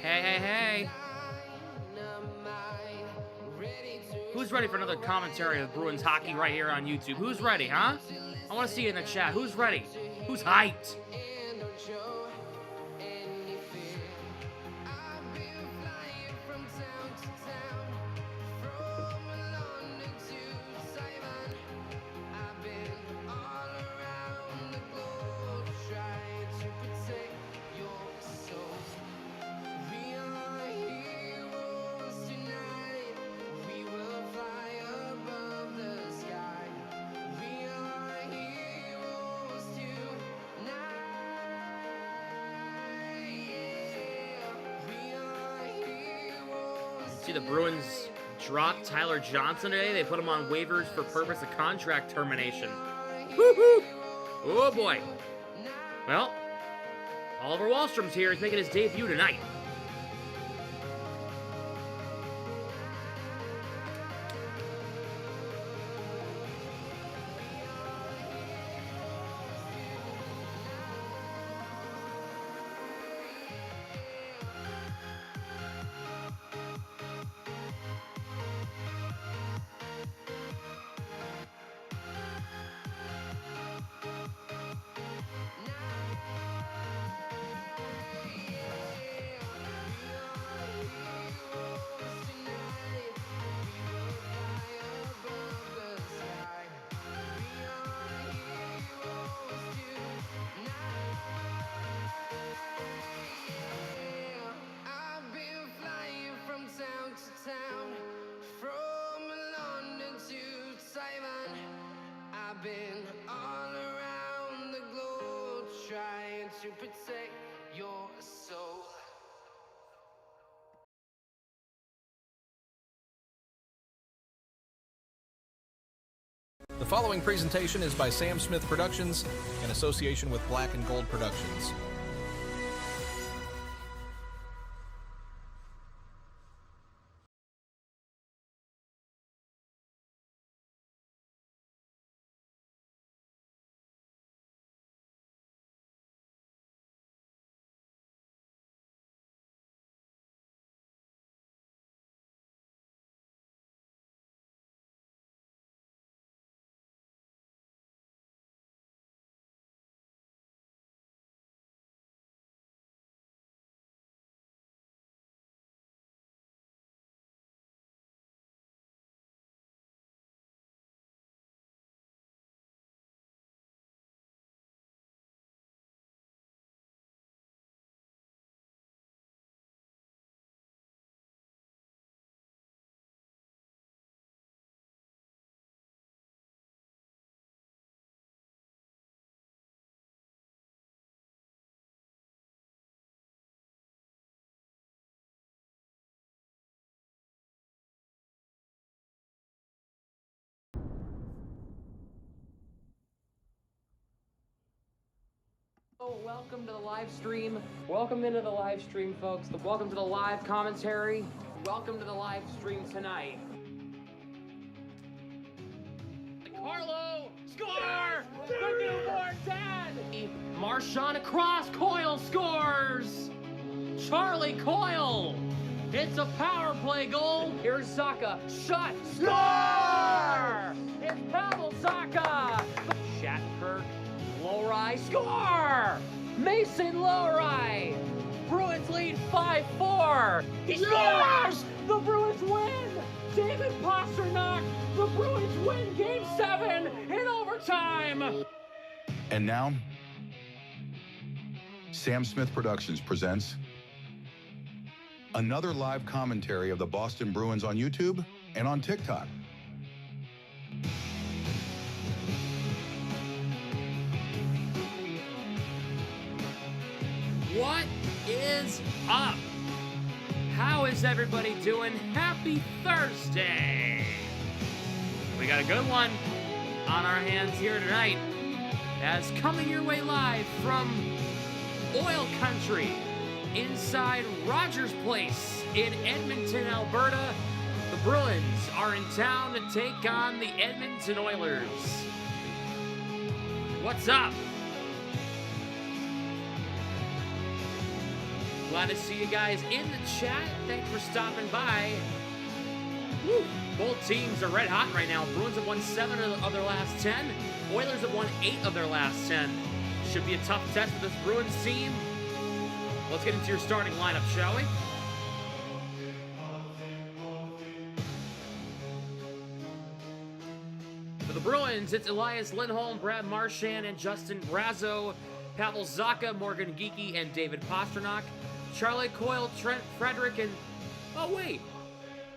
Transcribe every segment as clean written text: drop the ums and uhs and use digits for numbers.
Hey, hey, hey. Who's ready for another commentary of Bruins hockey right here on YouTube? Who's ready, huh? I want to see you in the chat. Who's ready? Who's hyped? See, the Bruins dropped Tyler Johnson today. They put him on waivers for purpose of contract termination. Woo-hoo! Oh, boy. Well, Oliver Wahlstrom's here. He's making his debut tonight. Protect your soul. The following presentation is by Sam Smith Productions in association with Black and Gold Productions. Welcome to the live stream. Welcome into the live stream, folks. Welcome to the live commentary. Welcome to the live stream tonight. Carlo, score! The newborn dad! Marchand across, Coyle scores! Charlie Coyle! It's a power play goal. Here's Zacha. Shot. Score! It's Pavel Zacha! Shattenkirk. Lowry, score! Mason Lowry! Bruins lead 5-4! He scores! The Bruins win! David Pastrnak! The Bruins win Game 7 in overtime! And now, Sam Smith Productions presents another live commentary of the Boston Bruins on YouTube and on TikTok. What is up? How is everybody doing? Happy Thursday! We got a good one on our hands here tonight, as coming your way live from Oil Country inside Rogers Place in Edmonton, Alberta. The Bruins are in town to take on the Edmonton Oilers. What's up? Glad to see you guys in the chat. Thanks for stopping by. Woo. Both teams are red hot right now. Bruins have won 7 of their last 10. Oilers have won 8 of their last 10. Should be a tough test for this Bruins team. Let's get into your starting lineup, shall we? For the Bruins, it's Elias Lindholm, Brad Marchand, and Justin Brazo. Pavel Zacha, Morgan Geekie, and David Pastrnak. Charlie Coyle, Trent Frederick, and... Oh, wait.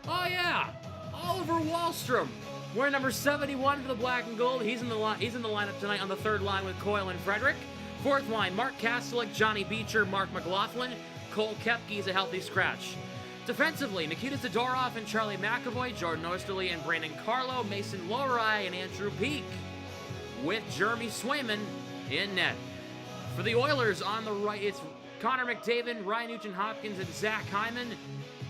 Oh, yeah. Oliver Wahlstrom. Wearing number 71 for the black and gold. He's in the lineup tonight on the third line with Coyle and Frederick. Fourth line, Mark Kastelik, Johnny Beecher, Mark McLaughlin. Cole Koepke is a healthy scratch. Defensively, Nikita Zadorov and Charlie McAvoy, Jordan Oesterle and Brandon Carlo, Mason Lohrei and Andrew Peak, with Jeremy Swayman in net. For the Oilers on the right, it's Connor McDavid, Ryan Nugent-Hopkins, and Zach Hyman.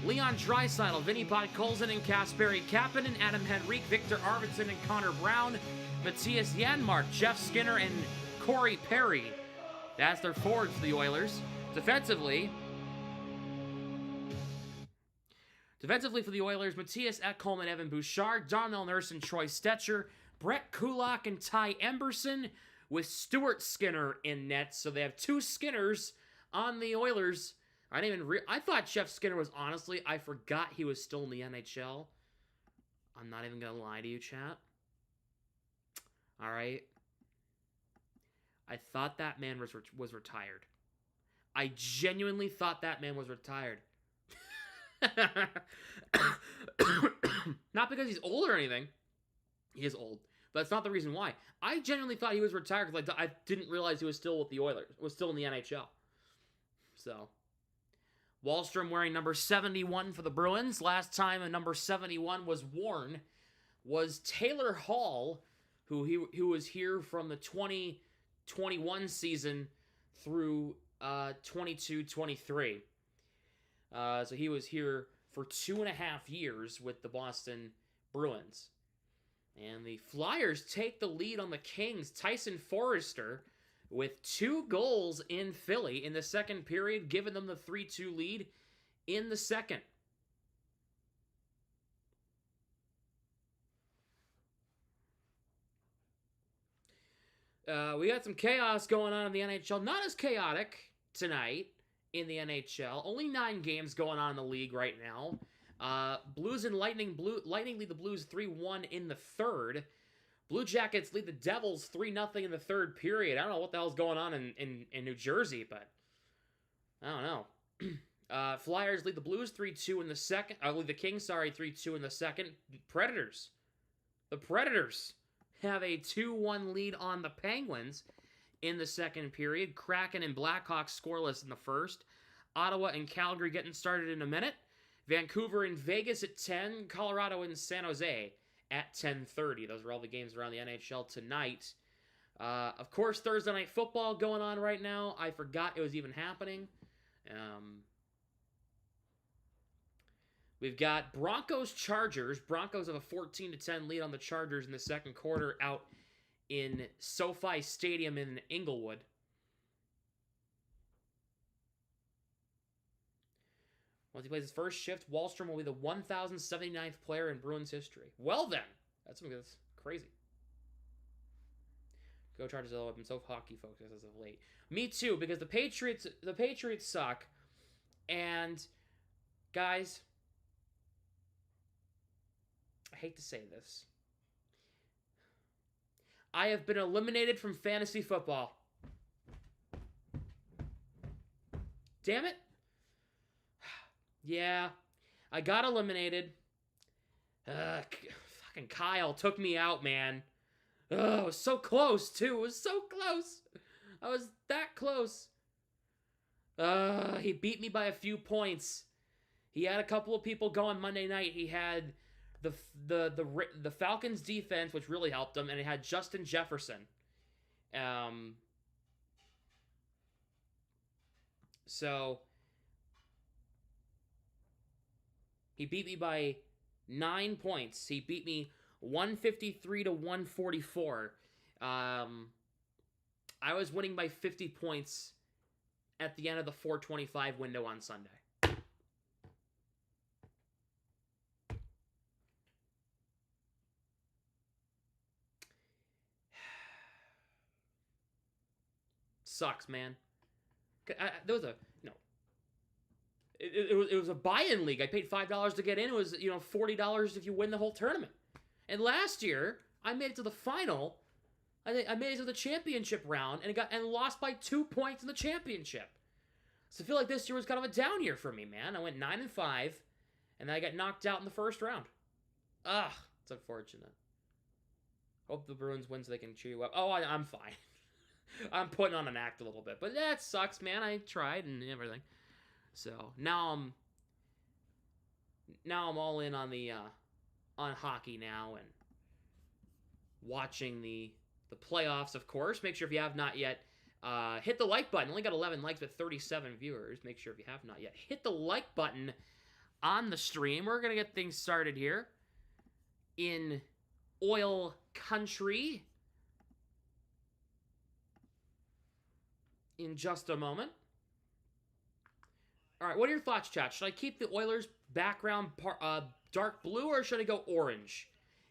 Leon Draisaitl, Vinny Podkolzin, and Kasperi Kapanen, Adam Henrique, Victor Arvidsson, and Connor Brown, Matthias Janmark, Jeff Skinner, and Corey Perry. That's their forwards for the Oilers. Defensively for the Oilers, Matthias Ekholm and Evan Bouchard, Donnell Nurse and Troy Stetcher, Brett Kulak and Ty Emberson, with Stuart Skinner in net. So they have 2 Skinners on the Oilers. I thought Jeff Skinner was, honestly, I forgot he was still in the NHL. I'm not even going to lie to you, chat. All right. I thought that man was retired. I genuinely thought that man was retired. Not because he's old or anything. He is old. But that's not the reason why. I genuinely thought he was retired because I didn't realize he was still with the Oilers. Was still in the NHL. So... Wahlstrom wearing number 71 for the Bruins. Last time a number 71 was worn was Taylor Hall, who was here from the 2021 season through 22-23. So he was here for 2.5 years with the Boston Bruins. And the Flyers take the lead on the Kings. Tyson Forrester with 2 goals in Philly in the second period, giving them the 3-2 lead in the second. We got some chaos going on in the NHL. Not as chaotic tonight in the NHL. Only 9 games going on in the league right now. Blues and Lightning. Lightning lead the Blues 3-1 in the third. Blue Jackets lead the Devils 3-0 in the third period. I don't know what the hell's going on in New Jersey, but I don't know. Flyers lead the Blues 3-2 in the second. Lead the Kings, 3-2 in the second. Predators. The Predators have a 2-1 lead on the Penguins in the second period. Kraken and Blackhawks scoreless in the first. Ottawa and Calgary getting started in a minute. Vancouver and Vegas at 10. Colorado and San Jose at 10:30. Those are all the games around the NHL tonight. Of course, Thursday Night Football going on right now. I forgot it was even happening. We've got Broncos-Chargers. Broncos have a 14-10 lead on the Chargers in the second quarter out in SoFi Stadium in Inglewood. Once he plays his first shift, Wahlstrom will be the 1,079th player in Bruins history. Well then, that's crazy. Go Chargers! I've been so hockey focused as of late. Me too, because the Patriots suck. And guys, I hate to say this, I have been eliminated from fantasy football. Damn it. Yeah, I got eliminated. Fucking Kyle took me out, man. It was so close, too. It was so close. I was that close. He beat me by a few points. He had a couple of people going Monday night. He had the Falcons defense, which really helped him, and it had Justin Jefferson. So he beat me by 9 points. He beat me 153 to 144. I was winning by 50 points at the end of the 4:25 window on Sunday. Sucks, man. There was a, it was a buy-in league. I paid $5 to get in. It was, $40 if you win the whole tournament. And last year, I made it to the final. I made it to the championship round and lost by 2 points in the championship. So I feel like this year was kind of a down year for me, man. I went 9-5, and then I got knocked out in the first round. Ugh, it's unfortunate. Hope the Bruins win so they can cheer you up. Oh, I'm fine. I'm putting on an act a little bit, but that sucks, man. I tried and everything. So now I'm all in on the on hockey now and watching the playoffs, of course. Make sure if you have not yet, hit the like button. Only got 11 likes but 37 viewers. Make sure if you have not yet, hit the like button on the stream. We're gonna get things started here in oil country in just a moment. All right, what are your thoughts, chat? Should I keep the Oilers background dark blue, or should I go orange?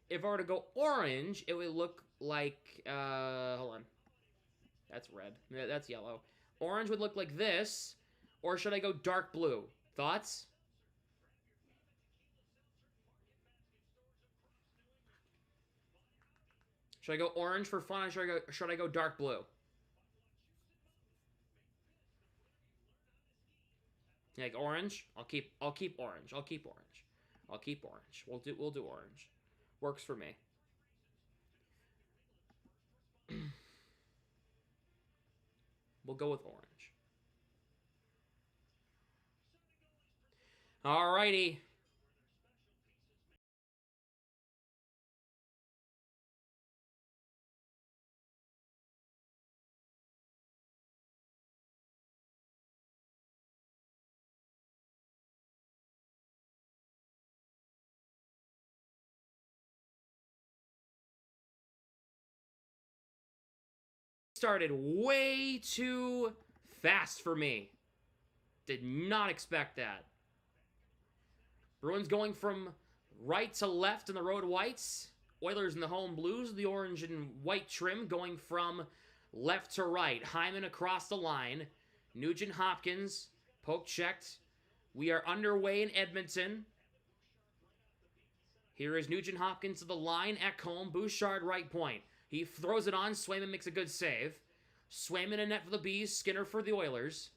If I were to go orange, it would look like, hold on. That's red. That's yellow. Orange would look like this, or should I go dark blue? Thoughts? Should I go orange for fun, or should I go dark blue? Like orange? I'll keep orange. I'll keep orange. We'll do orange. Works for me. We'll go with orange. Alrighty. Started way too fast for me. Did not expect that. Bruins going from right to left in the road whites. Oilers in the home blues, the orange and white trim going from left to right. Hyman across the line. Nugent Hopkins, poke checked. We are underway in Edmonton. Here is Nugent Hopkins to the line. Ekholm, Bouchard right point. He throws it on. Swayman makes a good save. Swayman in net for the Bees. Skinner for the Oilers.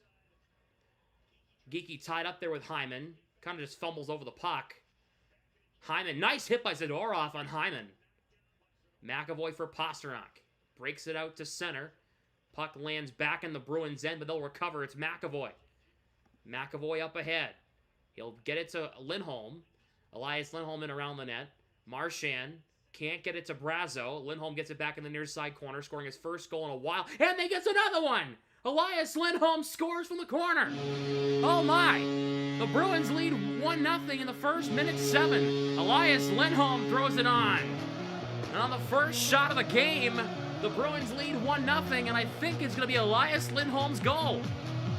Geeky tied up there with Hyman. Kind of just fumbles over the puck. Hyman. Nice hit by Zadorov on Hyman. McAvoy for Pasternak. Breaks it out to center. Puck lands back in the Bruins' end, but they'll recover. It's McAvoy. McAvoy up ahead. He'll get it to Lindholm. Elias Lindholm in around the net. Marchand. Can't get it to Brazo. Lindholm gets it back in the near side corner, scoring his first goal in a while. And they gets another one! Elias Lindholm scores from the corner. Oh my! The Bruins lead 1-0 in the first minute 7. Elias Lindholm throws it on. And on the first shot of the game, the Bruins lead 1-0, and I think it's going to be Elias Lindholm's goal.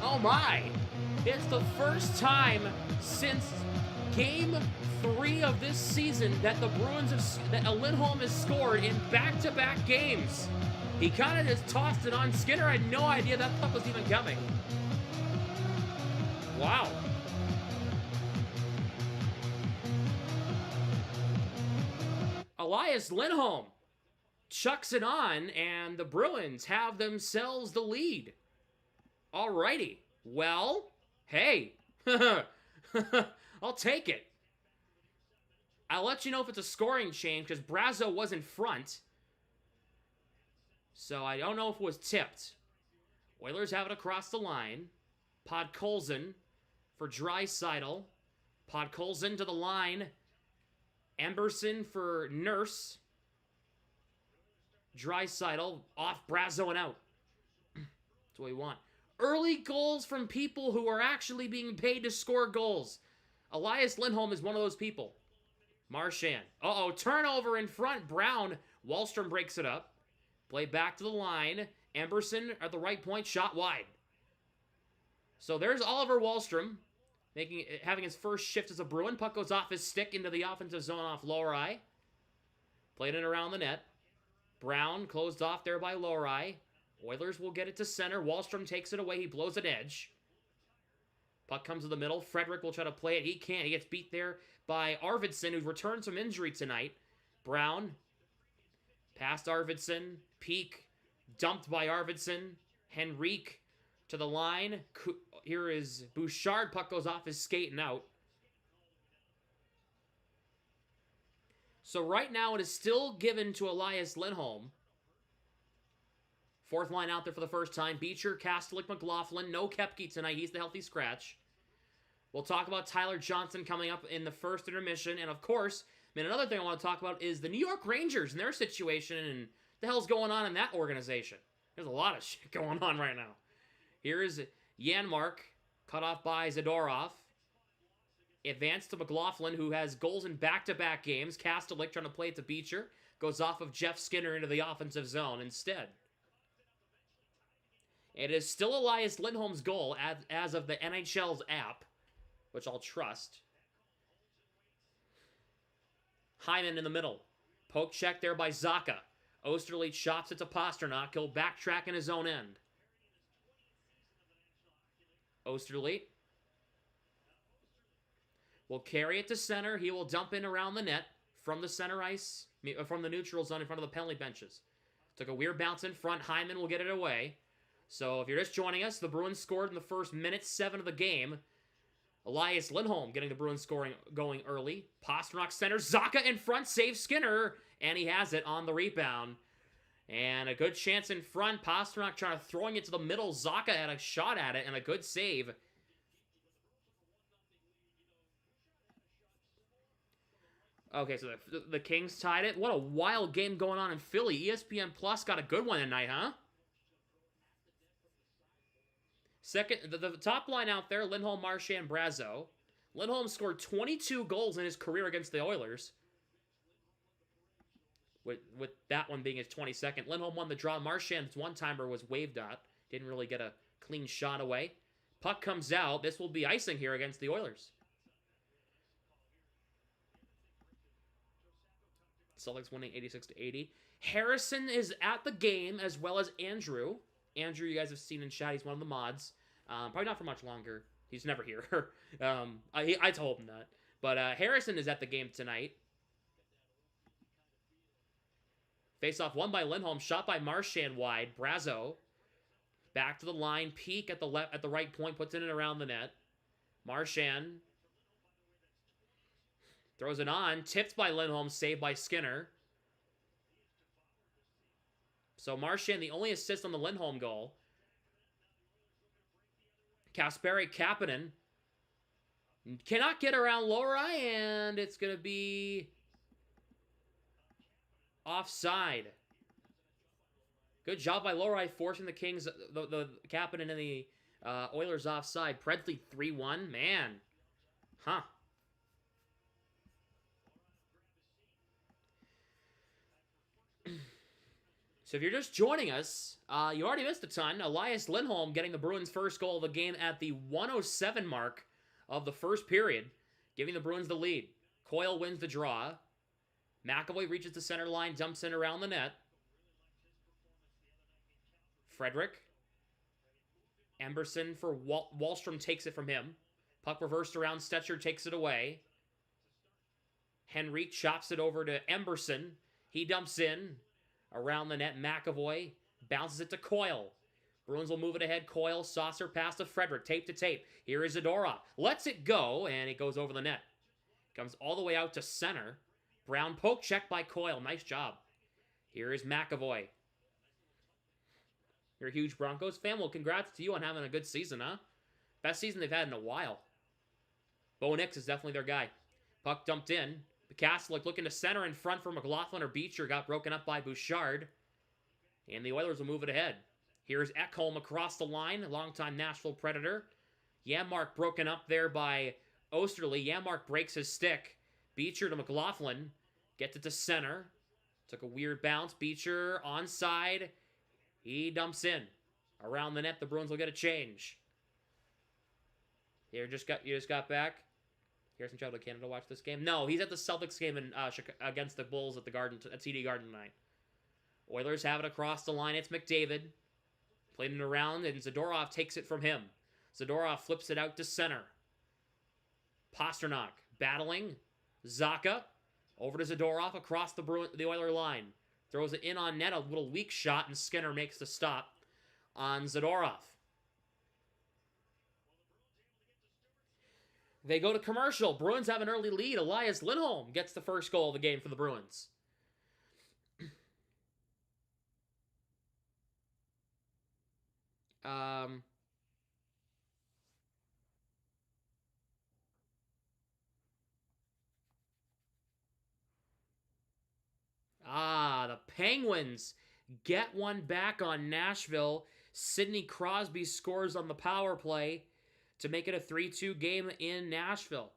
Oh my! It's the first time since Game 3 of this season that the Bruins that Lindholm has scored in back-to-back games. He kind of just tossed it on Skinner. I had no idea that puck was even coming. Wow. Elias Lindholm chucks it on, and the Bruins have themselves the lead. Alrighty. Well, hey. I'll take it. I'll let you know if it's a scoring change because Brazo was in front. So I don't know if it was tipped. Oilers have it across the line. Podkolzin for Draisaitl. Podkolzin to the line. Emberson for Nurse. Draisaitl off Brazo and out. That's what we want. Early goals from people who are actually being paid to score goals. Elias Lindholm is one of those people. Marchand. Uh-oh, turnover in front. Brown. Wallstrom breaks it up. Play back to the line. Emberson at the right point. Shot wide. So there's Oliver Wahlstrom having his first shift as a Bruin. Puck goes off his stick into the offensive zone off Lowry. Played it around the net. Brown closed off there by Lowry. Oilers will get it to center. Wahlstrom takes it away. He blows an edge. Puck comes to the middle. Frederick will try to play it. He can't. He gets beat there by Arvidsson, who's returned from injury tonight. Brown. Past Arvidsson. Peak. Dumped by Arvidsson. Henrique to the line. Here is Bouchard. Puck goes off his skate and out. So right now it is still given to Elias Lindholm. Fourth line out there for the first time. Beecher, Kastelik, McLaughlin. No Kepke tonight. He's the healthy scratch. We'll talk about Tyler Johnson coming up in the first intermission. And of course, another thing I want to talk about is the New York Rangers and their situation and the hell's going on in that organization. There's a lot of shit going on right now. Here is Janmark, cut off by Zadorov. Advanced to McLaughlin, who has goals in back-to-back games. Kastelik trying to play it to Beecher. Goes off of Jeff Skinner into the offensive zone instead. It is still Elias Lindholm's goal as of the NHL's app, which I'll trust. Hyman in the middle. Poke check there by Zacha. Osterley chops it to Pasternak. He'll backtrack in his own end. Osterley will carry it to center. He will dump in around the net from the center ice, from the neutral zone in front of the penalty benches. Took a weird bounce in front. Hyman will get it away. So if you're just joining us, the Bruins scored in the first minute 7 of the game. Elias Lindholm getting the Bruins scoring going early. Pasternak center. Zacha in front. Saves Skinner. And he has it on the rebound. And a good chance in front. Pasternak trying to throwing it to the middle. Zacha had a shot at it and a good save. Okay, so the Kings tied it. What a wild game going on in Philly. ESPN Plus got a good one tonight, huh? Second, the top line out there, Lindholm, Marchand, Brazeau. Lindholm scored 22 goals in his career against the Oilers. With that one being his 22nd. Lindholm won the draw. Marchand's one-timer was waved at. Didn't really get a clean shot away. Puck comes out. This will be icing here against the Oilers. Celtics winning 86-80. Harrison is at the game, as well as Andrew. Andrew, you guys have seen in chat. He's one of the mods. Probably not for much longer. He's never here. I told him that. But Harrison is at the game tonight. Face-off won by Lindholm. Shot by Marchand wide. Brazeau. Back to the line. Peak at the right point. Puts it in around the net. Marchand throws it on. Tipped by Lindholm. Saved by Skinner. So Marchand, the only assist on the Lindholm goal. Kasperi Kapanen cannot get around Lowry, and it's going to be offside. Good job by Lowry forcing the Kings, the Kapanen and the Oilers offside. Predley 3-1. Man. Huh. So if you're just joining us, you already missed a ton. Elias Lindholm getting the Bruins' first goal of the game at the 1:07 mark of the first period, giving the Bruins the lead. Coyle wins the draw. McAvoy reaches the center line, dumps in around the net. Frederick. Emberson for Wahlstrom takes it from him. Puck reversed around. Stetcher takes it away. Henrique chops it over to Emberson. He dumps in around the net. McAvoy bounces it to Coyle. Bruins will move it ahead. Coyle, saucer pass to Frederick. Tape to tape. Here is Zadorov. Lets it go, and it goes over the net. Comes all the way out to center. Brown poke check by Coyle. Nice job. Here is McAvoy. You're a huge Broncos fan. Well, congrats to you on having a good season, huh? Best season they've had in a while. Bo Nix is definitely their guy. Puck dumped in. Kastelik looking to center in front for McLaughlin or Beecher. Got broken up by Bouchard. And the Oilers will move it ahead. Here's Ekholm across the line. Longtime Nashville Predator. Janmark broken up there by Osterley. Janmark breaks his stick. Beecher to McLaughlin. Gets it to center. Took a weird bounce. Beecher onside. He dumps in. Around the net, the Bruins will get a change. You just got back. Harrison traveled to Canada to watch this game. No, he's at the Celtics game in against the Bulls at the Garden at TD Garden tonight. Oilers have it across the line. It's McDavid. Played it around, and Zadorov takes it from him. Zadorov flips it out to center. Pasternak battling. Zacha over to Zadorov across the Oiler line. Throws it in on net, a little weak shot, and Skinner makes the stop on Zadorov. They go to commercial. Bruins have an early lead. Elias Lindholm gets the first goal of the game for the Bruins. The Penguins get one back on Nashville. Sidney Crosby scores on the power play to make it a 3-2 game in Nashville.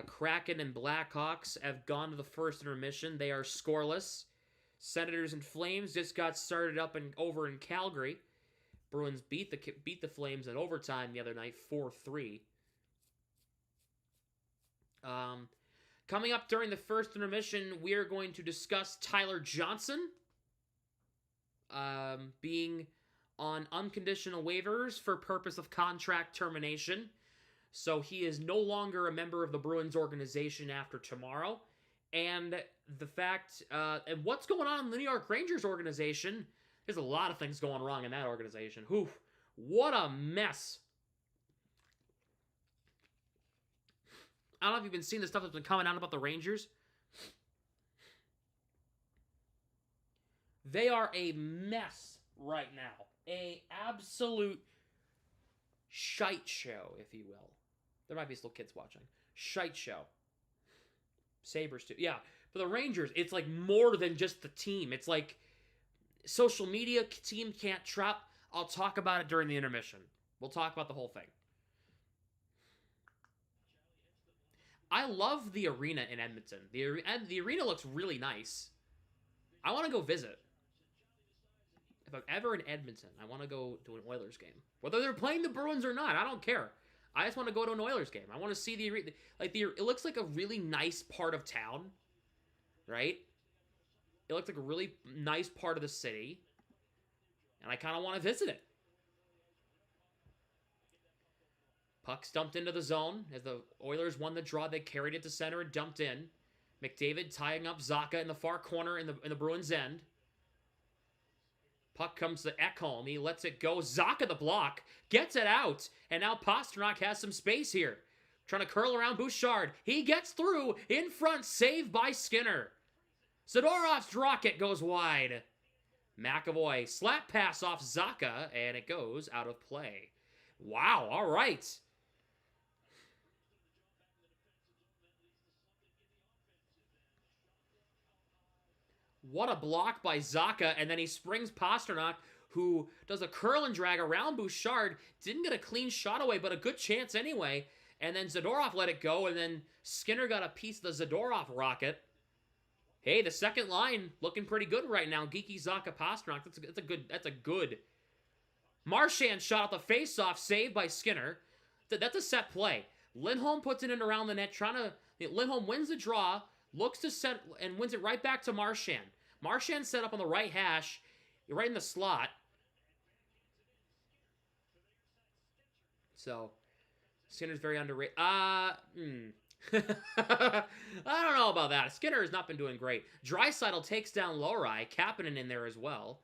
Kraken and Blackhawks have gone to the first intermission. They are scoreless. Senators and Flames just got started up and over in Calgary. Bruins beat the Flames in overtime the other night, 4-3. Coming up during the first intermission, we are going to discuss Tyler Johnson being on unconditional waivers for purpose of contract termination. So he is no longer a member of the Bruins organization after tomorrow. And the fact, and what's going on in the New York Rangers organization, there's a lot of things going wrong in that organization. What a mess. I don't know if you've been seeing the stuff that's been coming out about the Rangers. They are a mess right now. A absolute shite show, if you will. There might be still kids watching. Shite show. Sabres too. Yeah, for the Rangers, it's like more than just the team. It's like social media team can't trap. I'll talk about it during the intermission. We'll talk about the whole thing. I love the arena in Edmonton. The arena looks really nice. I want to go visit. If I'm ever in Edmonton, I want to go to an Oilers game. Whether they're playing the Bruins or not, I don't care. I just want to go to an Oilers game. I want to see the arena. It looks like a really nice part of town, right? It looks like a really nice part of the city, and I kind of want to visit it. Puck's dumped into the zone. As the Oilers won the draw, they carried it to center and dumped in. McDavid tying up Zacha in the far corner in the Bruins' end. Puck comes to Ekholm. He lets it go. Zacha the block. Gets it out. And now Pasternak has some space here. Trying to curl around Bouchard. He gets through. In front. Saved by Skinner. Zadorov's rocket goes wide. McAvoy. Slap pass off Zacha. And it goes out of play. Wow. All right. What a block by Zacha, and then he springs Pasternak, who does a curl and drag around Bouchard. Didn't get a clean shot away, but a good chance anyway. And then Zadorov let it go, and then Skinner got a piece of the Zadorov rocket. Hey, the second line looking pretty good right now. Geeky, Zacha, Pasternak. That's a good. Marchand shot out the face-off, saved by Skinner. That's a set play. Lindholm puts it in around the net, Lindholm wins the draw, looks to set, and wins it right back to Marchand. Marchand set up on the right hash, right in the slot. So, Skinner's very underrated. I don't know about that. Skinner has not been doing great. Draisaitl takes down Lohrei. Kapanen in there as well.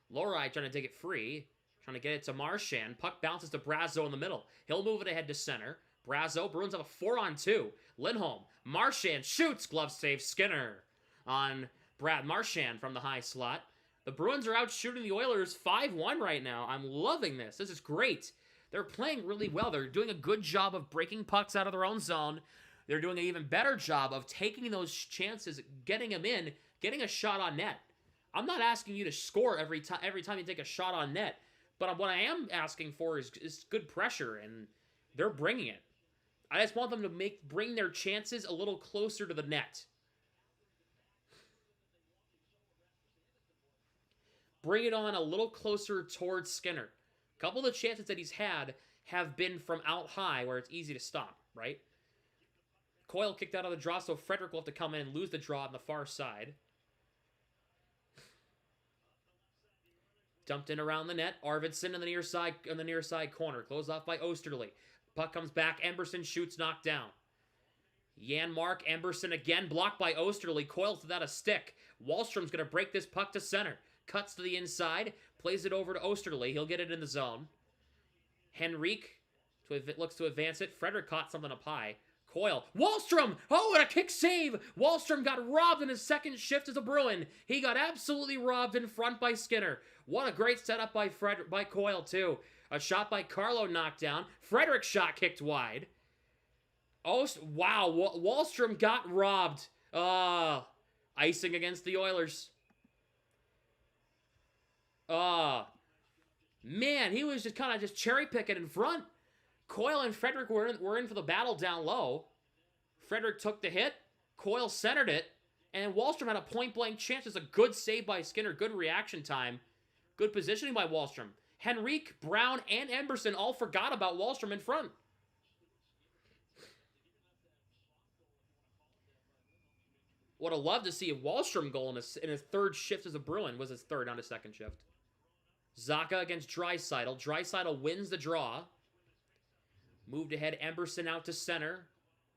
Lohrei trying to take it free. Trying to get it to Marchand. Puck bounces to Brazeau in the middle. He'll move it ahead to center. Brazeau, Bruins have a 4-on-2. Lindholm, Marchand shoots, glove save, Skinner on Brad Marchand from the high slot. The Bruins are out shooting the Oilers 5-1 right now. I'm loving this. This is great. They're playing really well. They're doing a good job of breaking pucks out of their own zone. They're doing an even better job of taking those chances, getting them in, getting a shot on net. I'm not asking you to score every time you take a shot on net, but what I am asking for is good pressure, and they're bringing it. I just want them to bring their chances a little closer to the net. Bring it on a little closer towards Skinner. A couple of the chances that he's had, have been from out high where it's easy to stop, right? Coyle kicked out of the draw, so Frederick will have to come in and lose the draw on the far side. Dumped in around the net. Arvidsson on the near side corner. Closed off by Osterley. Puck comes back. Emberson shoots, knocked down. Janmark, Emberson again, blocked by Osterley. Coyle's without a stick. Wahlstrom's going to break this puck to center. Cuts to the inside. Plays it over to Osterley. He'll get it in the zone. Henrique looks to advance it. Frederick caught something up high. Coyle. Wahlstrom! Oh, what a kick save! Wahlstrom got robbed in his second shift as a Bruin. He got absolutely robbed in front by Skinner. What a great setup by Coyle, too. A shot by Carlo knocked down. Frederick's shot kicked wide. Oh, wow. Wahlstrom got robbed. Icing against the Oilers. Man, he was just kind of just cherry picking in front. Coyle and Frederick were in for the battle down low. Frederick took the hit. Coyle centered it. And Wahlstrom had a point-blank chance. It's a good save by Skinner. Good reaction time. Good positioning by Wahlstrom. Henrique, Brown, and Emberson all forgot about Wahlstrom in front. Would have loved to see a Wahlstrom goal in his third shift as a Bruin. Was his third, not his second shift. Zacha against Draisaitl. Draisaitl wins the draw. Moved ahead, Emberson out to center.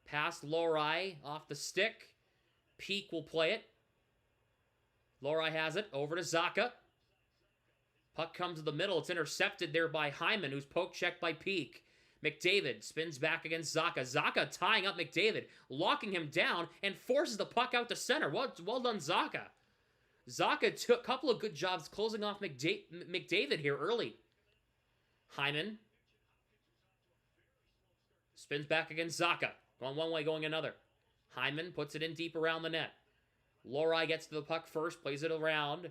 Past Lohrei, off the stick. Peak will play it. Lohrei has it, over to Zacha. Puck comes to the middle, it's intercepted there by Hyman, who's poke checked by Peak. McDavid spins back against Zacha. Zacha tying up McDavid, locking him down, and forces the puck out to center. Well done, Zacha. Zacha took a couple of good jobs closing off McDavid here early. Hyman spins back against Zacha. Going one way, going another. Hyman puts it in deep around the net. Lohrei gets to the puck first, plays it around.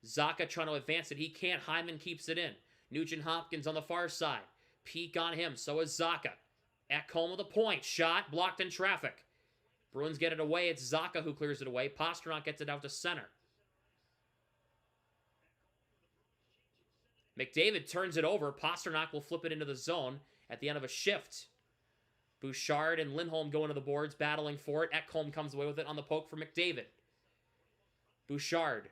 Zacha trying to advance it. He can't. Hyman keeps it in. Nugent-Hopkins on the far side. Peak on him. So is Zacha. Ekholm with a point. Shot blocked in traffic. Bruins get it away. It's Zacha who clears it away. Pastrnak gets it out to center. McDavid turns it over. Pastrnak will flip it into the zone at the end of a shift. Bouchard and Lindholm go into the boards, battling for it. Ekholm comes away with it on the poke for McDavid. Bouchard.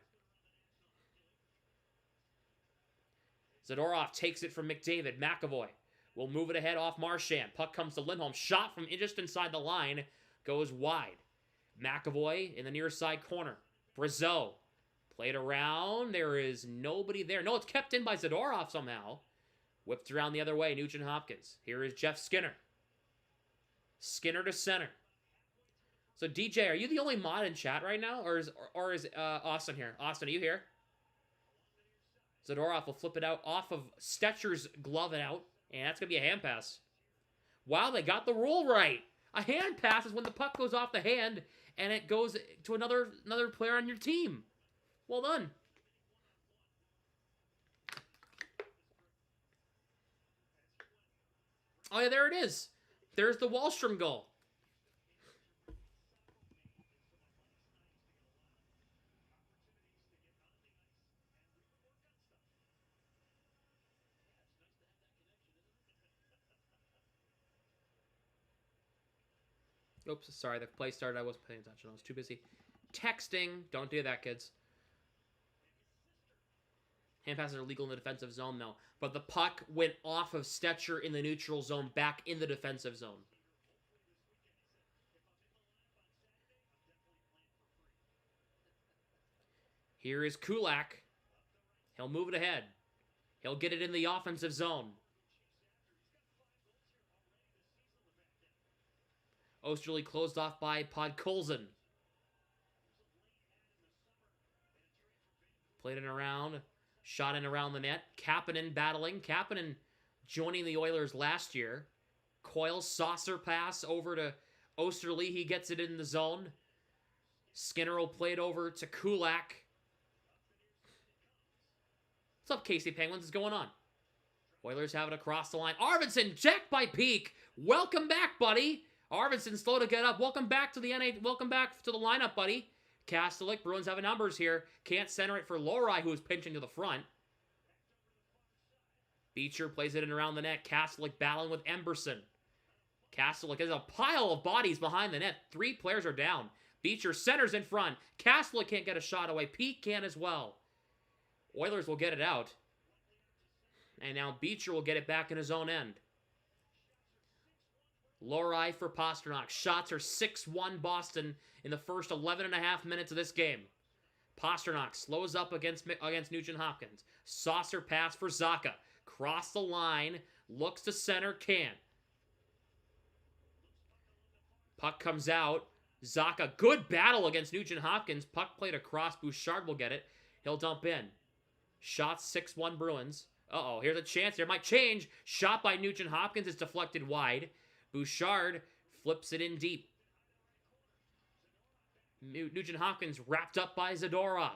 Zadorov takes it from McDavid. McAvoy will move it ahead off Marchand. Puck comes to Lindholm. Shot from just inside the line. Goes wide. McAvoy in the near side corner. Brazeau. Played around. There is nobody there. No, it's kept in by Zadorov somehow. Whipped around the other way. Nugent-Hopkins. Here is Jeff Skinner. Skinner to center. So, DJ, are you the only mod in chat right now? Or is Austin here? Austin, are you here? Zadorov will flip it out off of Stetcher's glove out. And that's going to be a hand pass. Wow, they got the rule right. A hand pass is when the puck goes off the hand and it goes to another player on your team. Well done. Oh, yeah, there it is. There's the Wahlstrom goal. Oops, sorry, the play started. I wasn't paying attention. I was too busy texting. Don't do that, kids. Hand passes are legal in the defensive zone, though. But the puck went off of Stetcher in the neutral zone, back in the defensive zone. Here is Kulak. He'll move it ahead. He'll get it in the offensive zone. Osterley closed off by Podkolzin. Played it around. Shot in around the net. Kapanen battling. Kapanen joining the Oilers last year. Coyle saucer pass over to Osterley. He gets it in the zone. Skinner will play it over to Kulak. What's up, Casey Penguins? What's going on? Oilers have it across the line. Arvidsson, checked by Peak. Welcome back, buddy. Arvidsson slow to get up. Welcome back to the Welcome back to the lineup, buddy. Kastelik, Bruins have numbers here. Can't center it for Lohrei, who is pinching to the front. Beecher plays it in around the net. Kastelic battling with Emberson. Kastelic, there's a pile of bodies behind the net. 3 players are down. Beecher centers in front. Kastelic can't get a shot away. Peak can as well. Oilers will get it out. And now Beecher will get it back in his own end. Lohrei for Pastrnak. Shots are 6-1 Boston in the first 11.5 minutes of this game. Pastrnak slows up against Nugent-Hopkins. Saucer pass for Zacha. Cross the line. Looks to center. Can't. Puck comes out. Zacha, good battle against Nugent-Hopkins. Puck played across. Bouchard will get it. He'll dump in. Shots 6-1 Bruins. Uh-oh, here's a chance. There might change. Shot by Nugent-Hopkins is deflected wide. Bouchard flips it in deep. Nugent-Hopkins wrapped up by Zadorov.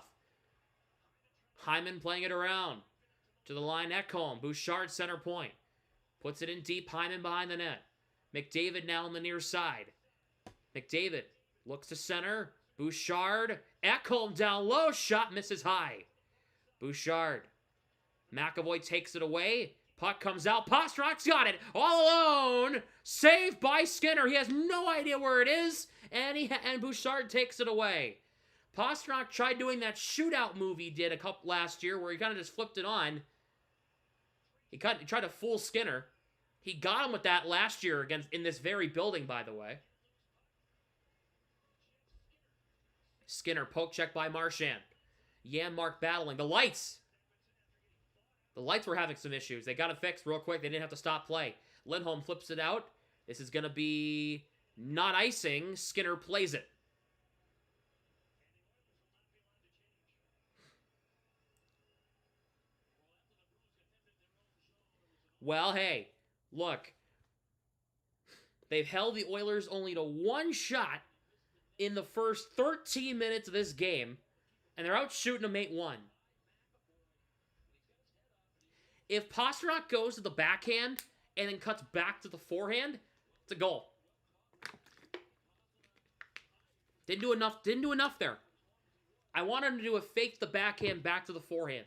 Hyman playing it around. To the line, Ekholm. Bouchard center point. Puts it in deep. Hyman behind the net. McDavid now on the near side. McDavid looks to center. Bouchard. Ekholm down low. Shot misses high. Bouchard. McAvoy takes it away. Puck comes out. Pastrak's got it. All alone. Saved by Skinner. He has no idea where it is. And Bouchard takes it away. Pastrnak tried doing that shootout move he did last year where he kind of just flipped it on. He tried to fool Skinner. He got him with that last year in this very building, by the way. Skinner, poke check by Marchand. Janmark battling. The lights were having some issues. They got it fixed real quick. They didn't have to stop play. Lindholm flips it out. This is going to be not icing. Skinner plays it. Well, hey, look. They've held the Oilers only to 1 shot in the first 13 minutes of this game, and they're out shooting them 8-1. If Pastrnak goes to the backhand and then cuts back to the forehand, it's a goal. Didn't do enough there. I want him to do a fake the backhand back to the forehand.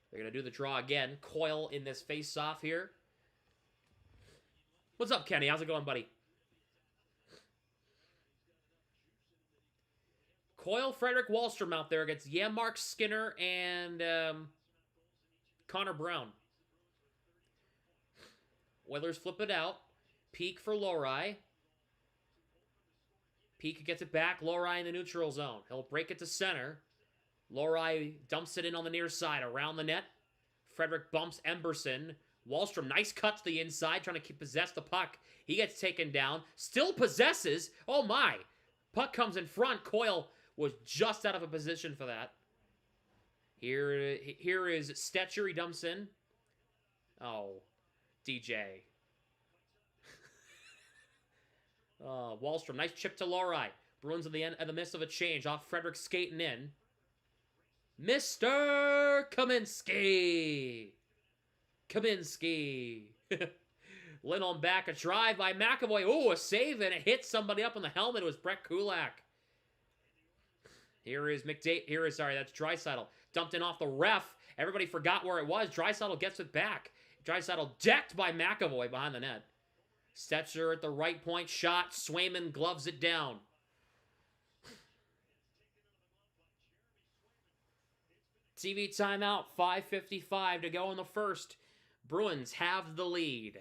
They're going to do the draw again. Coyle in this face-off here. What's up, Kenny? How's it going, buddy? Coyle, Frederick Wahlstrom out there against Janmark, Skinner, and Connor Brown. Oilers flip it out. Peak for Lohrei. Peak gets it back. Lohrei in the neutral zone. He'll break it to center. Lohrei dumps it in on the near side around the net. Frederick bumps Emberson. Wahlstrom, nice cut to the inside, trying to possess the puck. He gets taken down. Still possesses. Oh my. Puck comes in front. Coyle was just out of a position for that. Here is Stetcher. He dumps in. Oh, DJ. Wahlstrom, nice chip to Lohrei. Bruins at the midst of a change. Off Frederick skating in. Mr. Kaminsky. Lindholm back, a drive by McAvoy. Oh, a save, and it hit somebody up on the helmet. It was Brett Kulak. That's Draisaitl. Dumped in off the ref. Everybody forgot where it was. Draisaitl gets it back. Draisaitl decked by McAvoy behind the net. Stetcher at the right point. Shot. Swayman gloves it down. TV timeout. 5:55 to go in the first. Bruins have the lead.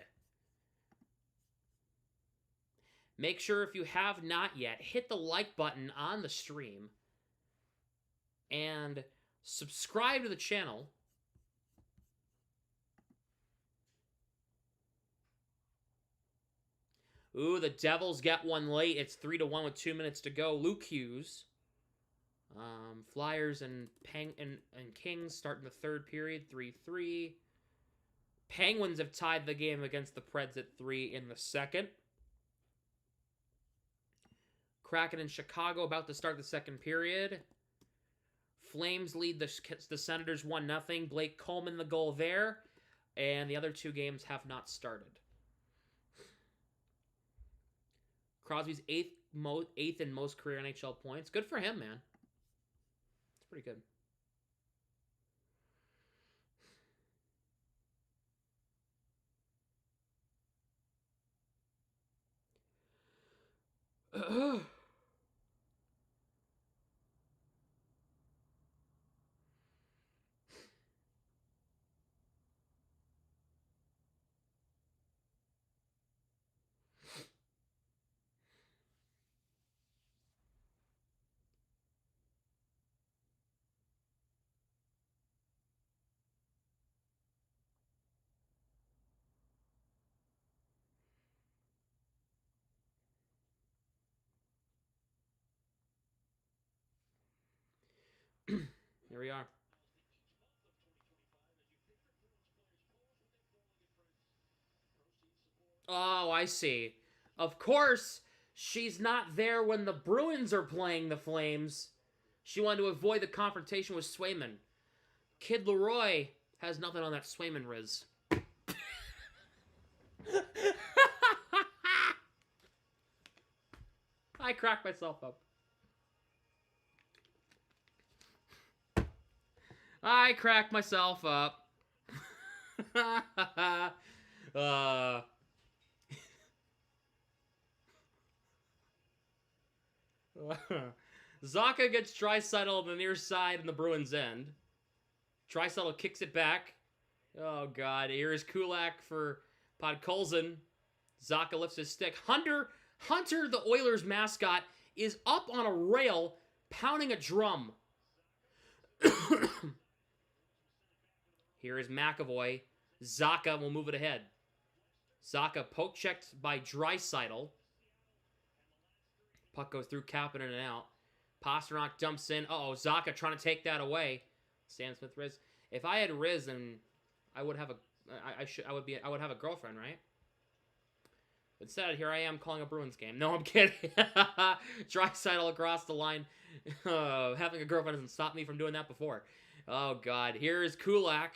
Make sure if you have not yet, hit the like button on the stream and subscribe to the channel. Ooh, the Devils get one late. It's 3-1 with 2 minutes to go. Luke Hughes. Flyers and Kings starting the third period, 3-3. Penguins have tied the game against the Preds at 3 in the second. Kraken and Chicago about to start the second period. Flames lead the Senators 1-0. Blake Coleman the goal there. And the other 2 games have not started. Crosby's eighth in most career NHL points. Good for him, man. It's pretty good. Here we are. Oh, I see. Of course, she's not there when the Bruins are playing the Flames. She wanted to avoid the confrontation with Swayman. Kid Leroy has nothing on that Swayman Riz. I cracked myself up. I cracked myself up. Zaka gets Draisaitl on the near side in the Bruins' end. Draisaitl kicks it back. Oh, God. Here's Kulak for Podkolzin. Zaka lifts his stick. Hunter, the Oilers mascot, is up on a rail pounding a drum. Here is McAvoy. Zaka will move it ahead. Zaka poke checked by Draisaitl. Puck goes through Kapanen and out. Pasternak dumps in. Uh-oh, Zaka trying to take that away. Sam Smith Riz. If I had Riz, then I would have I would have a girlfriend, right? Instead, here I am calling a Bruins game. No, I'm kidding. Draisaitl across the line. Having a girlfriend hasn't stopped me from doing that before. Oh, God. Here is Kulak.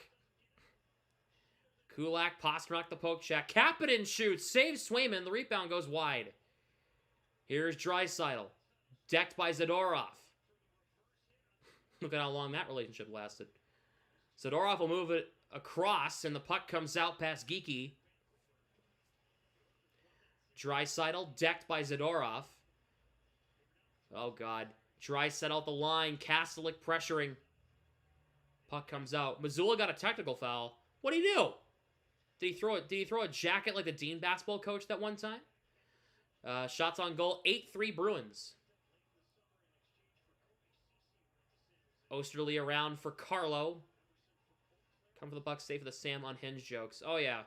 Kulak, Pasternak the poke check. Kapanen shoots. Saves Swayman. The rebound goes wide. Here's Draisaitl. Decked by Zadorov. Look at how long that relationship lasted. Zadorov will move it across, and the puck comes out past Geeky. Draisaitl decked by Zadorov. Oh, God. Draisaitl at the line. Kastelik pressuring. Puck comes out. Missoula got a technical foul. What did he do? Did he throw a jacket like the Dean basketball coach that one time? Shots on goal. 8-3 Bruins. Osterley around for Carlo. Come for the buck, stay for the Sam unhinged jokes. Oh, yeah.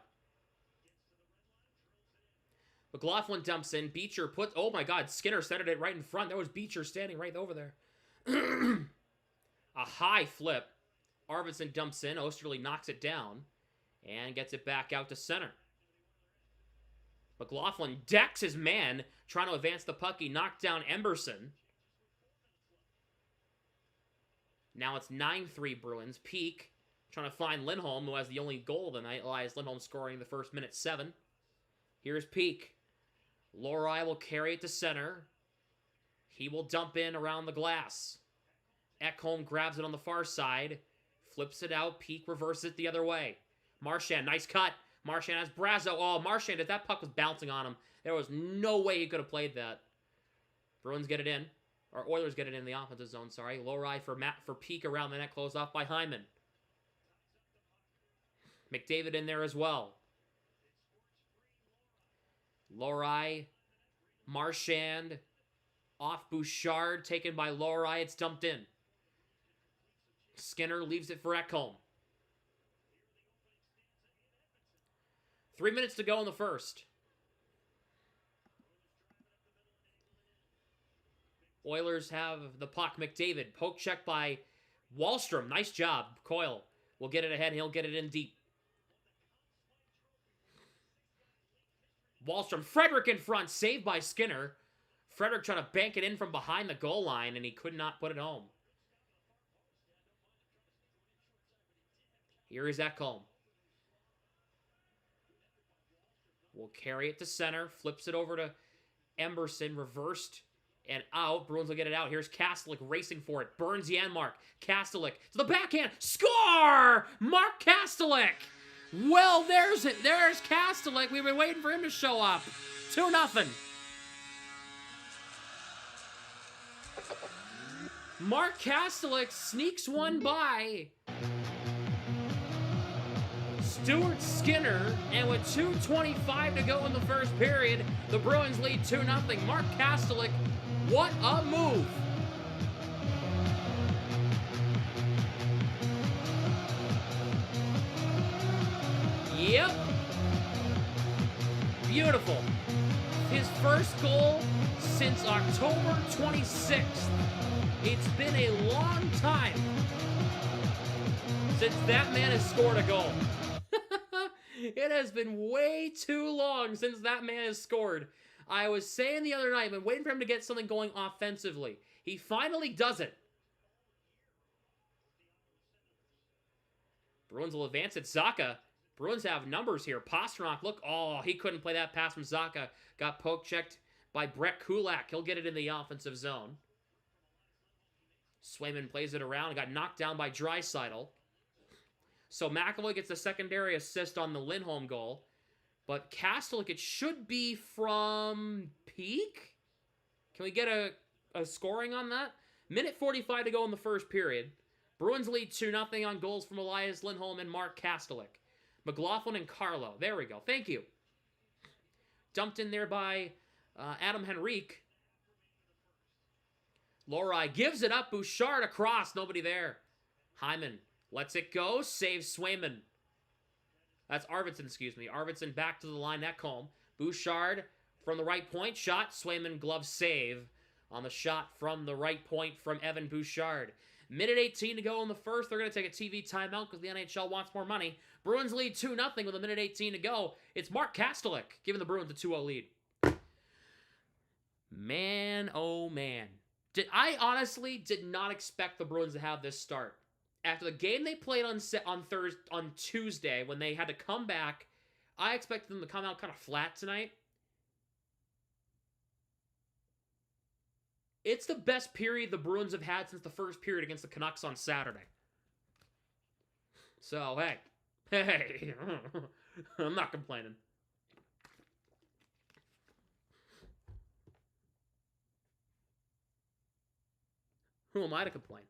McLaughlin dumps in. Beecher puts... Oh, my God. Skinner centered it right in front. There was Beecher standing right over there. A high flip. Arvidsson dumps in. Osterley knocks it down. And gets it back out to center. McLaughlin decks his man. Trying to advance the puck. He knocked down Emberson. Now it's 9-3 Bruins. Peak trying to find Lindholm, who has the only goal of the night. Elias Lindholm scoring the first minute 7. Here's Peak. Lohrei will carry it to center. He will dump in around the glass. Ekholm grabs it on the far side. Flips it out. Peak reverses it the other way. Marchand, nice cut. Marchand has Brazo. Oh, Marchand, if that puck was bouncing on him, there was no way he could have played that. Bruins get it in. Or Oilers get it in the offensive zone, sorry. Lohrei for Peak around the net, closed off by Hyman. McDavid in there as well. Lohrei, Marchand, off Bouchard, taken by Lohrei. It's dumped in. Skinner leaves it for Ekholm. 3 minutes to go in the first. Oilers have the puck. McDavid, poke check by Wahlstrom. Nice job. Coyle will get it ahead. He'll get it in deep. Wahlstrom, Frederick in front, saved by Skinner. Frederick trying to bank it in from behind the goal line, and he could not put it home. Here is Ekholm. Will carry it to center, flips it over to Emberson, reversed and out. Bruins will get it out. Here's Kastelik racing for it. Burns Janmark. Kastelik to the backhand. Score! Mark Kastelik! Well, there's it. There's Kastelik. We've been waiting for him to show up. 2-0. Mark Kastelik sneaks one by Stuart Skinner, and with 2:25 to go in the first period, the Bruins lead 2-0. Mark Kastelik, what a move! Yep. Beautiful. His first goal since October 26th. It's been a long time since that man has scored a goal. It has been way too long since that man has scored. I was saying the other night, I've been waiting for him to get something going offensively. He finally does it. Bruins will advance at Zacha. Bruins have numbers here. Pastrnak, look. Oh, he couldn't play that pass from Zacha. Got poke-checked by Brett Kulak. He'll get it in the offensive zone. Swayman plays it around and got knocked down by Draisaitl. So McAvoy gets the secondary assist on the Lindholm goal. But Kastelik, it should be from Peak? Can we get a scoring on that? Minute 45 to go in the first period. Bruins lead 2-0 on goals from Elias Lindholm and Mark Kastelik. McLaughlin and Carlo. There we go. Thank you. Dumped in there by Adam Henrique. Lohrei gives it up. Bouchard across. Nobody there. Hyman lets it go. Saves Swayman. That's Arvidsson, excuse me. Arvidsson back to the line. Ekholm. Bouchard from the right point. Shot. Swayman glove save on the shot from the right point from Evan Bouchard. Minute 18 to go in the first. They're going to take a TV timeout because the NHL wants more money. Bruins lead 2-0 with a minute 18 to go. It's Mark Kastelik giving the Bruins a 2-0 lead. Man, oh man. I honestly did not expect the Bruins to have this start. After the game they played on Tuesday, when they had to come back, I expected them to come out kind of flat tonight. It's the best period the Bruins have had since the first period against the Canucks on Saturday. So, hey, I'm not complaining. Who am I to complain?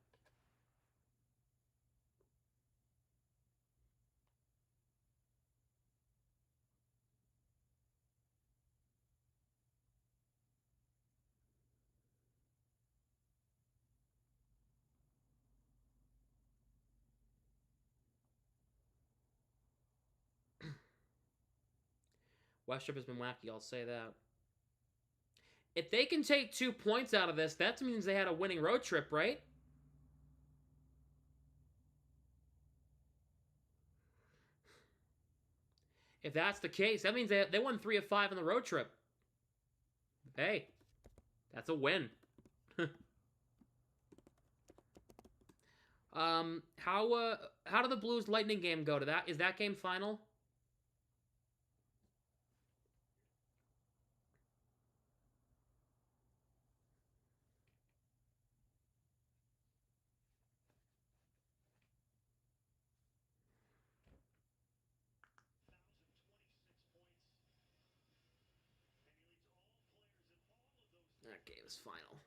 Westrup has been wacky, I'll say that. If they can take 2 points out of this, that means they had a winning road trip, right? If that's the case, that means they won 3 of 5 on the road trip. Hey, that's a win. How did the Blues Lightning game go? Is that game final? That game is final.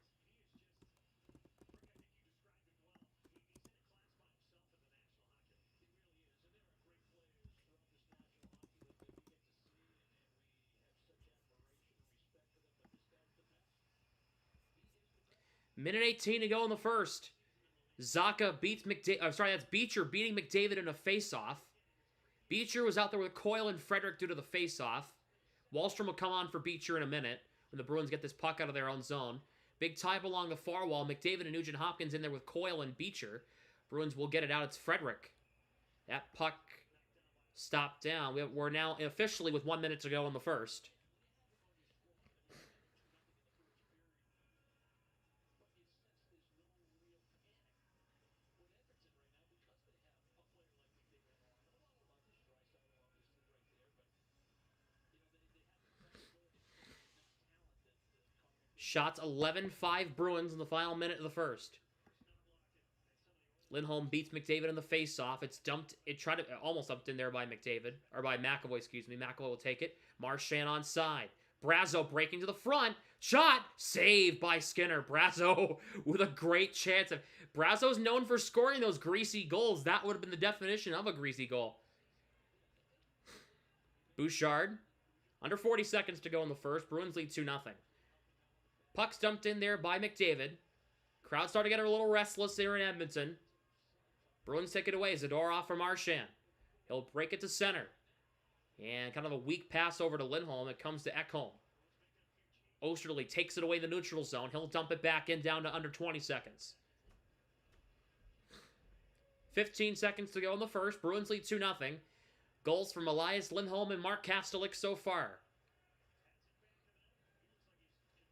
Minute 18 to go in the first. Zacha beats McDavid. I'm sorry, that's Beecher beating McDavid in a face-off. Beecher was out there with Coyle and Frederick due to the face-off. Wahlstrom will come on for Beecher in a minute when the Bruins get this puck out of their own zone. Big type along the far wall. McDavid and Nugent Hopkins in there with Coyle and Beecher. Bruins will get it out. It's Frederick. That puck stopped down. We're now officially with 1 minute to go in the first. Shots 11-5 Bruins in the final minute of the first. Lindholm beats McDavid in the face-off. It's dumped. Almost dumped in there by McDavid. Or by McAvoy, excuse me. McAvoy will take it. Marchand on side. Brazo breaking to the front. Shot! Saved by Skinner. Brasso with a great chance. Brasso's known for scoring those greasy goals. That would have been the definition of a greasy goal. Bouchard. Under 40 seconds to go in the first. Bruins lead 2-0. Puck's dumped in there by McDavid. Crowd starting to get a little restless here in Edmonton. Bruins take it away. Zadorov for Marchand. He'll break it to center. And kind of a weak pass over to Lindholm. It comes to Ekholm. Osterley takes it away in the neutral zone. He'll dump it back in down to under 20 seconds. 15 seconds to go in the first. Bruins lead 2-0. Goals from Elias Lindholm and Mark Kastelik so far.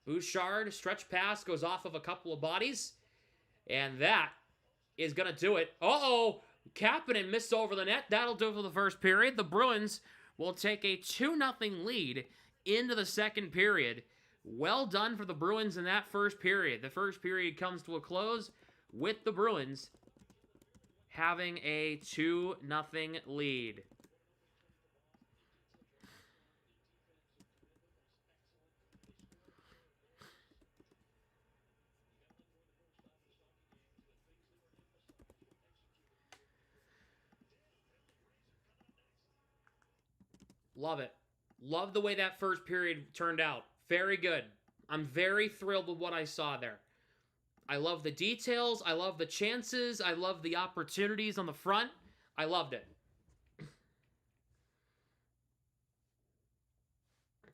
Bouchard, stretch pass, goes off of a couple of bodies. And that is going to do it. Uh-oh! Kapanen missed over the net. That'll do it for the first period. The Bruins will take a 2-0 lead into the second period. Well done for the Bruins in that first period. The first period comes to a close with the Bruins having a 2-0 lead. Love it. Love the way that first period turned out. Very good. I'm very thrilled with what I saw there. I love the details. I love the chances. I love the opportunities on the front. I loved it.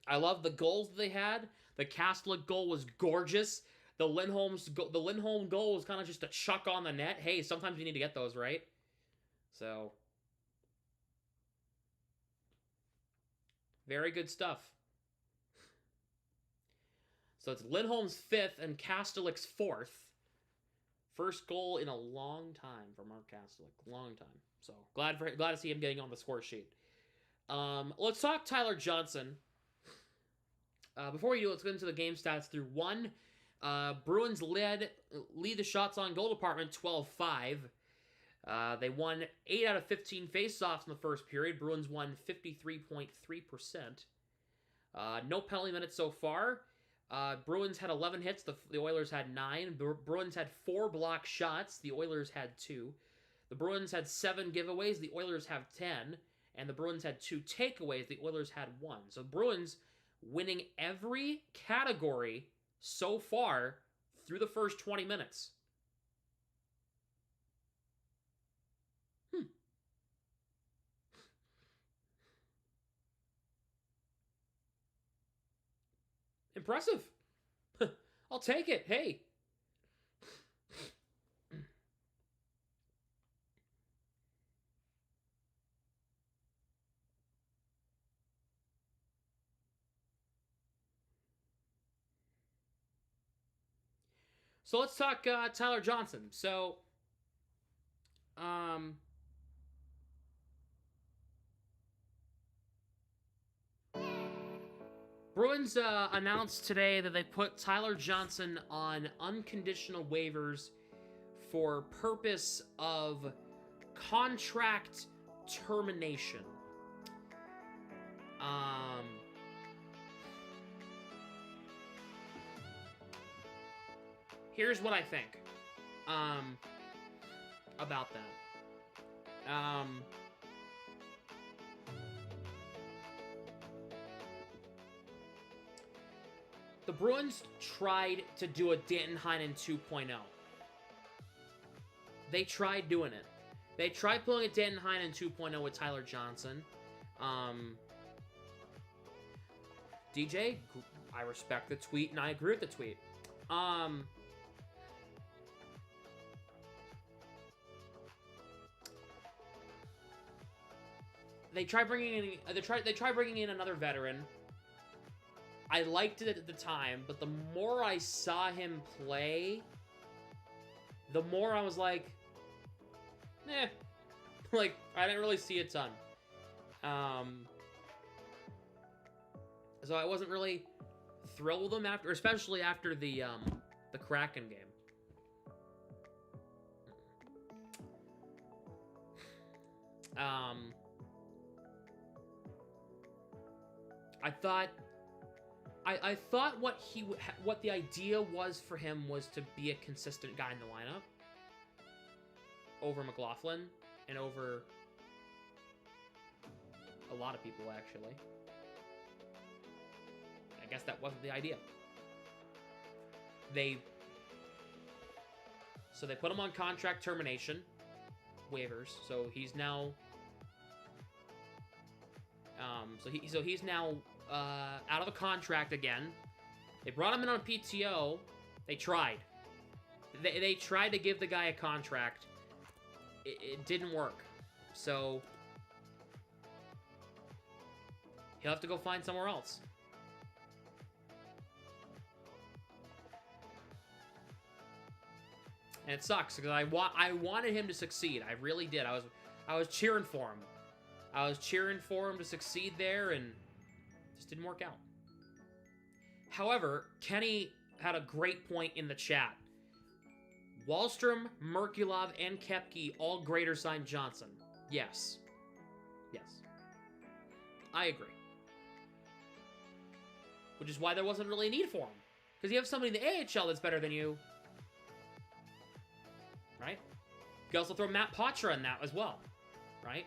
I love the goals they had. The Kastelik goal was gorgeous. The Lindholm goal was kind of just a chuck on the net. Hey, sometimes you need to get those, right? So, very good stuff. So it's Lindholm's 5th and Kastelik's 4th. First goal in a long time for Mark Kastelik. Long time. So glad to see him getting on the score sheet. Let's talk Tyler Johnson. Before we do, let's get into the game stats through 1. Bruins lead the shots on goal department 12-5. They won 8 out of 15 faceoffs in the first period. Bruins won 53.3%. No penalty minutes so far. Bruins had 11 hits. The Oilers had 9. Bruins had 4 block shots. The Oilers had 2. The Bruins had 7 giveaways. The Oilers have 10. And the Bruins had 2 takeaways. The Oilers had 1. So Bruins winning every category so far through the first 20 minutes. Impressive. I'll take it. Hey. So let's talk Tyler Johnson. So, Bruins announced today that they put Tyler Johnson on unconditional waivers for purpose of contract termination. Here's what I think about that. The Bruins tried to do a Danton Heinen 2.0. They tried doing it. They tried pulling a Danton Heinen 2.0 with Tyler Johnson. DJ, I respect the tweet and I agree with the tweet. They tried bringing in another veteran. I liked it at the time, but the more I saw him play, the more I was like, like, I didn't really see a ton. So I wasn't really thrilled with him especially after the Kraken game. I thought I thought what the idea was for him was to be a consistent guy in the lineup over McLaughlin and over a lot of people, actually. I guess that wasn't the idea. So they put him on contract termination waivers. So he's now he's now out of a contract again. They brought him in on PTO. They tried. They tried to give the guy a contract. It didn't work. So he'll have to go find somewhere else. And it sucks because I wanted him to succeed. I really did. I was cheering for him. I was cheering for him to succeed there, and it just didn't work out. However, Kenny had a great point in the chat. Wahlstrom, Merkulov, and Koepke all greater sign Johnson. Yes. Yes. I agree. Which is why there wasn't really a need for him. Because you have somebody in the AHL that's better than you. Right? You can also throw Matt Poitras in that as well. Right?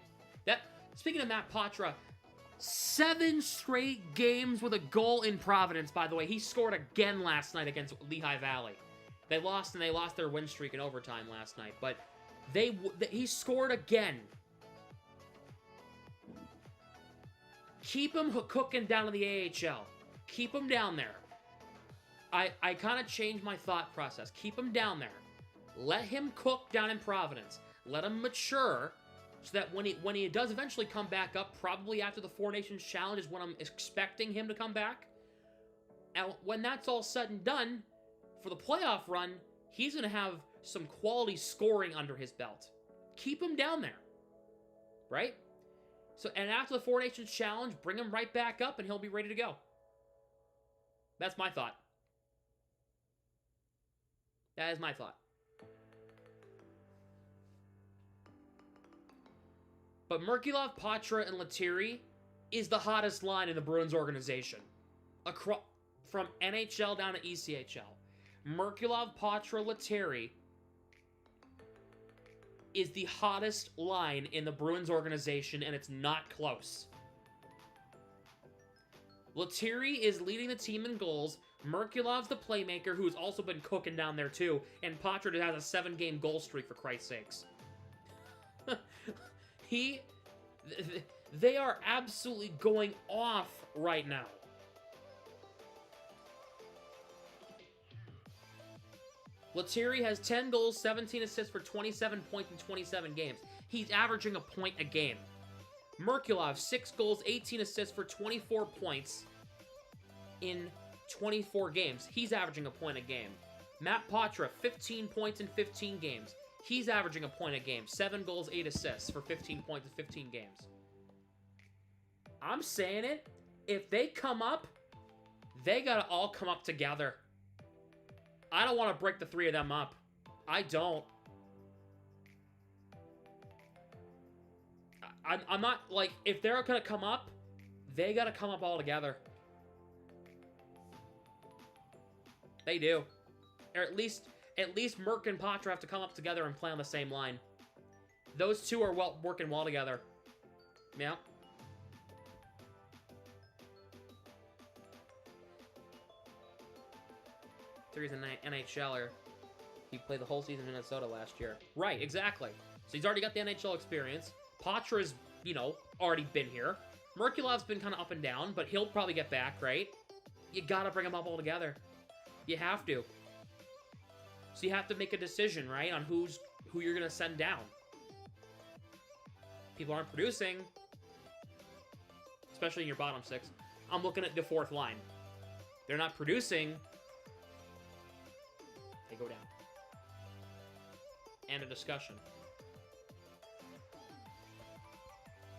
Speaking of Matt Poitras, 7 straight games with a goal in Providence, by the way. He scored again last night against Lehigh Valley. They lost, and they lost their win streak in overtime last night. But he scored again. Keep him cooking down in the AHL. Keep him down there. I kind of changed my thought process. Keep him down there. Let him cook down in Providence. Let him mature so that when he does eventually come back up, probably after the Four Nations Challenge is when I'm expecting him to come back. And when that's all said and done, for the playoff run, he's going to have some quality scoring under his belt. Keep him down there. Right? So, and after the Four Nations Challenge, bring him right back up and he'll be ready to go. That's my thought. That is my thought. But Merkulov, Poitras, and Lethierry is the hottest line in the Bruins organization. From NHL down to ECHL. Merkulov, Poitras, Lethierry is the hottest line in the Bruins organization, and it's not close. Lethierry is leading the team in goals. Merkulov's the playmaker, who's also been cooking down there too. And Poitras has a 7-game goal streak, for Christ's sakes. They are absolutely going off right now. Lethierry has 10 goals, 17 assists for 27 points in 27 games. He's averaging a point a game. Merkulov, 6 goals, 18 assists for 24 points in 24 games. He's averaging a point a game. Matt Poitras, 15 points in 15 games. He's averaging a point a game. 7 goals, 8 assists for 15 points in 15 games. I'm saying it. If they come up, they gotta all come up together. I don't want to break the 3 of them up. I don't. I'm not, like, if they're gonna come up, they gotta come up all together. They do. Or at least Merck and Poitras have to come up together and play on the same line. Those two are working well together. Yeah. He's an NHLer. He played the whole season in Minnesota last year. Right, exactly. So he's already got the NHL experience. Poitras's, already been here. Merkulov's been kind of up and down, but he'll probably get back, right? You gotta bring them up all together. You have to. So you have to make a decision, right, on who you're gonna send down. People aren't producing, especially in your bottom 6. I'm looking at the 4th line. They're not producing. They go down. And a discussion.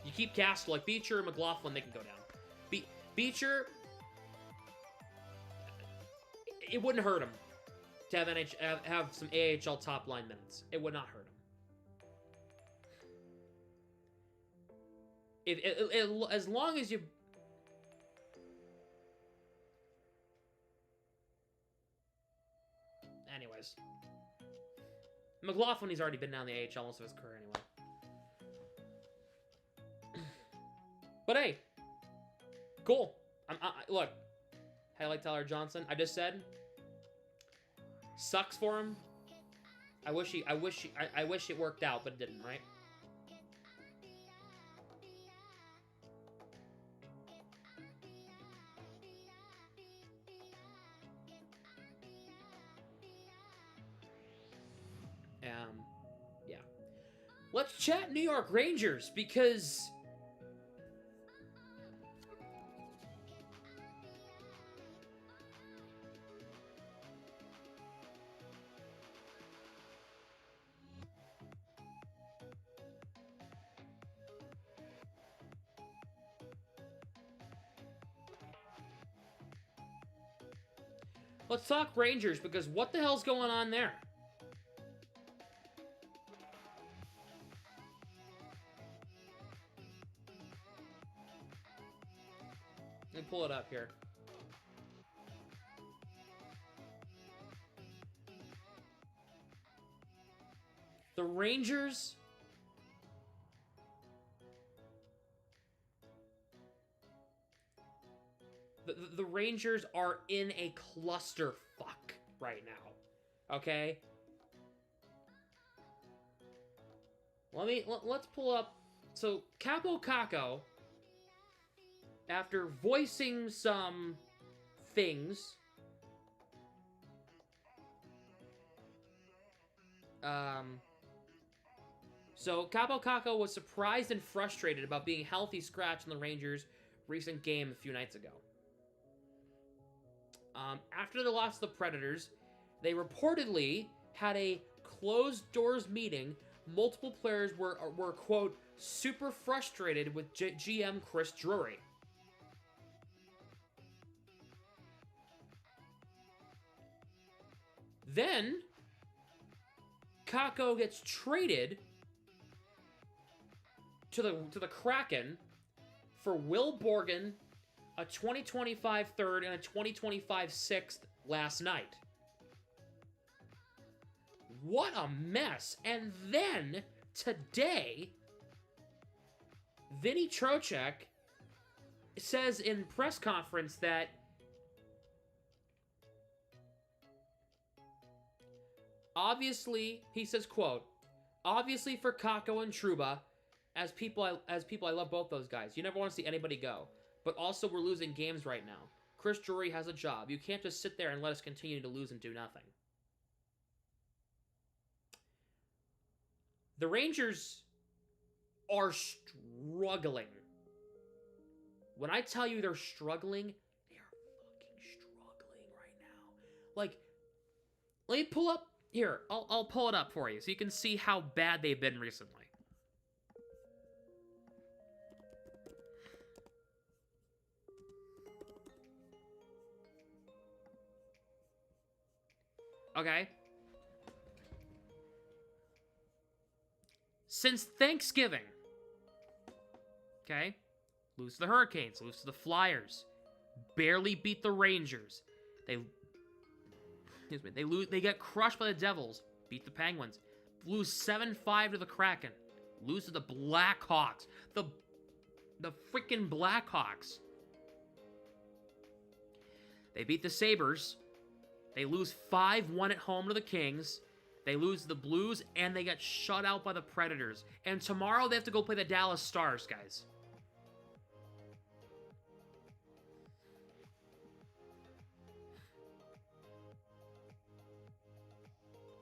You keep Castle like Beecher or McLaughlin, they can go down. Beecher, it wouldn't hurt him to have some AHL top line minutes. It would not hurt him. As long as you... anyways. McLaughlin, he's already been down the AHL most of his career anyway. But hey, cool. Look, hey, I like Tyler Johnson. I just said, sucks for him. I wish it worked out, but it didn't, right? Yeah. Let's chat New York Rangers, because let's talk Rangers, because what the hell's going on there? Let me pull it up here. The Rangers the Rangers are in a clusterfuck right now. Okay? Let's pull up. So Capo Caco, after voicing some things, so Capo Caco was surprised and frustrated about being healthy scratch in the Rangers' recent game a few nights ago. After the loss to the Predators, they reportedly had a closed-doors meeting. Multiple players were quote, super frustrated with GM Chris Drury. Then, Kako gets traded to the Kraken for Will Borgen, a 2025 third and a 2025 sixth last night. What a mess. And then, today, Vinny Trocheck says in press conference that obviously, he says, quote, obviously for Kako and Trouba, as people I love both those guys. You never want to see anybody go. But also, we're losing games right now. Chris Drury has a job. You can't just sit there and let us continue to lose and do nothing. The Rangers are struggling. When I tell you they're struggling, they are fucking struggling right now. Like, let me pull up here. I'll pull it up for you so you can see how bad they've been recently. Okay. Since Thanksgiving. Okay. Lose to the Hurricanes. Lose to the Flyers. Barely beat the Rangers. They get crushed by the Devils. Beat the Penguins. Lose 7-5 to the Kraken. Lose to the Blackhawks. The freaking Blackhawks. They beat the Sabres. They lose 5-1 at home to the Kings. They lose the Blues, and they get shut out by the Predators. And tomorrow they have to go play the Dallas Stars, guys.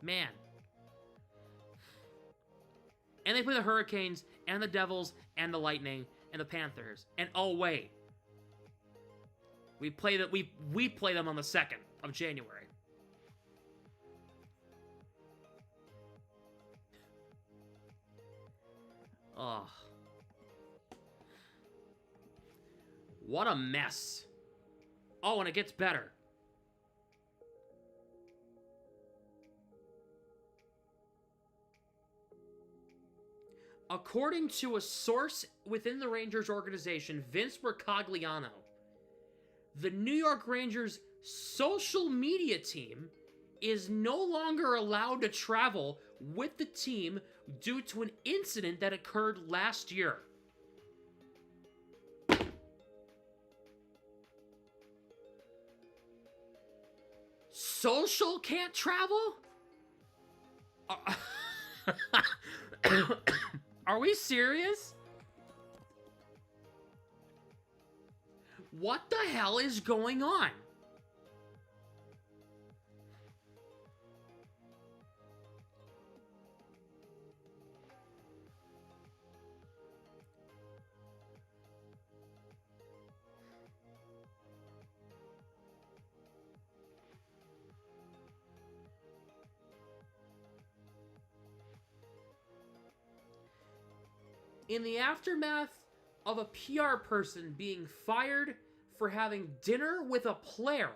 Man. And they play the Hurricanes, and the Devils, and the Lightning, and the Panthers. And oh wait. We play them on the 2nd of January. Ugh. What a mess. Oh, and it gets better. According to a source within the Rangers organization, Vince Mercogliano, the New York Rangers social media team is no longer allowed to travel with the team due to an incident that occurred last year. Social can't travel? Are we serious? What the hell is going on? In the aftermath of a PR person being fired for having dinner with a player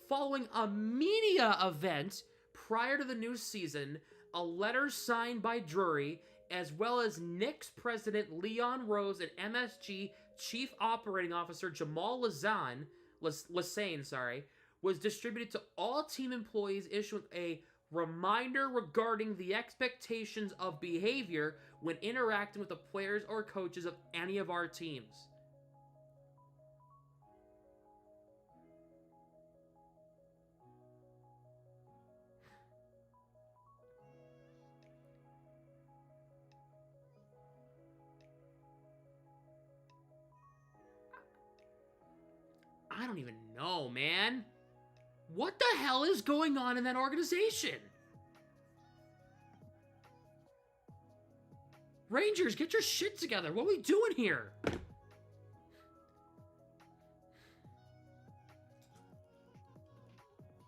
following a media event prior to the new season, a letter signed by Drury, as well as Knicks president Leon Rose and MSG chief operating officer Jamal Lassane, was distributed to all team employees, issuing a reminder regarding the expectations of behavior when interacting with the players or coaches of any of our teams. I don't even know, man. What the hell is going on in that organization? Rangers, get your shit together. What are we doing here?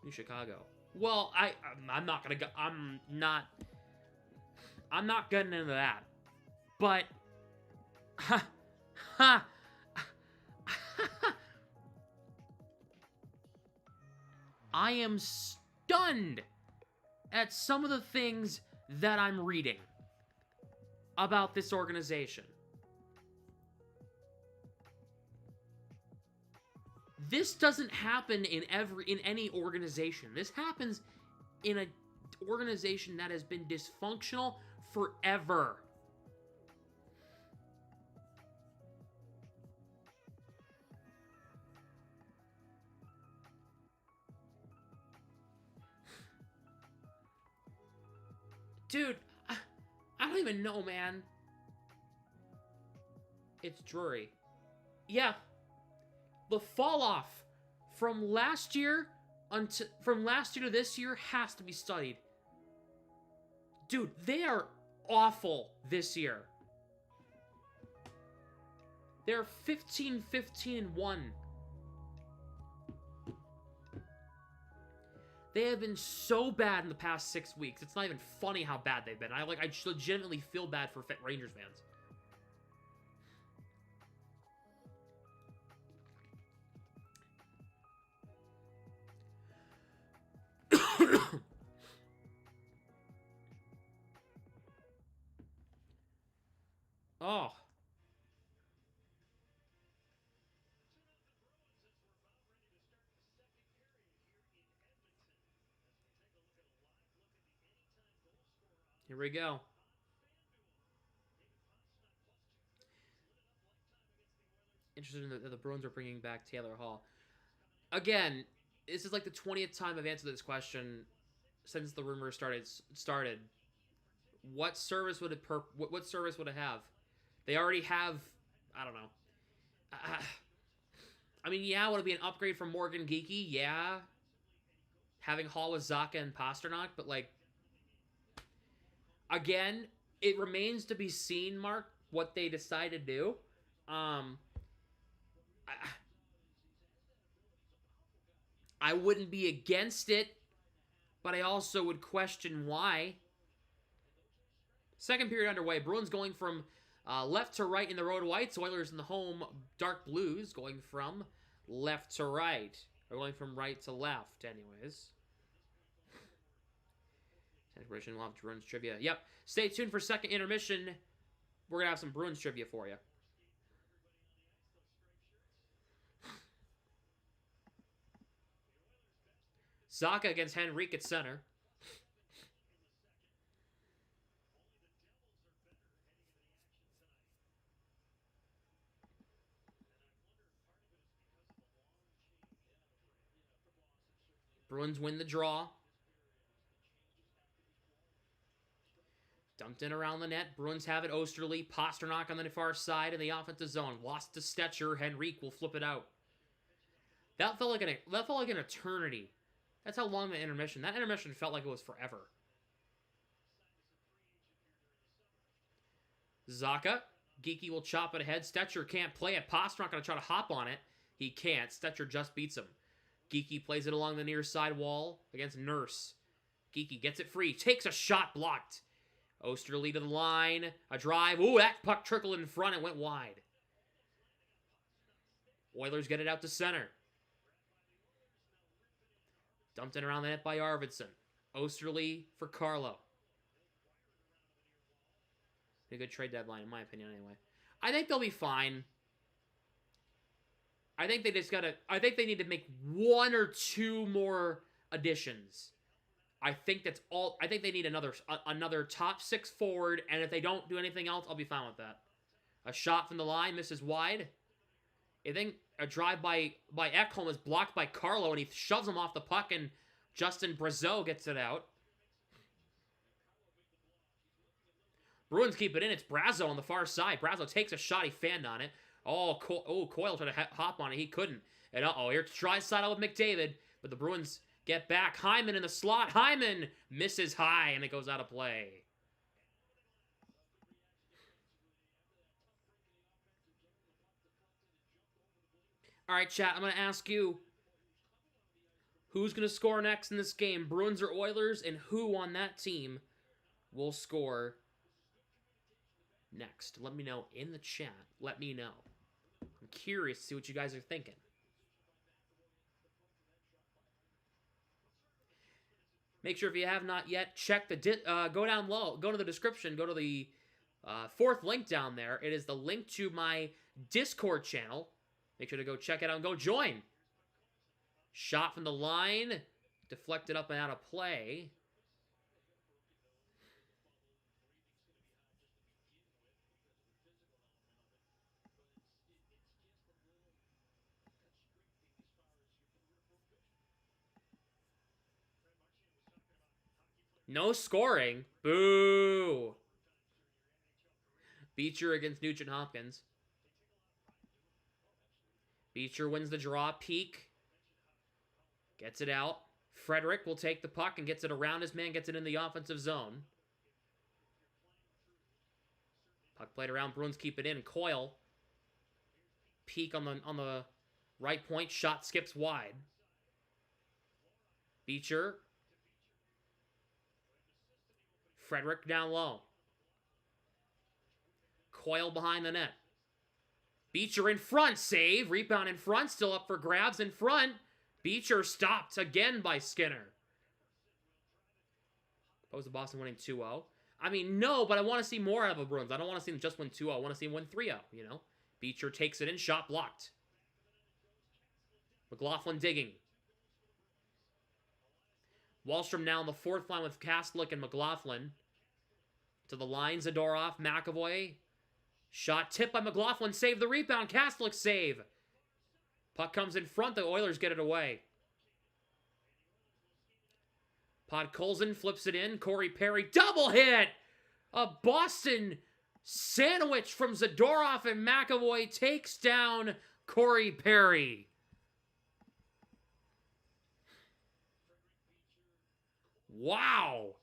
New Chicago. Well, I'm not gonna go. I'm not getting into that. But, I am stunned at some of the things that I'm reading about this organization. This doesn't happen in any organization. This happens in an organization that has been dysfunctional forever. Dude, I don't even know, man. It's Drury. Yeah. The fall off from last year to this year has to be studied. Dude, they are awful this year. They're 15-15-1. They have been so bad in the past 6 weeks. It's not even funny how bad they've been. I legitimately feel bad for Rangers fans. Oh. Here we go. Interested in that the Bruins are bringing back Taylor Hall. Again, this is like the 20th time I've answered this question since the rumor started. What service would it what service would it have? They already have, I don't know. I mean, yeah, would it be an upgrade from Morgan Geekie? Yeah. Having Hall with Zacha and Pasternak, but like, again, it remains to be seen, Mark, what they decide to do. I wouldn't be against it, but I also would question why. Second period underway. Bruins going from left to right in the road whites. Oilers in the home dark blues going from left to right. Or going from right to left, anyways. Intermission, we'll have Bruins trivia. Yep. Stay tuned for second intermission. We're going to have some Bruins trivia for you. Zacha against Henrique at center. Bruins win the draw. Dumped in around the net. Bruins have it. Osterley. Pasternak on the far side in the offensive zone. Lost to Stetcher. Henrique will flip it out. That felt like an eternity. That's how long the intermission. That intermission felt like it was forever. Zacha. Geeky will chop it ahead. Stetcher can't play it. Pasternak going to try to hop on it. He can't. Stetcher just beats him. Geeky plays it along the near side wall against Nurse. Geeky gets it free. Takes a shot blocked. Osterley to the line. A drive. Ooh, that puck trickled in front and went wide. Oilers get it out to center. Dumped in around the net by Arvidsson. Osterley for Carlo. A good trade deadline, in my opinion, anyway. I think they'll be fine. I think they need to make one or two more additions. I think that's all. I think they need another top 6 forward, and if they don't do anything else, I'll be fine with that. A shot from the line misses wide. I think a drive by Ekholm is blocked by Carlo, and he shoves him off the puck, and Justin Brazeau gets it out. Bruins keep it in. It's Brazeau on the far side. Brazeau takes a shot. He fanned on it. Oh, Coyle tried to hop on it. He couldn't. And here tries side out with McDavid, but the Bruins get back. Hyman in the slot. Hyman misses high, and it goes out of play. All right, chat, I'm going to ask you, who's going to score next in this game, Bruins or Oilers, and who on that team will score next? Let me know in the chat. Let me know. I'm curious to see what you guys are thinking. Make sure if you have not yet, check the go down low, go to the description, go to the 4th link down there. It is the link to my Discord channel. Make sure to go check it out and go join. Shot from the line, deflected up and out of play. No scoring. Boo. Beecher against Nugent Hopkins. Beecher wins the draw. Peak. Gets it out. Frederick will take the puck and gets it around his man. Gets it in the offensive zone. Puck played around. Bruins keep it in. Coyle. Peak on the right point. Shot skips wide. Beecher. Frederick down low. Coyle behind the net. Beecher in front. Save. Rebound in front. Still up for grabs in front. Beecher stopped again by Skinner. Opposed to Boston winning 2-0. I mean, no, but I want to see more out of the Bruins. I don't want to see them just win 2-0. I want to see them win 3-0, you know? Beecher takes it in. Shot blocked. McLaughlin digging. Wallstrom now on the 4th line with Kastlick and McLaughlin. To the line, Zadorov, McAvoy. Shot tipped by McLaughlin. Save the rebound. Kastlick save. Puck comes in front. The Oilers get it away. Podkolzin flips it in. Corey Perry. Double hit! A Boston sandwich from Zadorov, and McAvoy takes down Corey Perry. Wow!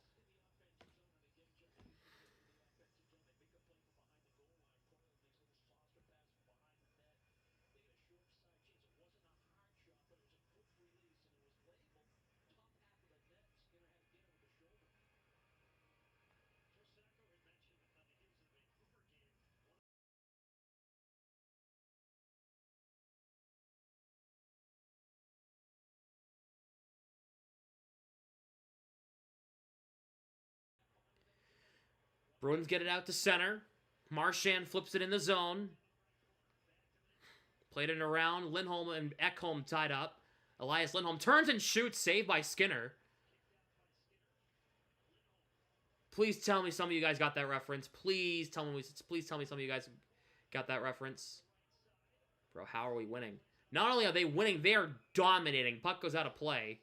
Bruins get it out to center. Marchand flips it in the zone. Played it around. Lindholm and Ekholm tied up. Elias Lindholm turns and shoots, saved by Skinner. Please tell me some of you guys got that reference. Please tell me some of you guys got that reference. Bro, how are we winning? Not only are they winning, they are dominating. Puck goes out of play.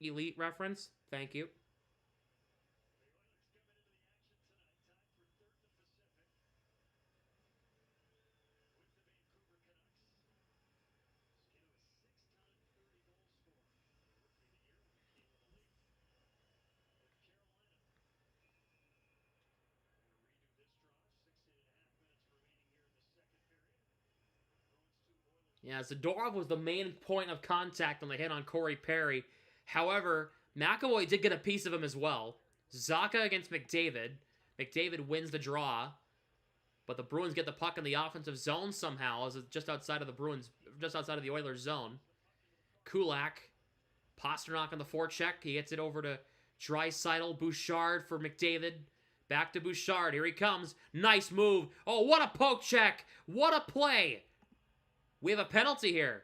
Elite reference. Thank you. Yeah, Zadorov was the main point of contact on the hit on Corey Perry. However, McAvoy did get a piece of him as well. Zacha against McDavid. McDavid wins the draw. But the Bruins get the puck in the offensive zone somehow, as it's just outside of the Bruins, just outside of the Oilers' zone. Kulak, Pasternak on the forecheck. He gets it over to Draisaitl, Bouchard for McDavid. Back to Bouchard. Here he comes. Nice move. Oh, what a poke check. What a play. We have a penalty here.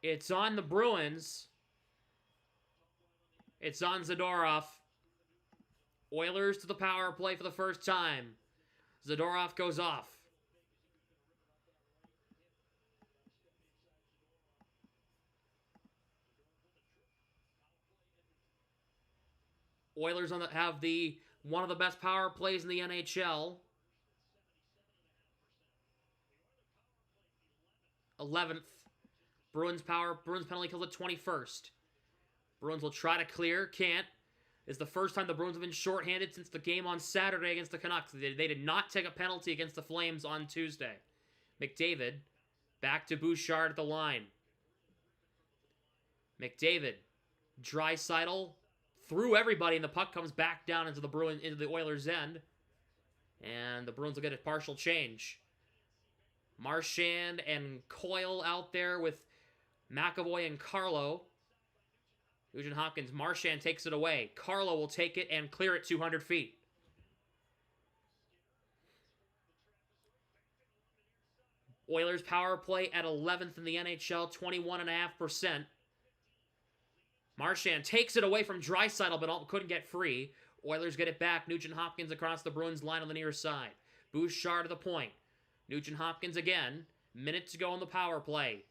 It's on the Bruins. It's on Zadorov. Oilers to the power play for the first time. Zadorov goes off. Oilers have one of the best power plays in the NHL. 11th. Bruins penalty kills at 21st. Bruins will try to clear, can't. It's the first time the Bruins have been shorthanded since the game on Saturday against the Canucks. They did not take a penalty against the Flames on Tuesday. McDavid, back to Bouchard at the line. McDavid, Draisaitl, through everybody, and the puck comes back down into the Oilers' end. And the Bruins will get a partial change. Marchand and Coyle out there with McAvoy and Carlo. Nugent Hopkins, Marchand takes it away. Carlo will take it and clear it 200 feet. Oilers power play at 11th in the NHL, 21.5%. Marchand takes it away from Draisaitl, but couldn't get free. Oilers get it back. Nugent Hopkins across the Bruins line on the near side. Bouchard to the point. Nugent Hopkins again. Minute to go on the power play.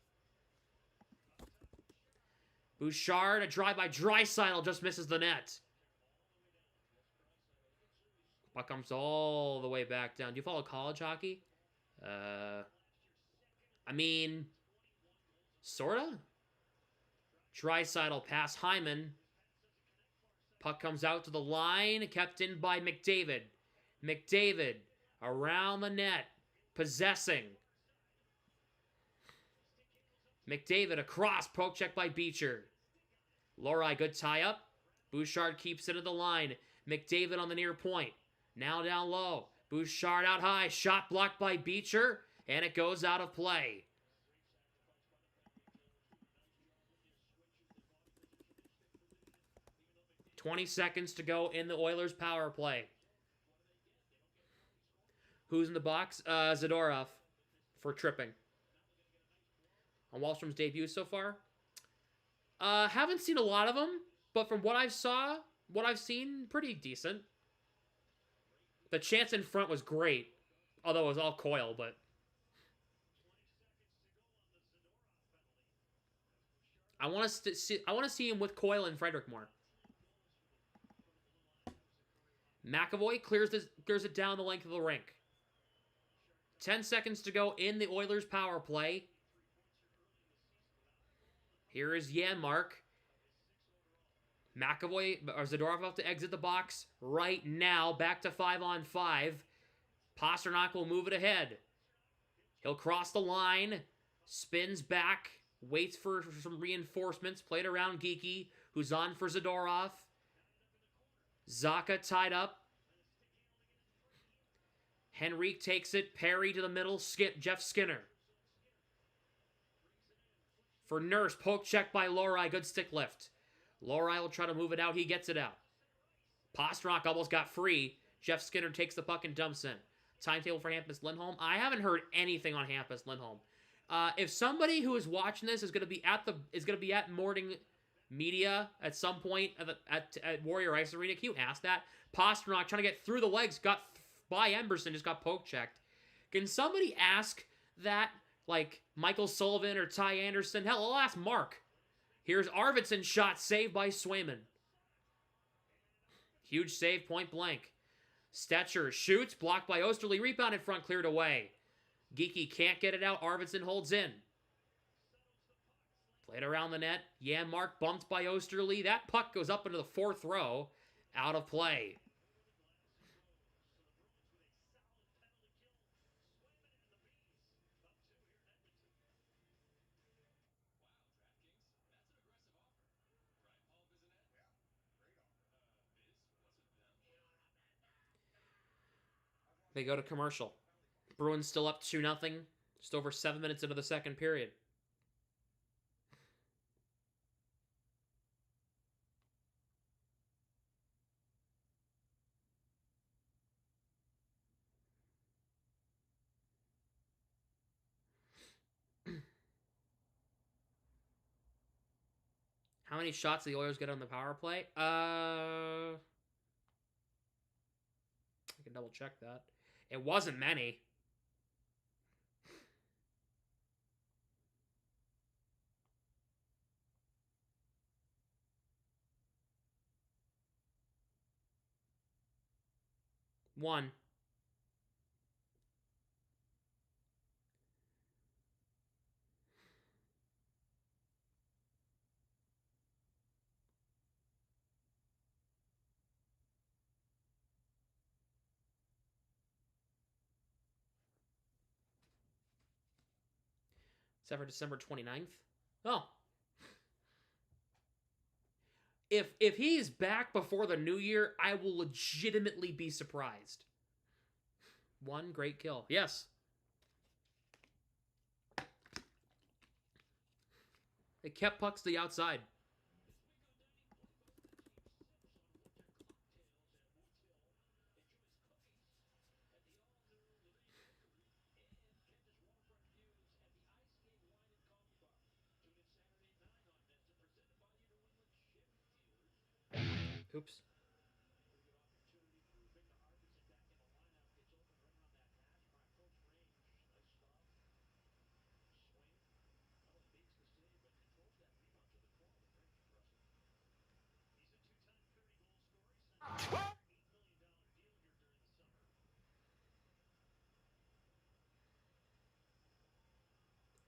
Bouchard, a drive by Draisaitl, just misses the net. Puck comes all the way back down. Do you follow college hockey? I mean, sorta. Draisaitl pass Hyman. Puck comes out to the line, kept in by McDavid. McDavid around the net, possessing. McDavid across, poke check by Beecher. Lohrei, good tie-up. Bouchard keeps it at the line. McDavid on the near point. Now down low. Bouchard out high. Shot blocked by Beecher, and it goes out of play. .20 seconds to go in the Oilers' power play. Who's in the box? Zadorov for tripping. On Wallstrom's debut so far. Haven't seen a lot of them, but from what I've seen, pretty decent. The chance in front was great, although it was all Coyle, but I want to see him with Coyle and Frederick more. McAvoy clears it down the length of the rink. 10 seconds to go in the Oilers' power play. Here is Janmark. Zadorov have to exit the box right now. Back to 5-on-5. Pasternak will move it ahead. He'll cross the line, spins back, waits for some reinforcements, played around Geeky, who's on for Zadorov. Zaka tied up. Henrique takes it, Perry to the middle, Jeff Skinner. For Nurse, poke check by Lohrei, good stick lift. Lohrei will try to move it out, he gets it out. Pastrnak almost got free. Jeff Skinner takes the puck and dumps in. Timetable for Hampus Lindholm. I haven't heard anything on Hampus Lindholm. If somebody who is watching this is going to be at Morning Media at some point at Warrior Ice Arena, can you ask that? Pastrnak trying to get through the legs, got by Emberson, just got poke checked. Can somebody ask that, like Michael Sullivan or Ty Anderson? Hell, I'll ask Mark. Here's Arvidsson's shot, saved by Swayman. Huge save, point blank. Stetcher shoots, blocked by Osterley, rebound in front, cleared away. Geeky can't get it out, Arvidsson holds in. Played around the net, Mark bumped by Osterley. That puck goes up into the fourth row, out of play. They go to commercial. Bruins still up 2-0. Just over 7 minutes into the second period. How many shots did the Oilers get on the power play? I can double check that. It wasn't many. One. Except for December 29th. Oh. If he's back before the new year, I will legitimately be surprised. One great kill. Yes. They kept pucks to the outside. Oops.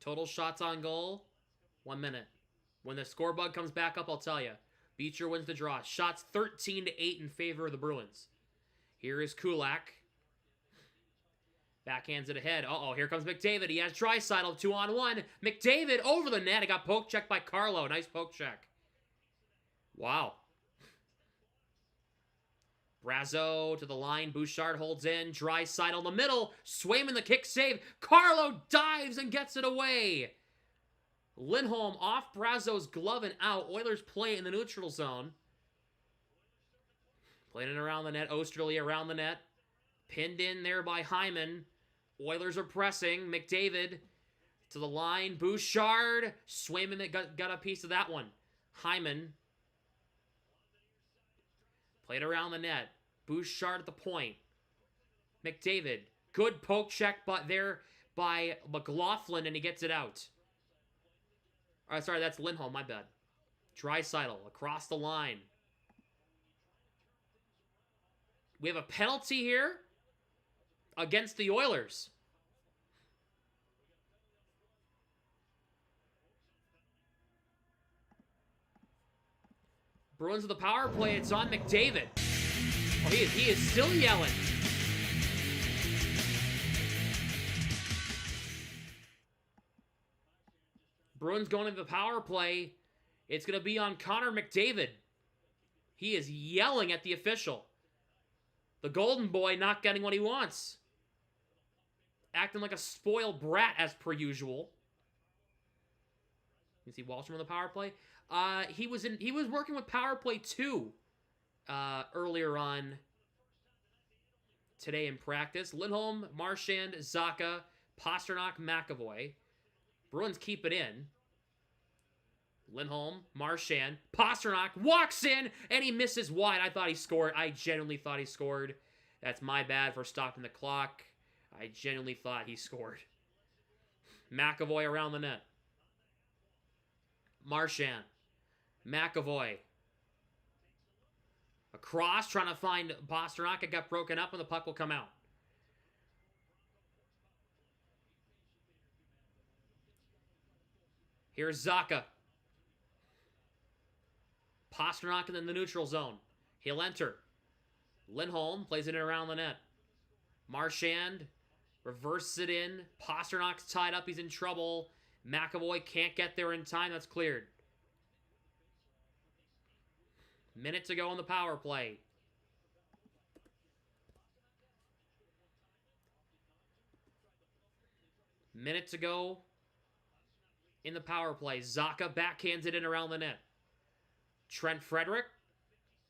Total shots on goal, 1 minute. When the scoreboard comes back up, I'll tell you. Beecher wins the draw. Shots 13-8 in favor of the Bruins. Here is Kulak. Backhands it ahead. Uh-oh, here comes McDavid. He has Draisaitl 2-on-1. McDavid over the net. It got poke checked by Carlo. Nice poke check. Wow. Brazo to the line. Bouchard holds in. Draisaitl in the middle. Swayman the kick save. Carlo dives and gets it away. Lindholm off Brazo's glove and out. Oilers play in the neutral zone. Playing it around the net. Osterley around the net. Pinned in there by Hyman. Oilers are pressing. McDavid to the line. Bouchard. Swayman got a piece of that one. Hyman. Played around the net. Bouchard at the point. McDavid. Good poke check but there by McLaughlin, and he gets it out. All right, sorry, that's Lindholm, my bad. Draisaitl across the line. We have a penalty here against the Oilers. Bruins with the power play. It's on McDavid. Oh, he is still yelling. Bruins going into the power play. It's going to be on Connor McDavid. He is yelling at the official. The golden boy not getting what he wants. Acting like a spoiled brat as per usual. You see Wallstrom on the power play? He was working with power play 2 earlier on today in practice. Lindholm, Marchand, Zacha, Pasternak, McAvoy. Bruins keep it in. Lindholm, Marchand, Pasternak walks in, and he misses wide. I thought he scored. I genuinely thought he scored. That's my bad for stopping the clock. I genuinely thought he scored. McAvoy around the net. Marchand. McAvoy. Across, trying to find Pasternak. It got broken up, and the puck will come out. Here's Zacha. Pasternak in the neutral zone. He'll enter. Lindholm plays it around the net. Marchand reverses it in. Pasternak's tied up. He's in trouble. McAvoy can't get there in time. That's cleared. Minute to go on the power play. Minute to go in the power play. Zacha backhands it in around the net. Trent Frederick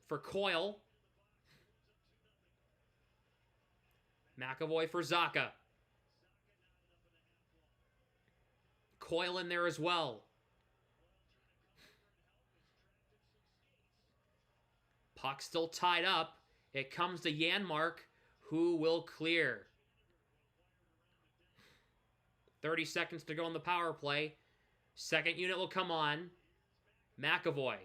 for Coyle. McAvoy for Zacha. Coyle in there as well. Puck still tied up. It comes to Janmark, who will clear. 30 seconds to go on the power play. Second unit will come on. McAvoy.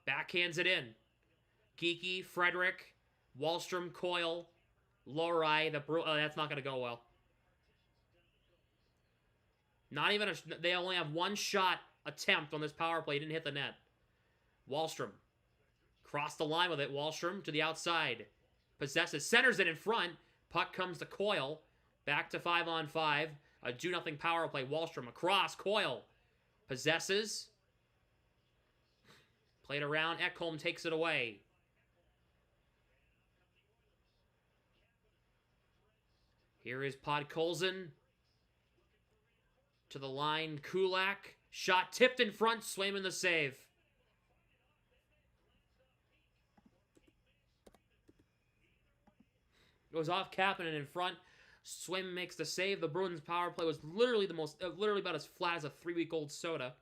Backhands it in. Geeky, Frederick, Wallstrom, Coyle, Lohrei. That's not going to go well. Not even they only have one shot attempt on this power play. Didn't hit the net. Wallstrom. Cross the line with it. Wallstrom to the outside. Possesses. Centers it in front. Puck comes to Coyle. Back to 5-on-5. A 2-0 power play. Wallstrom across. Coyle. Possesses. Played around. Ekholm takes it away. Here is Podkolzin. To the line. Kulak. Shot tipped in front. Swayman the save. Goes off Kapanen in front. Swayman makes the save. The Bruins power play was literally literally about as flat as a 3-week-old soda.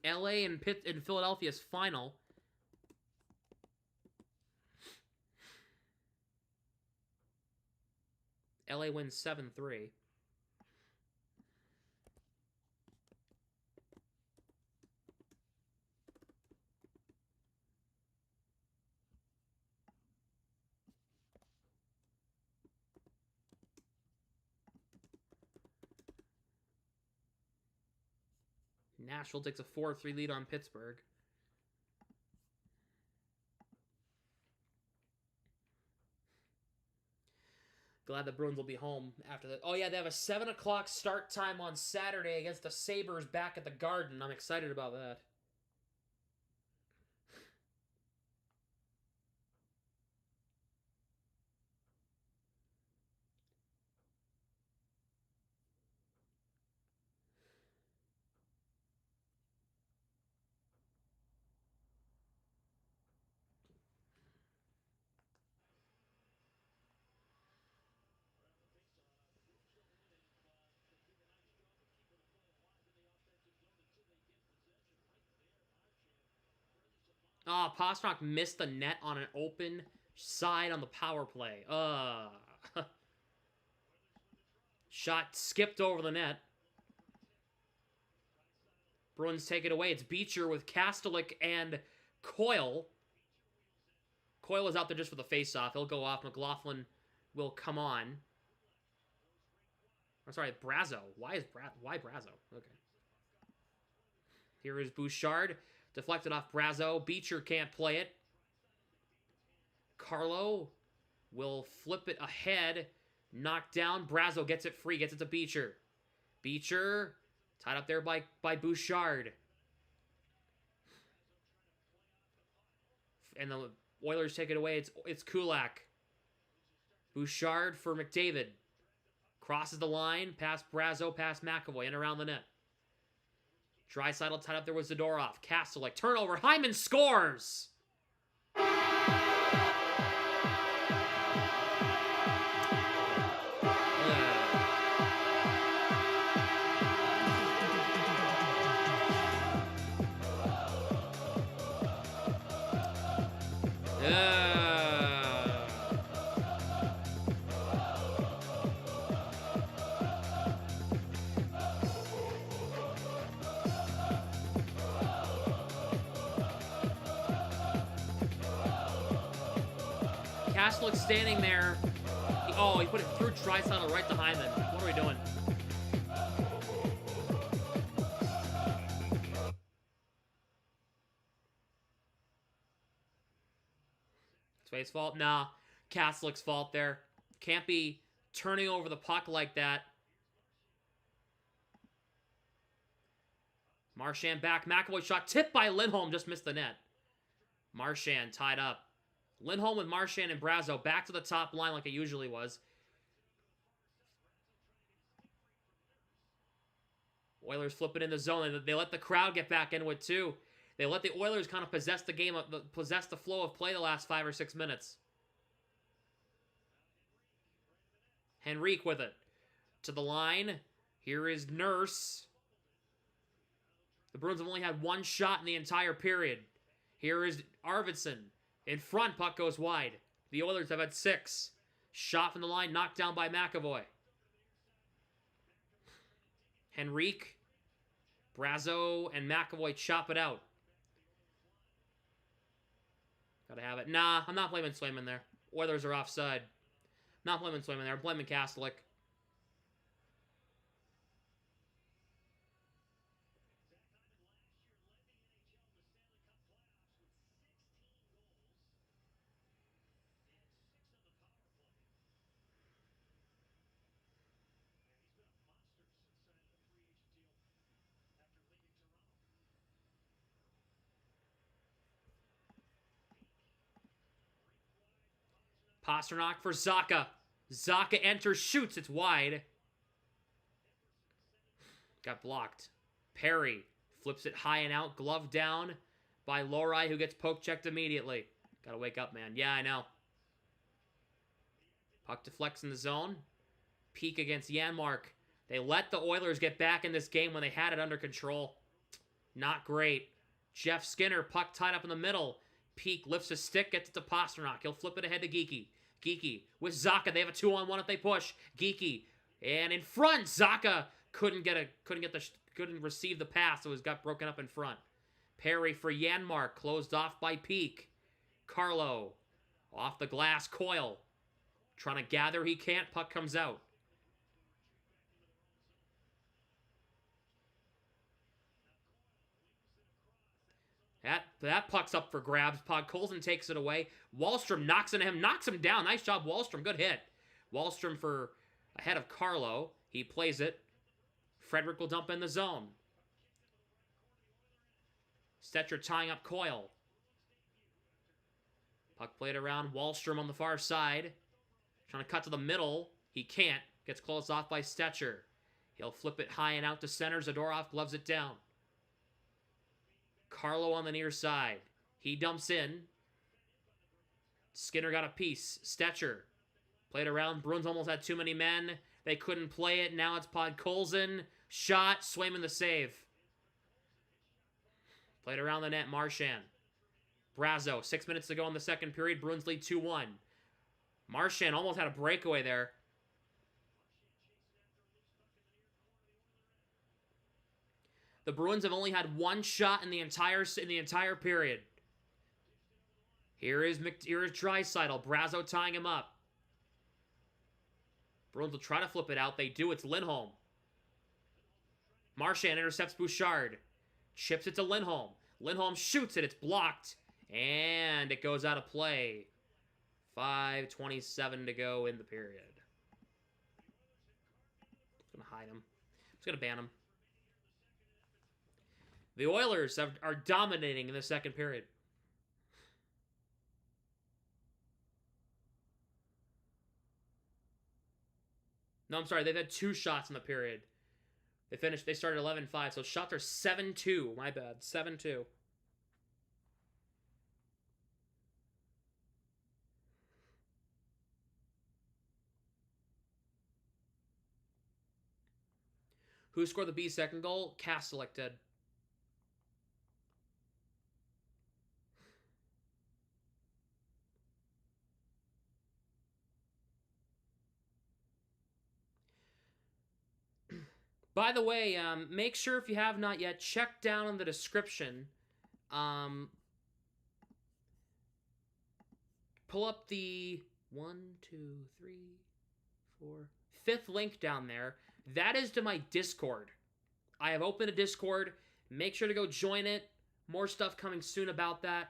LA and Philadelphia's final. LA wins 7-3. Nashville takes a 4-3 lead on Pittsburgh. Glad the Bruins will be home after that. Oh, yeah, they have a 7 o'clock start time on Saturday against the Sabres back at the Garden. I'm excited about that. Oh, Pastrnak missed the net on an open side on the power play. Shot skipped over the net. Bruins take it away. It's Beecher with Kastelik and Coyle. Coyle is out there just for the face-off. He'll go off. McLaughlin will come on. I'm sorry, Brazo. Why Brazo? Okay. Here is Bouchard. Deflected off Brazo. Beecher can't play it. Carlo will flip it ahead. Knocked down. Brazo gets it free. Gets it to Beecher. Beecher tied up there by Bouchard. And the Oilers take it away. It's Kulak. Bouchard for McDavid. Crosses the line. Past Brazo. Past McAvoy. And around the net. Draisaitl tied up there with Zadorov. Kastelik. Turnover. Hyman scores! Kastelik standing there. He put it through Draisaitl right to Hyman. What are we doing? Spade's fault? Nah. Kastelik's fault there. Can't be turning over the puck like that. Marchand back. McAvoy shot tipped by Lindholm. Just missed the net. Marchand tied up. Lindholm with Marchand and Brazo back to the top line like it usually was. Oilers flip it in the zone. They let the crowd get back into it too. They let the Oilers kind of possess the game, possess the flow of play the last 5 or 6 minutes. Henrique with it. To the line. Here is Nurse. The Bruins have only had 1 shot in the entire period. Here is Arvidsson. In front, puck goes wide. The Oilers have had 6. Shot from the line, knocked down by McAvoy. Henrique, Brazo, and McAvoy chop it out. Gotta have it. Nah, I'm not blaming Swayman there. Oilers are offside. Not blaming Swayman there. I'm blaming Kastelik. Pastrnak for Zacha. Zacha enters, shoots, it's wide. Got blocked. Perry flips it high and out, glove down by Lohrei, who gets poke checked immediately. Gotta wake up, man. Yeah, I know. Puck deflects in the zone. Peak against Janmark. They let the Oilers get back in this game when they had it under control. Not great. Jeff Skinner, puck tied up in the middle. Peak lifts his stick, gets it to Pastrnak. He'll flip it ahead to Geekie. Geekie with Zacha. They have a 2-on-1 if they push. Geekie. And in front, Zacha couldn't receive the pass, so it got broken up in front. Perry for Janmark, closed off by Peak. Carlo off the glass. Coyle trying to gather, he can't. Puck comes out. That puck's up for grabs. Podkolzin takes it away. Wahlstrom knocks into him, knocks him down. Nice job, Wahlstrom. Good hit. Wahlstrom for ahead of Carlo. He plays it. Frederick will dump in the zone. Stetcher tying up Coyle. Puck played around. Wahlstrom on the far side. Trying to cut to the middle. He can't. Gets closed off by Stetcher. He'll flip it high and out to center. Zadorov gloves it down. Carlo on the near side. He dumps in. Skinner got a piece. Stetcher played around. Bruins almost had too many men. They couldn't play it. Now it's Podkolzin. Shot. Swayman the save. Played around the net. Marchand. Brazo, 6 minutes to go in the second period. Bruins lead 2-1. Marchand almost had a breakaway there. The Bruins have only had one shot in the entire period. Here is Draisaitl. Brazo tying him up. Bruins will try to flip it out. They do. It's Lindholm. Marchand intercepts Bouchard. Chips it to Lindholm. Lindholm shoots it. It's blocked. And it goes out of play. 5:27 to go in the period. Just going to hide him. Just going to ban him. The Oilers are dominating in the second period. No, I'm sorry. They've had 2 shots in the period. They started 11-5, so shots are 7-2. My bad. 7-2. Who scored the B's second goal? Kastelik did. By the way, make sure if you have not yet, check down in the description. Pull up the 5th link down there. That is to my Discord. I have opened a Discord. Make sure to go join it. More stuff coming soon about that.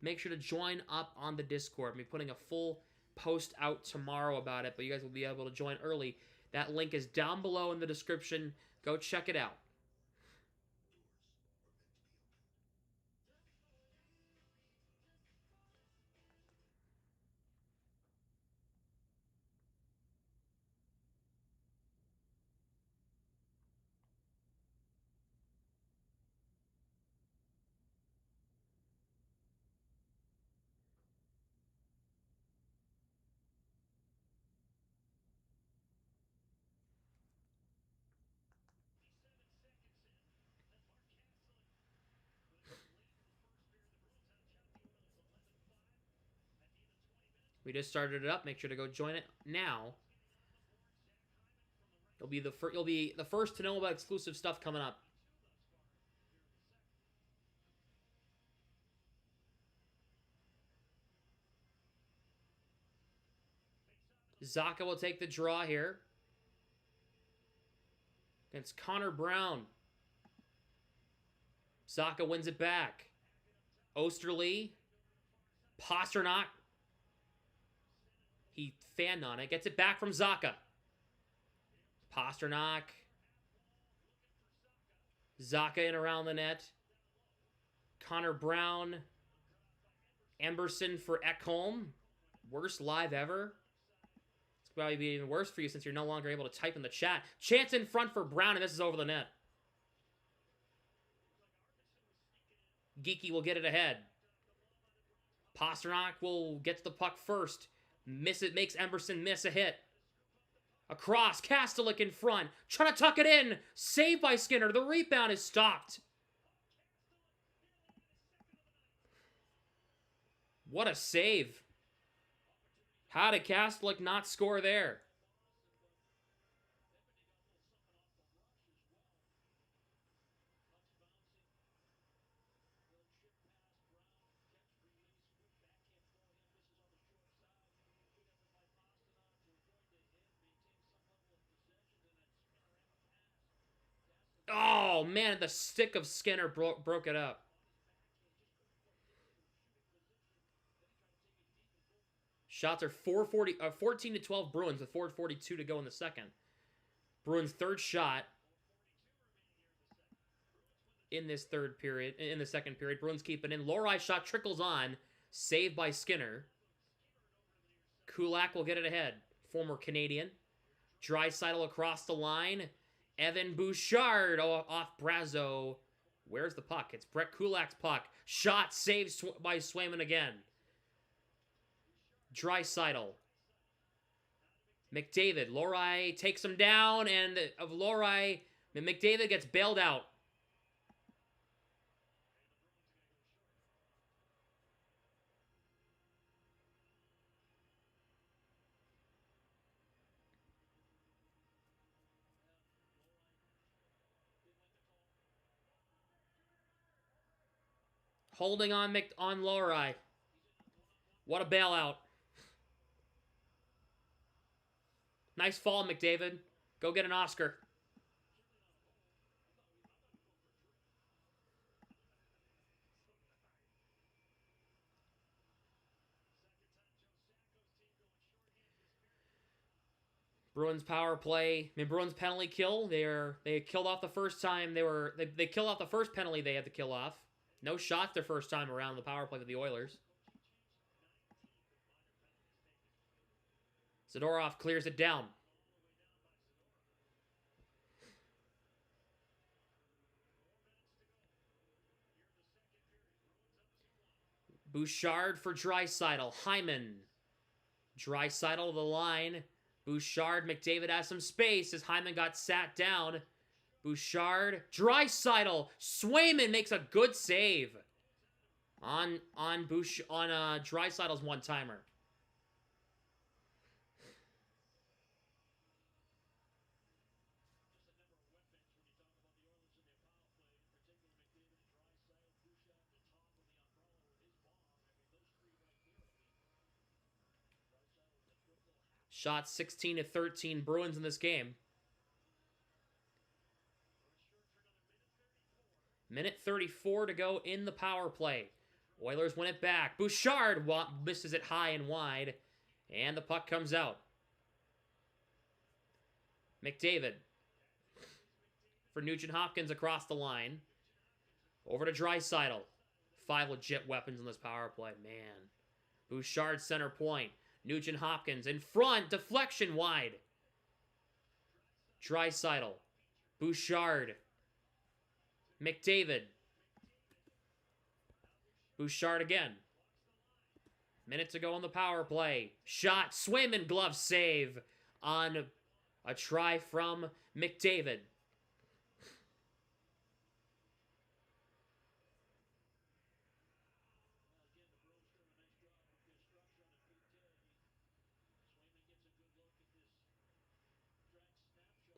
Make sure to join up on the Discord. I'll be putting a full post out tomorrow about it, but you guys will be able to join early. That link is down below in the description. Go check it out. We just started it up. Make sure to go join it now. You'll be the first to know about exclusive stuff coming up. Zacha will take the draw here against Connor Brown. Zacha wins it back. Osterley. Pasternak. He fanned on it. Gets it back from Zacha. Pasternak. Zacha in around the net. Connor Brown. Emberson for Ekholm. Worst live ever. It's probably be even worse for you since you're no longer able to type in the chat. Chance in front for Brown, and this is over the net. Geeky will get it ahead. Pasternak will get to the puck first. Miss it, makes Emberson miss a hit. Across, Kastelik in front. Trying to tuck it in. Saved by Skinner. The rebound is stopped. What a save. How did Kastelik not score there? Oh, man, the stick of Skinner broke it up. Shots are 14-12 Bruins with 4:42 to go in the second. Bruins' third shot in this third period, in the second period. Bruins keep it in. Lorai's shot trickles on, saved by Skinner. Kulak will get it ahead. Former Canadian. Draisaitl across the line. Evan Bouchard off Brazo. Where's the puck? It's Brett Kulak's puck. Shot saved by Swayman again. Draisaitl. McDavid. Lorai takes him down, and of Lorai, McDavid gets bailed out. Holding on on Lowry. What a bailout. Nice fall, McDavid. Go get an Oscar. Bruins power play. I mean, Bruins penalty kill. They killed off the first time they killed off the first penalty they had to kill off. No shots their first time around the power play with the Oilers. Zadorov clears it down. Bouchard for Draisaitl. Hyman. Draisaitl to the line. Bouchard, McDavid has some space as Hyman got sat down. Bouchard, Draisaitl. Swayman makes a good save on Draisaitl's one-timer. Shots 16-13 Bruins in this game. Minute 34 to go in the power play. Oilers win it back. Bouchard misses it high and wide. And the puck comes out. McDavid. For Nugent Hopkins across the line. Over to Draisaitl. 5 legit weapons in this power play. Man. Bouchard center point. Nugent Hopkins in front. Deflection wide. Draisaitl. Bouchard. McDavid. Bouchard again. Minute to go on the power play. Shot. Swayman glove save on a try from McDavid.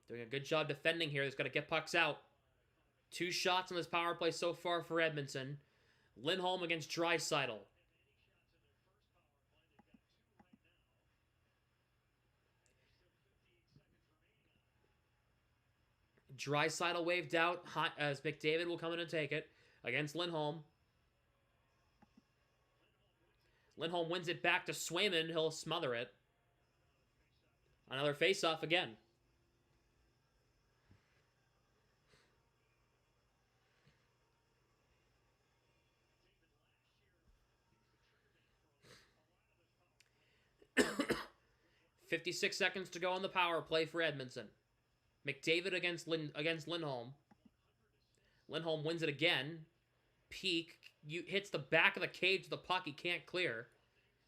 Doing a good job defending here. He's got to get pucks out. 2 shots on this power play so far for Edmonton. Lindholm against Draisaitl. Draisaitl waved out as McDavid will come in and take it against Lindholm. Lindholm wins it back to Swayman. He'll smother it. Another face-off again. .56 seconds to go on the power play for Edmonton. McDavid against Lindholm. Lindholm wins it again. Peak hits the back of the cage of the puck. He can't clear.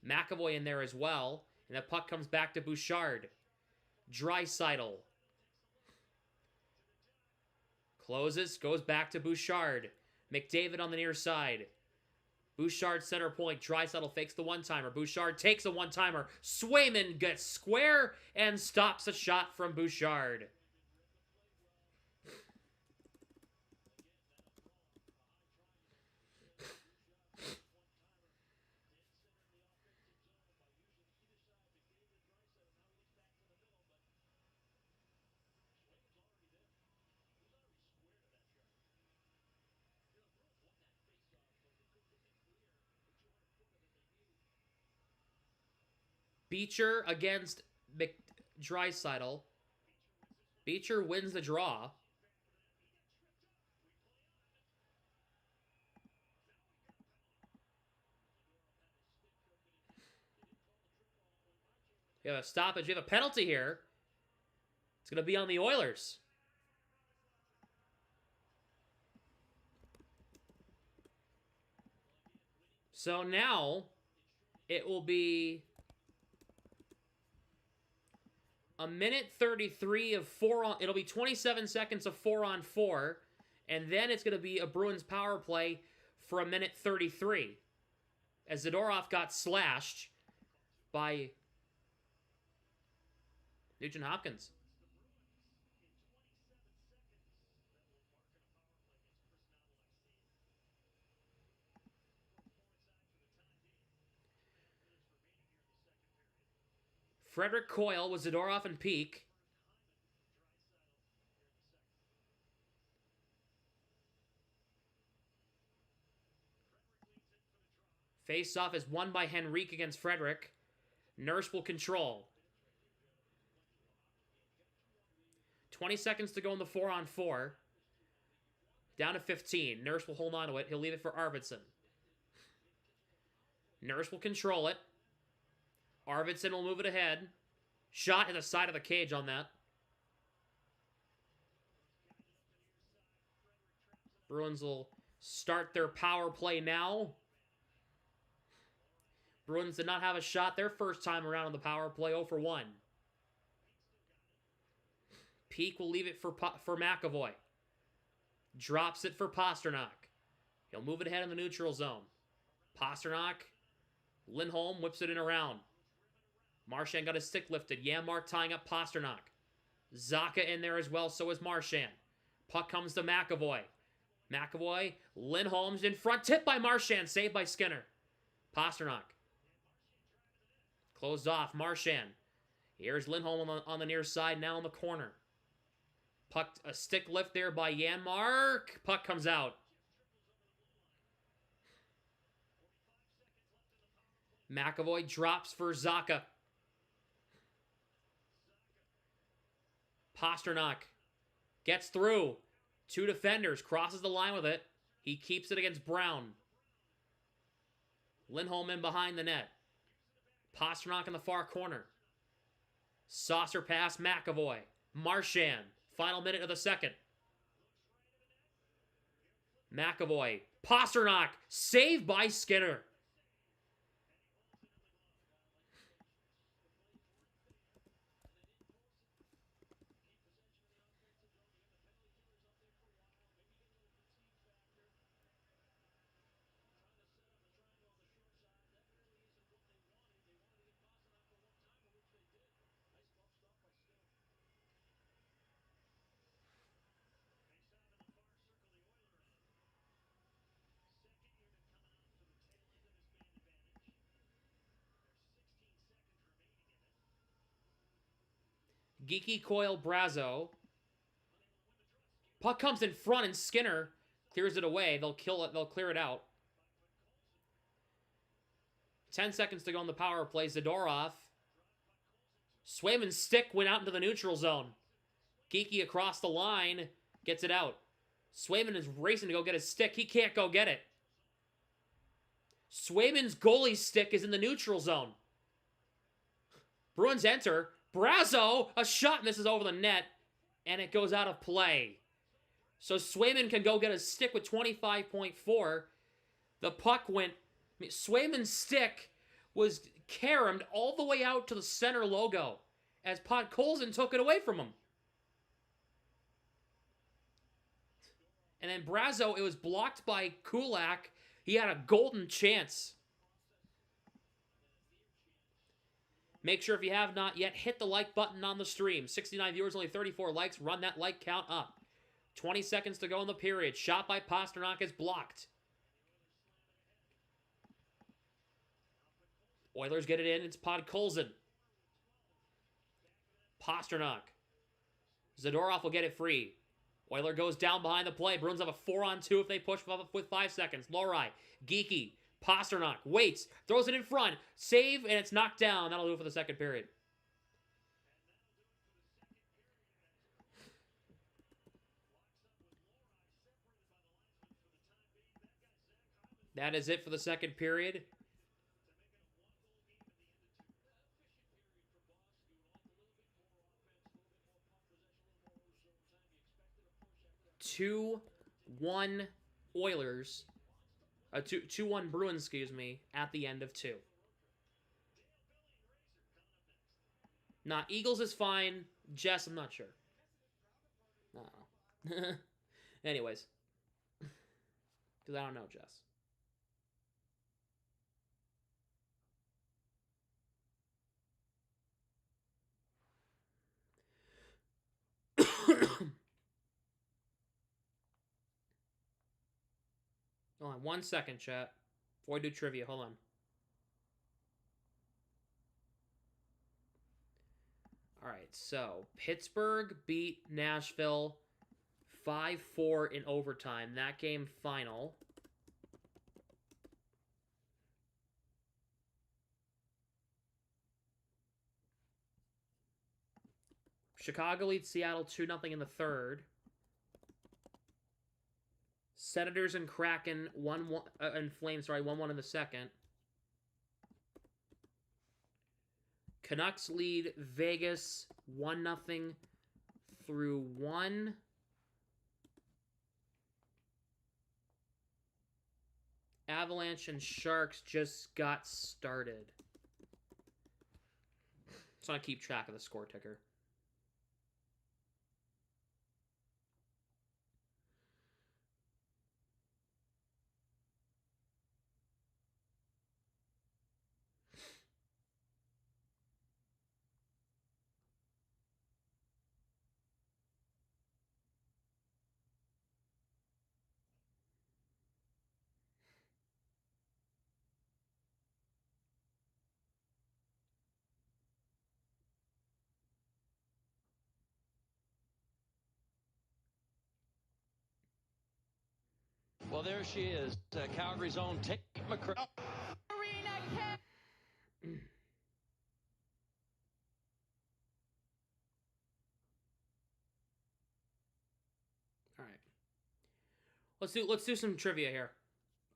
McAvoy in there as well. And the puck comes back to Bouchard. Draisaitl. Closes. Goes back to Bouchard. McDavid on the near side. Bouchard center point. Draisaitl fakes the one-timer. Bouchard takes a one-timer. Swayman gets square and stops a shot from Bouchard. Beecher against Draisaitl. Beecher wins the draw. We have a stoppage. We have a penalty here. It's going to be on the Oilers. So now it will be a minute 33 of 4 on... It'll be 27 seconds of 4 on 4. And then it's going to be a Bruins power play for a minute 33. As Zadorov got slashed by Nugent Hopkins. Frederick Coyle with Zadorov and Peak. Face-off is won by Henrique against Frederick. Nurse will control. 20 seconds to go in the 4-on-4. Down to 15. Nurse will hold on to it. He'll leave it for Arvidsson. Nurse will control it. Arvidsson will move it ahead. Shot in the side of the cage on that. Bruins will start their power play now. Bruins did not have a shot their first time around on the power play, 0 for 1. Peak will leave it for McAvoy. Drops it for Pasternak. He'll move it ahead in the neutral zone. Pasternak. Lindholm whips it in around. Marchand got his stick lifted. Janmark tying up Pasternak. Zacha in there as well, so is Marchand. Puck comes to McAvoy. McAvoy. Lindholm's in front. Tipped by Marchand. Saved by Skinner. Pasternak. Closed off. Marchand. Here's Lindholm on the near side, now in the corner. Puck, a stick lift there by Janmark. Puck comes out. McAvoy drops for Zacha. Pasternak gets through. 2 defenders. Crosses the line with it. He keeps it against Brown. Lindholm in behind the net. Pasternak in the far corner. Saucer pass, McAvoy. Marchand. Final minute of the second. McAvoy. Pasternak. Saved by Skinner. Geeky, Coyle, Brazo. Puck comes in front and Skinner clears it away. They'll kill it. They'll clear it out. 10 seconds to go on the power play. Zadorov. Swayman's stick went out into the neutral zone. Geeky across the line gets it out. Swayman is racing to go get his stick. He can't go get it. Swayman's goalie stick is in the neutral zone. Bruins enter. Brazo, a shot misses over the net, and it goes out of play. So Swayman can go get a stick with 25.4. The puck went... Swayman's stick was caromed all the way out to the center logo as Podkolzin took it away from him. And then Brazo, it was blocked by Kulak. He had a golden chance. Make sure if you have not yet, hit the like button on the stream. 69 viewers, only 34 likes. Run that like count up. 20 seconds to go in the period. Shot by Pasternak is blocked. Oilers get it in. It's Podkolzin. Pasternak. Zadorov will get it free. Oiler goes down behind the play. Bruins have a 4-on-2 if they push with 5 seconds. Lohrei. Geeky. Pasternak waits, throws it in front, save, and it's knocked down. That'll do it for the second period. That is it for the second period. Two, 1 Oilers. 2-1 Bruins, excuse me, at the end of 2. Nah, Eagles is fine. Jess, I'm not sure. I don't know. Anyways. Because I don't know Jess. Hold on 1 second, chat. Before I do trivia, hold on. All right, so Pittsburgh beat Nashville 5-4 in overtime. That game final. Chicago leads Seattle 2-0 in the third. Senators and Kraken 1-1 and Flames, 1-1 in the second. Canucks lead Vegas 1-0 through 1. Avalanche and Sharks just got started. So I keep track of the score ticker. Well, there she is, Calgary's own Tate McCrae. All right. Let's do some trivia here.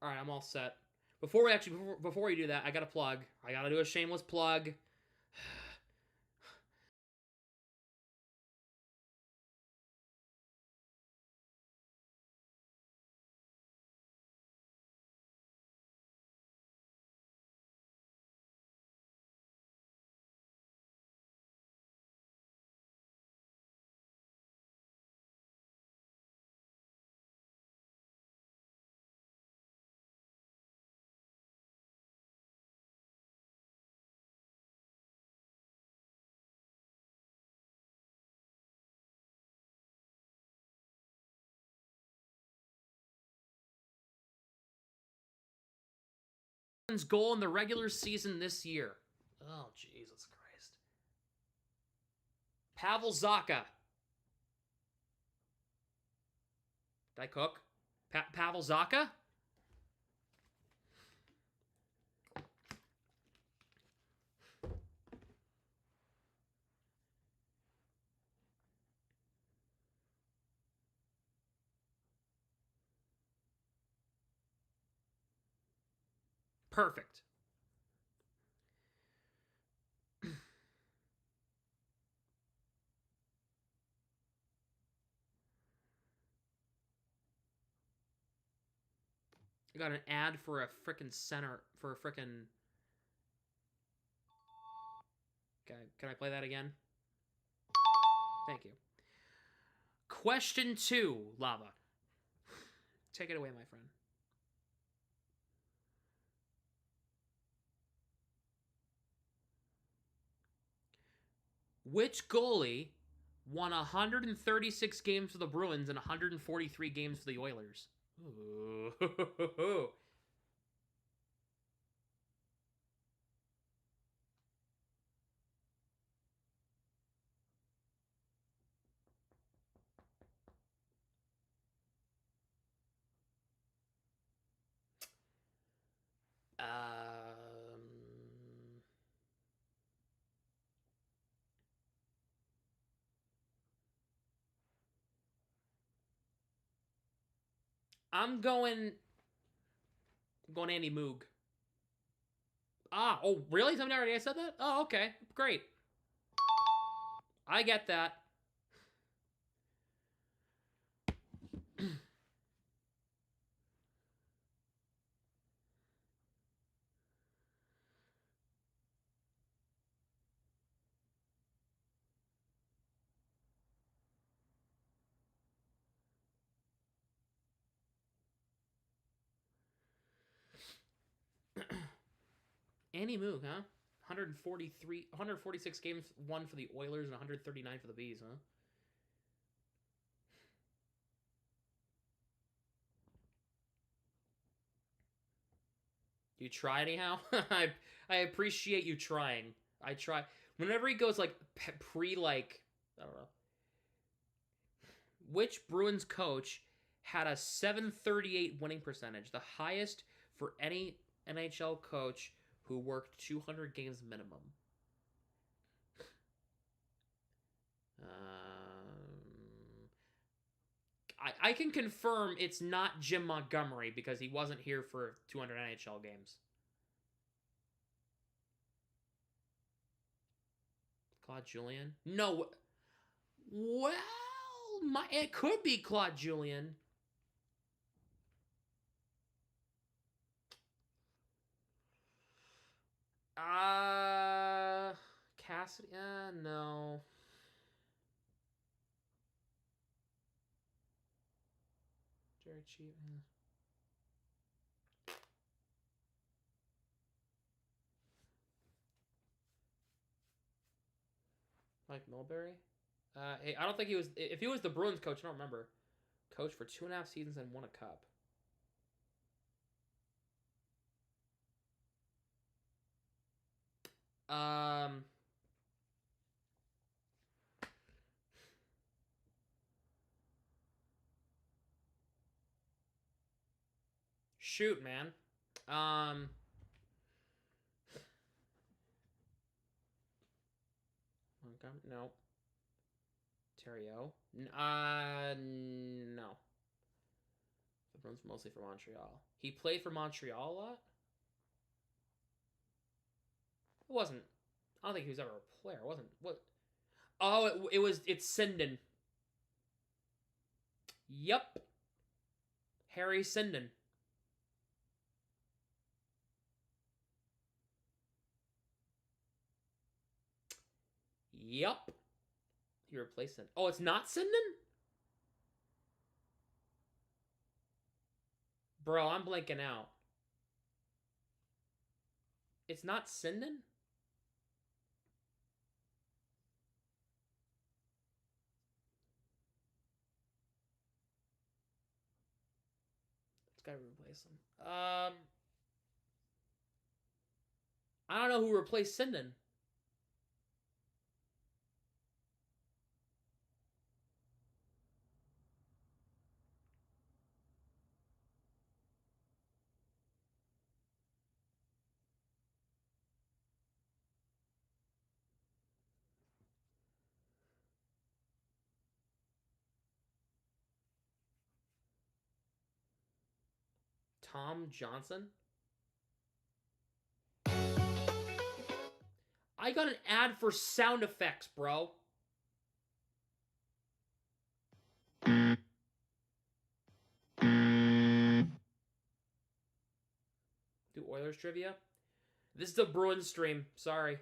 All right, I'm all set. Before we do that, I got to plug. I got to do a shameless plug. Goal in the regular season this year. Oh, Jesus Christ. Pavel Zacha. Did I cook? Pavel Zacha? Perfect. I got an ad for a frickin' center, for a frickin'... Okay, can I play that again? Thank you. Question 2, Lava. Take it away, my friend. Which goalie won 136 games for the Bruins and 143 games for the Oilers? Ooh. I'm going Andy Moog. Oh, really? Somebody already said that? Oh, okay. Great. I get that. Andy Moog, huh? 146 games won for the Oilers and 139 for the Bees, huh? You try anyhow? I appreciate you trying. I try. Whenever he goes like like I don't know. Which Bruins coach had a .738 winning percentage, the highest for any NHL coach who worked 200 games minimum? I can confirm it's not Jim Montgomery because he wasn't here for 200 NHL games. Claude Julien? No. Well, it could be Claude Julien. Cassidy? No. Jerry Cheat. Mike Mulberry? Hey, I don't think he was. If he was the Bruins coach, I don't remember. Coach for 2.5 seasons and won a cup. Shoot, man. No. Theriot? No. The Bruins were mostly for Montreal. He played for Montreal a lot? It wasn't. I don't think he was ever a player. It wasn't. What? Oh, it's Sinden. Yep. Harry Sinden. Yep. He replaced Sinden. Oh, it's not Sinden? Bro, I'm blanking out. It's not Sinden? This guy replaced him. I don't know who replaced Sinden. Tom Johnson? I got an ad for sound effects, bro. Do Oilers trivia? This is the Bruins stream. Sorry.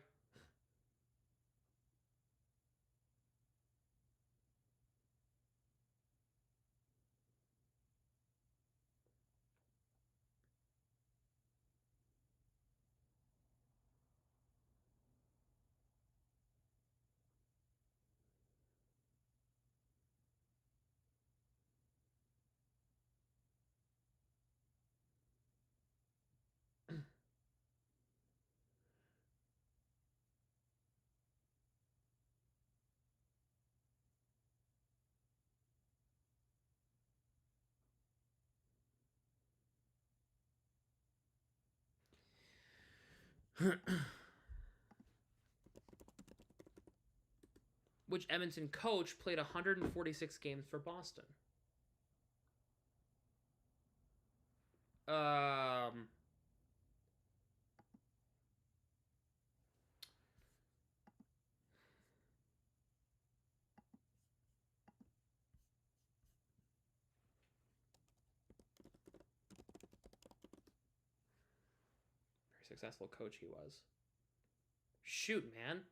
Which Edmonton coach played 146 games for Boston? Very successful coach he was. Shoot, man.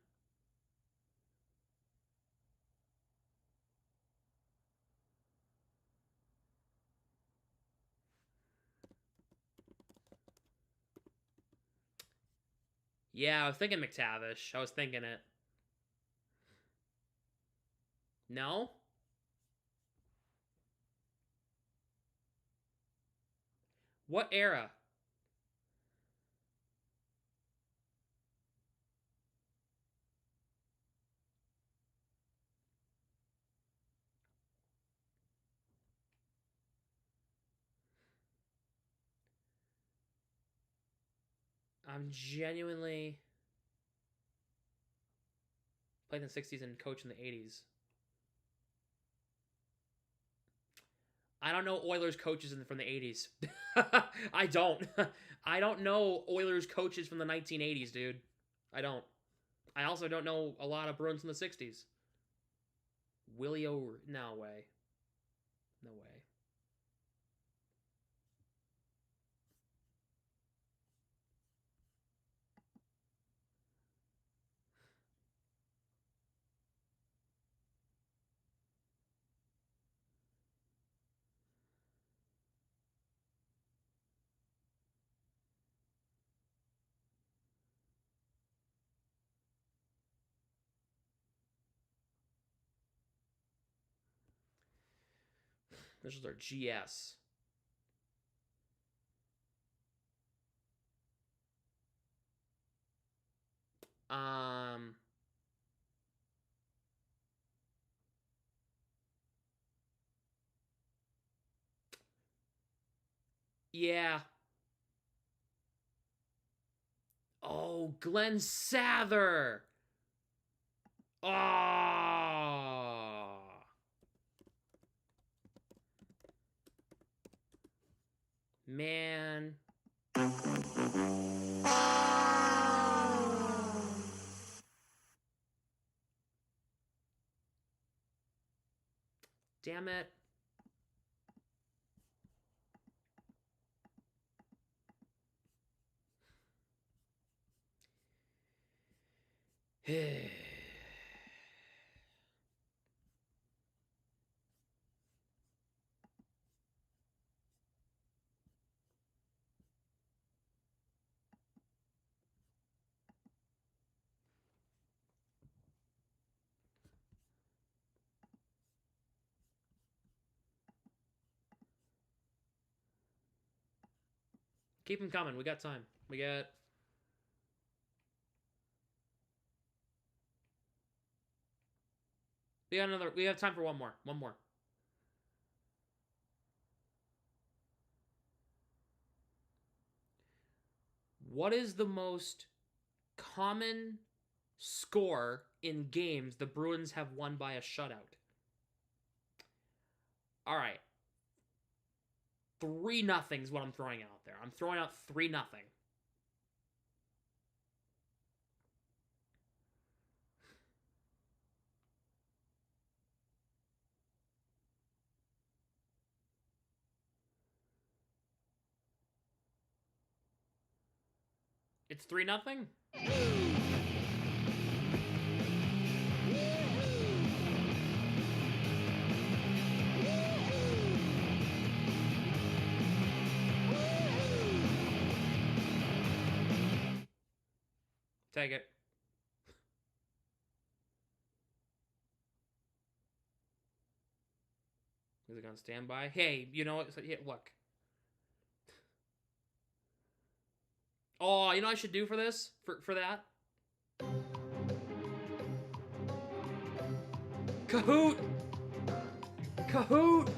Yeah, I was thinking McTavish. I was thinking it. No? What era? I'm genuinely played in the 60s and coached in the 80s. I don't know Oilers coaches from the 80s. I don't. I don't know Oilers coaches from the 1980s, dude. I don't. I also don't know a lot of Bruins from the 60s. Willie O... No way. No way. This is our GS. Yeah. Oh, Glenn Sather. Oh. Man. Damn it. Keep them coming. We got time. We got another. We have time for one more. One more. What is the most common score in games the Bruins have won by a shutout? All right. 3-0 is what I'm throwing out there. I'm throwing out 3-0. It's 3-0? Take it. Is it on standby? Hey, you know what? Yeah, look. Oh, you know what I should do for this? For that? Kahoot! Kahoot!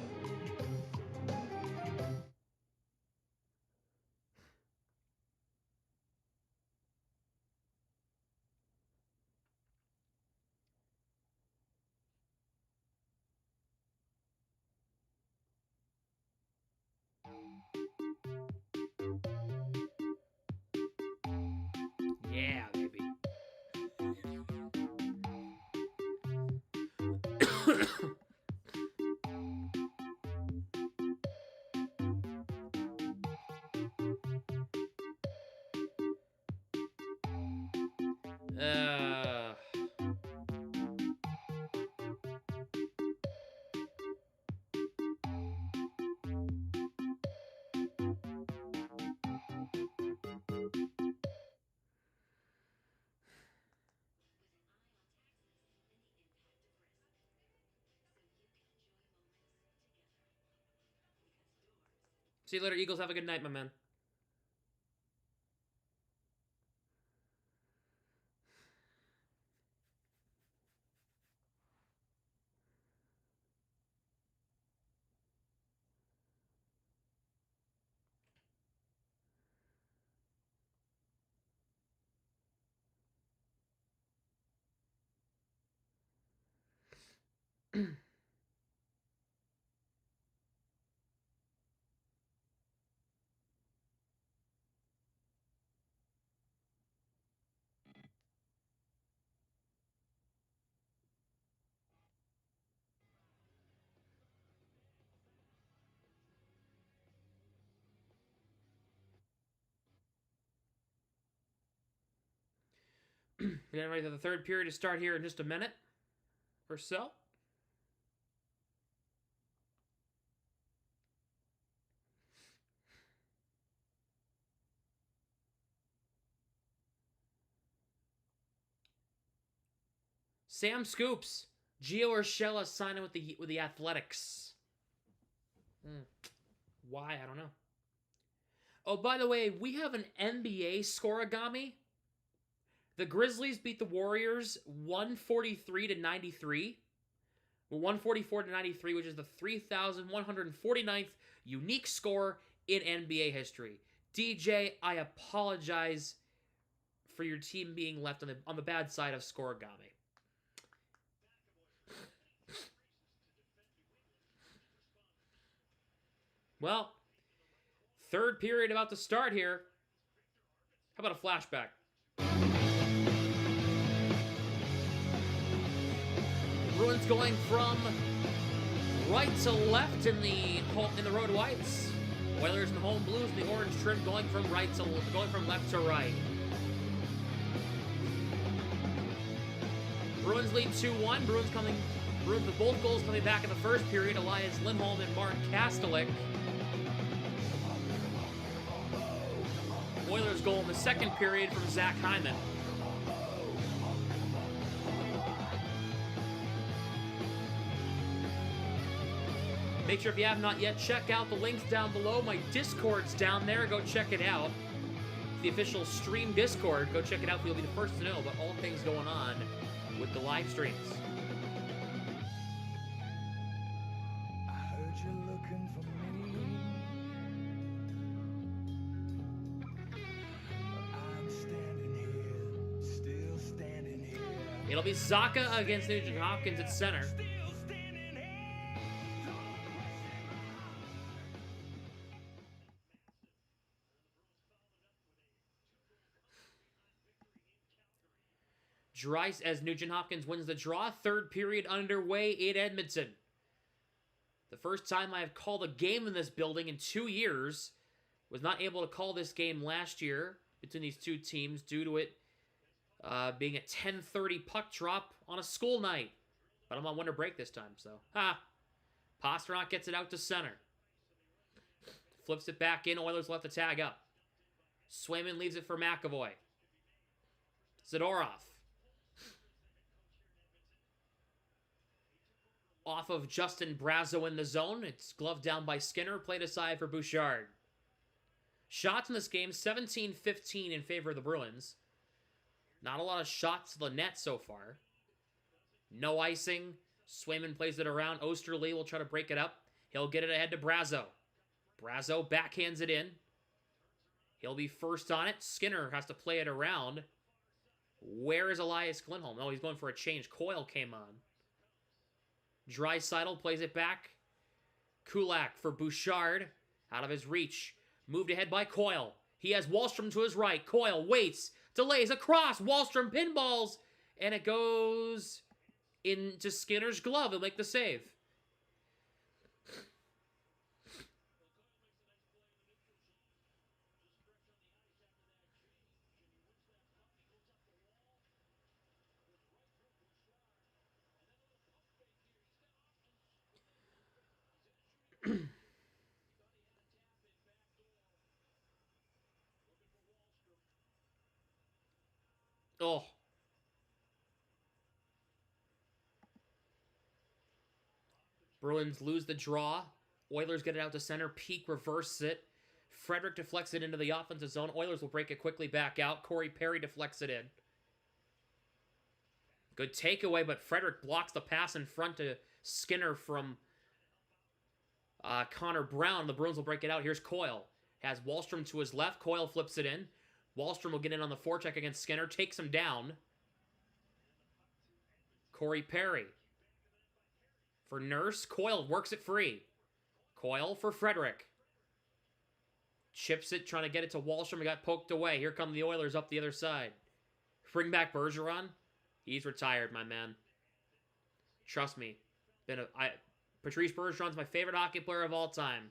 Yeah, baby. uh... See you later, Eagles. Have a good night, my man. Getting ready for the third period to start here in just a minute or so. Sam Scoops, Gio Urshela signing with the Athletics. Why? I don't know. Oh, by the way, we have an NBA scoregami. The Grizzlies beat the Warriors 143 to 93. Well, 144 to 93, which is the 3,149th unique score in NBA history. DJ, I apologize for your team being left on the bad side of scoregami. Well, third period about to start here. How about a flashback? Bruins going from right to left in the road whites. Oilers and home blues in the orange trim going from left to right. Bruins lead 2-1. Bruins with both goals coming back in the first period. Elias Lindholm and Mark Kastelik. Oilers goal in the second period from Zach Hyman. Make sure if you have not yet, check out the links down below. My Discord's down there. Go check it out. The official stream Discord. Go check it out. You'll be the first to know about all things going on with the live streams. I heard you're looking for me. I'm standing here, still standing here. It'll be Zaka against Nugent Hopkins at center. Dries as Nugent Hopkins wins the draw. Third period underway in Edmonton. The first time I have called a game in this building in 2 years. Was not able to call this game last year between these two teams due to it being a 10:30 puck drop on a school night. But I'm on winter break this time, so. Pasternak gets it out to center. Flips it back in. Oilers left the tag up. Swayman leaves it for McAvoy. Zadorov. Off of Justin Brazeau in the zone. It's gloved down by Skinner. Played aside for Bouchard. Shots in this game, 17-15 in favor of the Bruins. Not a lot of shots to the net so far. No icing. Swayman plays it around. Osterley will try to break it up. He'll get it ahead to Brazeau. Brazeau backhands it in. He'll be first on it. Skinner has to play it around. Where is Elias Lindholm? Oh, he's going for a change. Coyle came on. Draisaitl plays it back. Kulak for Bouchard. Out of his reach. Moved ahead by Coyle. He has Wahlstrom to his right. Coyle waits. Delays across. Wahlstrom pinballs. And it goes into Skinner's glove. He'll make the save. Oh. Bruins lose the draw. Oilers get it out to center. Peak reverses it. Frederick deflects it into the offensive zone. Oilers will break it quickly back out. Corey Perry deflects it in. Good takeaway, but Frederick blocks the pass in front to Skinner from Connor Brown. The Bruins will break it out. Here's Coyle. Has Wahlstrom to his left. Coyle flips it in. Wahlstrom will get in on the forecheck against Skinner. Takes him down. Corey Perry. For Nurse. Coyle works it free. Coyle for Frederick. Chips it, trying to get it to Wahlstrom. He got poked away. Here come the Oilers up the other side. Bring back Bergeron. He's retired, my man. Trust me. Patrice Bergeron's my favorite hockey player of all time.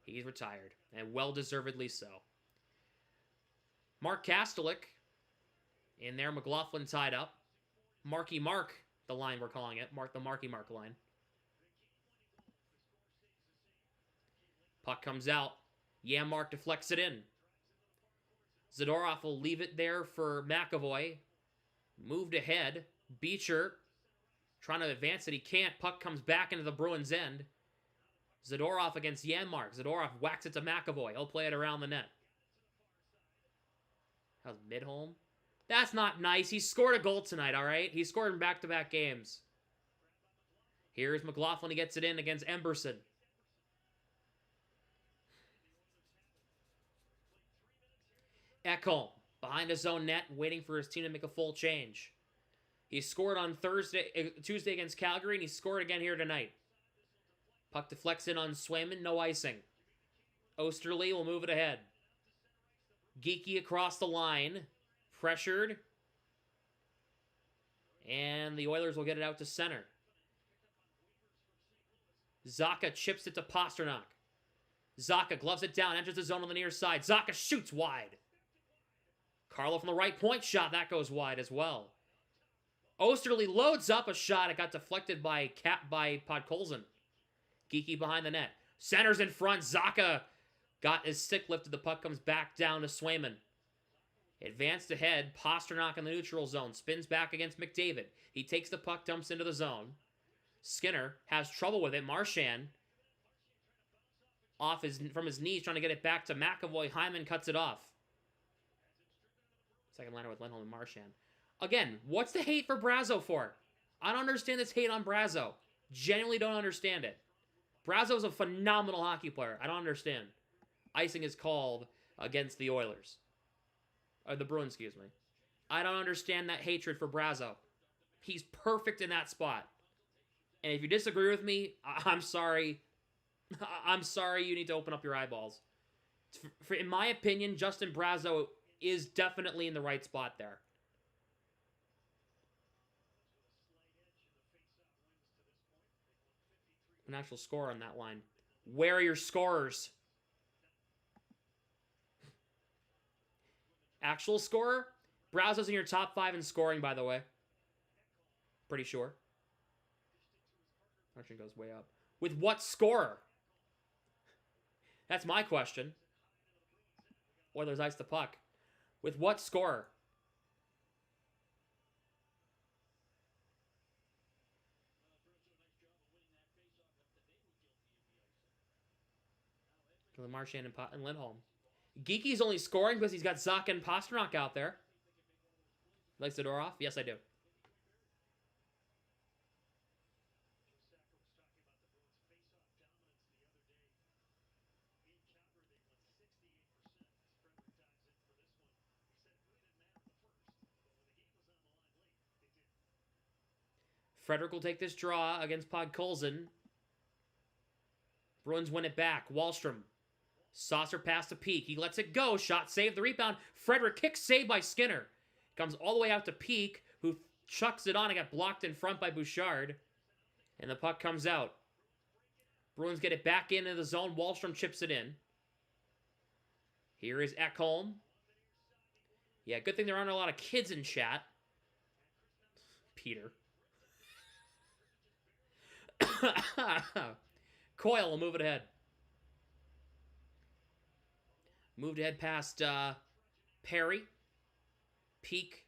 He's retired, and well-deservedly so. Mark Kastelik in there. McLaughlin tied up. Marky Mark, the line we're calling it. The Marky Mark line. Puck comes out. Mark deflects it in. Zadorov will leave it there for McAvoy. Moved ahead. Beecher trying to advance it. He can't. Puck comes back into the Bruins' end. Zadorov against Janmark. Zadorov whacks it to McAvoy. He'll play it around the net. How's Midholm? That's not nice. He scored a goal tonight, all right? He scored in back-to-back games. Here's McLaughlin. He gets it in against Emberson. Ekholm behind his own net, waiting for his team to make a full change. He scored on Tuesday against Calgary, and he scored again here tonight. Puck deflects in on Swayman, no icing. Osterley will move it ahead. Geeky across the line, pressured. And the Oilers will get it out to center. Zacha chips it to Pasternak. Zacha gloves it down, enters the zone on the near side. Zacha shoots wide. Carlo from the right point shot, that goes wide as well. Osterley loads up a shot. It got deflected by Podkolzin. Geeky behind the net. Centers in front. Zacha got his stick lifted. The puck comes back down to Swayman. Advanced ahead. Pasternak in the neutral zone. Spins back against McDavid. He takes the puck, dumps into the zone. Skinner has trouble with it. Marchand from his knees trying to get it back to McAvoy. Hyman cuts it off. Second liner with Lindholm and Marchand. Again, what's the hate for Brazo for? I don't understand this hate on Brazo. Genuinely don't understand it. Brazo's a phenomenal hockey player. I don't understand. Icing is called against the Oilers. Or the Bruins, excuse me. I don't understand that hatred for Brazo. He's perfect in that spot. And if you disagree with me, I'm sorry. I'm sorry, you need to open up your eyeballs. In my opinion, Justin Brazo is definitely in the right spot there. An actual score on that line. Where are your scorers? Actual scorer? Brazo's in your top 5 in scoring, by the way. Pretty sure. Marchand goes way up. With what scorer? That's my question. Oilers ice the puck. With what scorer? Marchand and Lindholm. Geeky's only scoring because he's got Zacha and Pasternak out there. Likes the door off? Yes, I do. Frederick will take this draw against Podkolzin. Bruins win it back. Wahlstrom. Saucer pass to Peak. He lets it go. Shot saved. The rebound. Frederick kick saved by Skinner. Comes all the way out to Peak, who chucks it on and got blocked in front by Bouchard. And the puck comes out. Bruins get it back into the zone. Wahlstrom chips it in. Here is Ekholm. Yeah, good thing there aren't a lot of kids in chat. Peter. Coyle will move it ahead. Moved ahead past Perry. Peak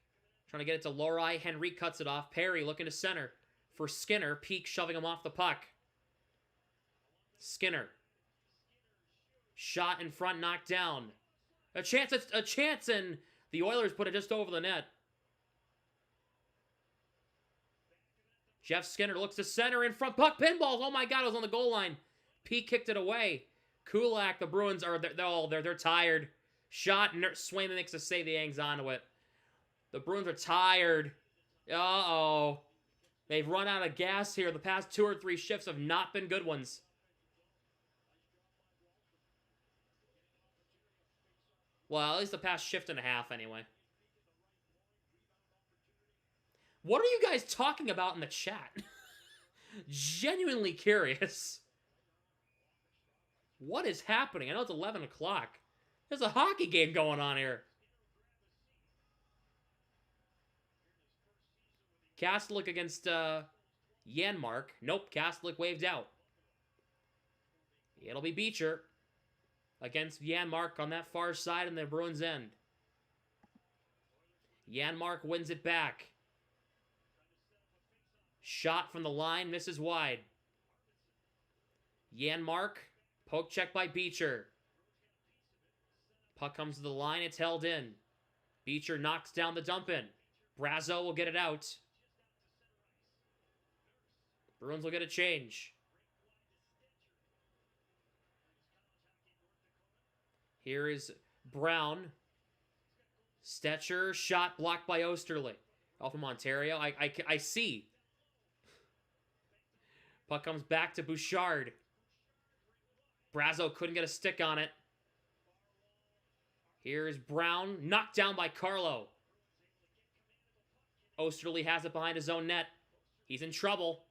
trying to get it to Lohrei. Henry cuts it off. Perry looking to center for Skinner. Peak shoving him off the puck. Skinner. Shot in front, knocked down. A chance, and the Oilers put it just over the net. Jeff Skinner looks to center in front. Puck pinballs. Oh my God, it was on the goal line. Peak kicked it away. Kulak, the Bruins are they're tired. Shot. Swayman makes a save. He hangs on to it. The Bruins are tired. Uh-oh. They've run out of gas here. The past 2 or 3 shifts have not been good ones. Well, at least the past shift and a half, anyway. What are you guys talking about in the chat? Genuinely curious. What is happening? I know it's 11 o'clock. There's a hockey game going on here. Kastelic against Janmark. Nope, Kastelic waved out. It'll be Beecher against Janmark on that far side in the Bruins' end. Janmark wins it back. Shot from the line, misses wide. Janmark, poke check by Beecher. Puck comes to the line, it's held in. Beecher knocks down the dump in. Brazo will get it out. Bruins will get a change. Here is Brown. Stetcher, shot blocked by Osterley. All from Ontario. I see. Puck comes back to Bouchard. Brazo couldn't get a stick on it. Here's Brown, knocked down by Carlo. Osterley has it behind his own net. He's in trouble.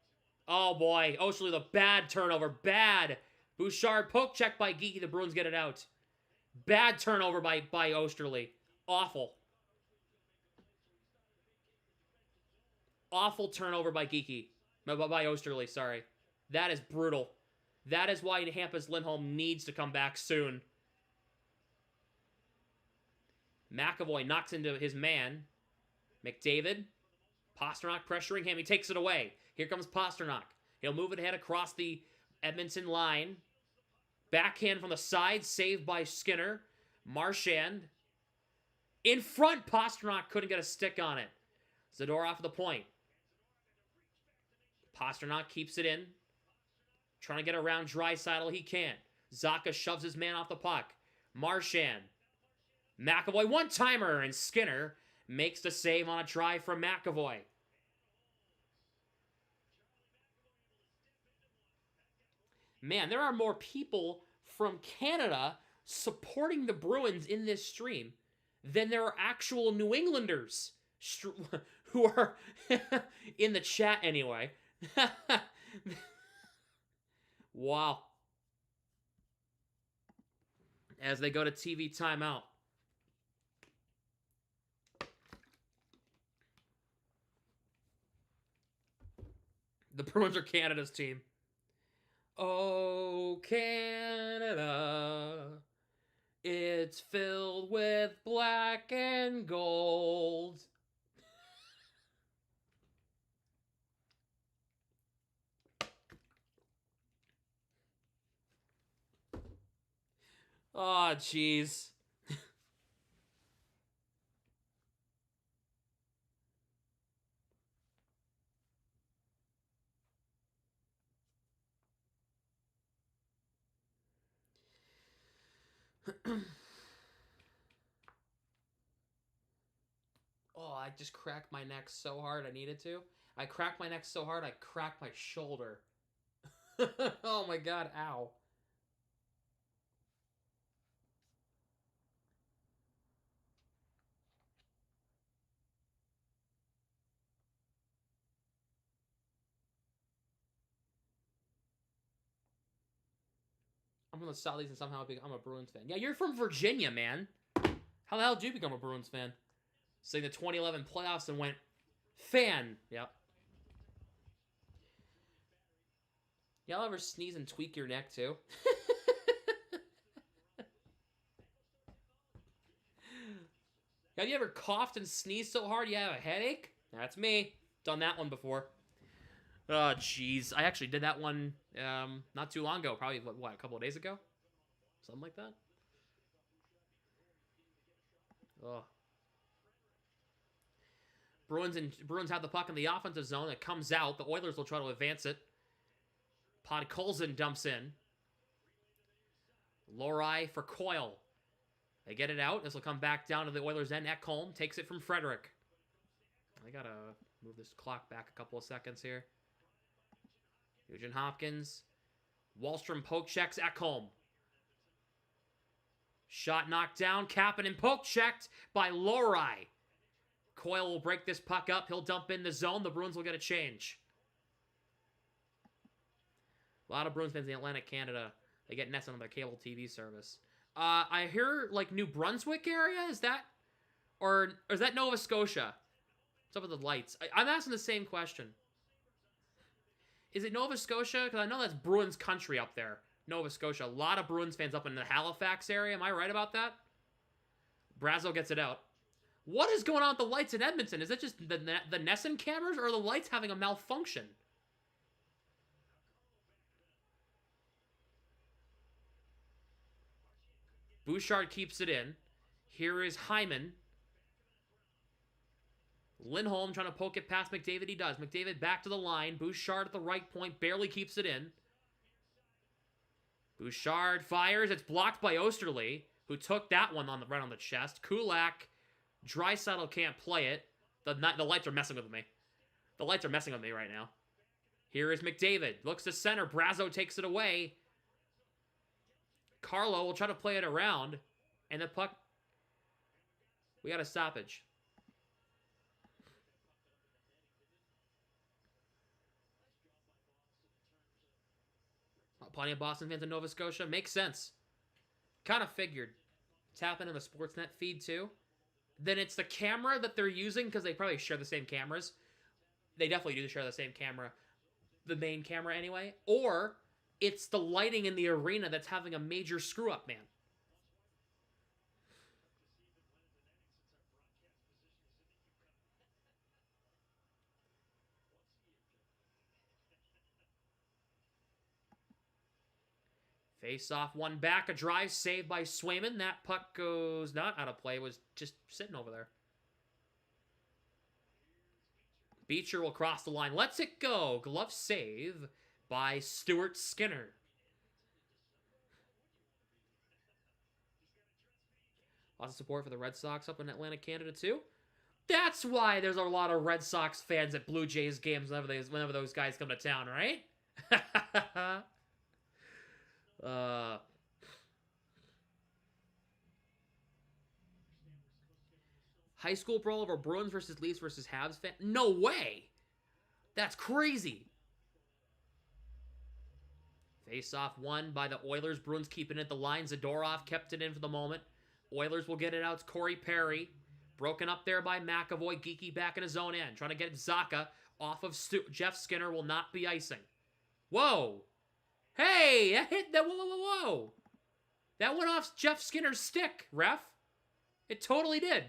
Oh boy, Osterley, the bad turnover, bad. Bouchard, poke check by Geeky, the Bruins get it out. Bad turnover by Osterley. Awful. Awful turnover by Geeky. By Osterley, sorry. That is brutal. That is why Hampus Lindholm needs to come back soon. McAvoy knocks into his man. McDavid. Pasternak pressuring him. He takes it away. Here comes Pasternak. He'll move it ahead across the Edmonton line. Backhand from the side. Saved by Skinner. Marchand. In front. Pasternak couldn't get a stick on it. Zadorov at the point. Pasternak keeps it in. Trying to get around Draisaitl. He can't. Zacha shoves his man off the puck. Marchand. McAvoy one-timer. And Skinner makes the save on a try from McAvoy. Man, there are more people from Canada supporting the Bruins in this stream than there are actual New Englanders who are in the chat anyway. Wow. As they go to TV timeout. The Bruins are Canada's team. Oh, Canada, it's filled with black and gold. Oh, jeez. Oh, I just cracked my neck so hard I needed to. I cracked my neck so hard I cracked my shoulder. Oh my god, ow. I'm from the Southeast and somehow I'm a Bruins fan. Yeah, you're from Virginia, man. How the hell did you become a Bruins fan? Saying the 2011 playoffs and went fan. Yep. Y'all ever sneeze and tweak your neck too? Have you ever coughed and sneezed so hard you have a headache? That's me. Done that one before. Oh, jeez. I actually did that one not too long ago. Probably, what, a couple of days ago? Something like that. Ugh. Bruins have the puck in the offensive zone. It comes out. The Oilers will try to advance it. Podkolzin dumps in. Lorei for Coyle. They get it out. This will come back down to the Oilers' end. Ekholm takes it from Frederick. They got a Move this clock back a couple of seconds here. Nugent Hopkins. Wallstrom poke checks Ekholm. Shot knocked down. Kapanen poke checked by Lohrei. Coyle will break this puck up. He'll dump in the zone. The Bruins will get a change. A lot of Bruins fans in Atlantic Canada, they get Nesson on their cable TV service. I hear, like, New Brunswick area? Is that... Or is that Nova Scotia? What's up with the lights? I'm asking the same question. Is it Nova Scotia? Because I know that's Bruins country up there. Nova Scotia. A lot of Bruins fans up in the Halifax area. Am I right about that? Brazeau gets it out. What is going on with the lights in Edmonton? Is it just the Nesson cameras, or are the lights having a malfunction? Bouchard keeps it in. Here is Hyman. Lindholm trying to poke it past McDavid. He does. McDavid back to the line. Bouchard at the right point. Barely keeps it in. Bouchard fires. It's blocked by Osterley, who took that one right on the chest. Kulak. Draisaitl can't play it. The lights are messing with me. The lights are messing with me right now. Here is McDavid. Looks to center. Brazeau takes it away. Carlo will try to play it around. And the puck... We got a stoppage. Plenty of Boston fans in Nova Scotia. Makes sense. Kind of figured. It's happened in the Sportsnet feed too. Then it's the camera that they're using, because they probably share the same cameras. They definitely do share the same camera. The main camera anyway. Or it's the lighting in the arena that's having a major screw-up, man. Face off, one back, a drive saved by Swayman. That puck goes not out of play, it was just sitting over there. Beecher will cross the line, lets it go. Glove save by Stuart Skinner. Lots of support for the Red Sox up in Atlantic Canada too. That's why there's a lot of Red Sox fans at Blue Jays games whenever those guys come to town, right? High school brawl over Bruins versus Leafs versus Habs fan? No way! That's crazy! Face-off won by the Oilers. Bruins keeping it at the line. Zadorov kept it in for the moment. Oilers will get it out. It's Corey Perry. Broken up there by McAvoy. Geeky back in his own end. Trying to get Zacha off of Jeff Skinner. Will not be icing. Whoa! Hey! That hit that. Whoa! That went off Jeff Skinner's stick, ref. It totally did.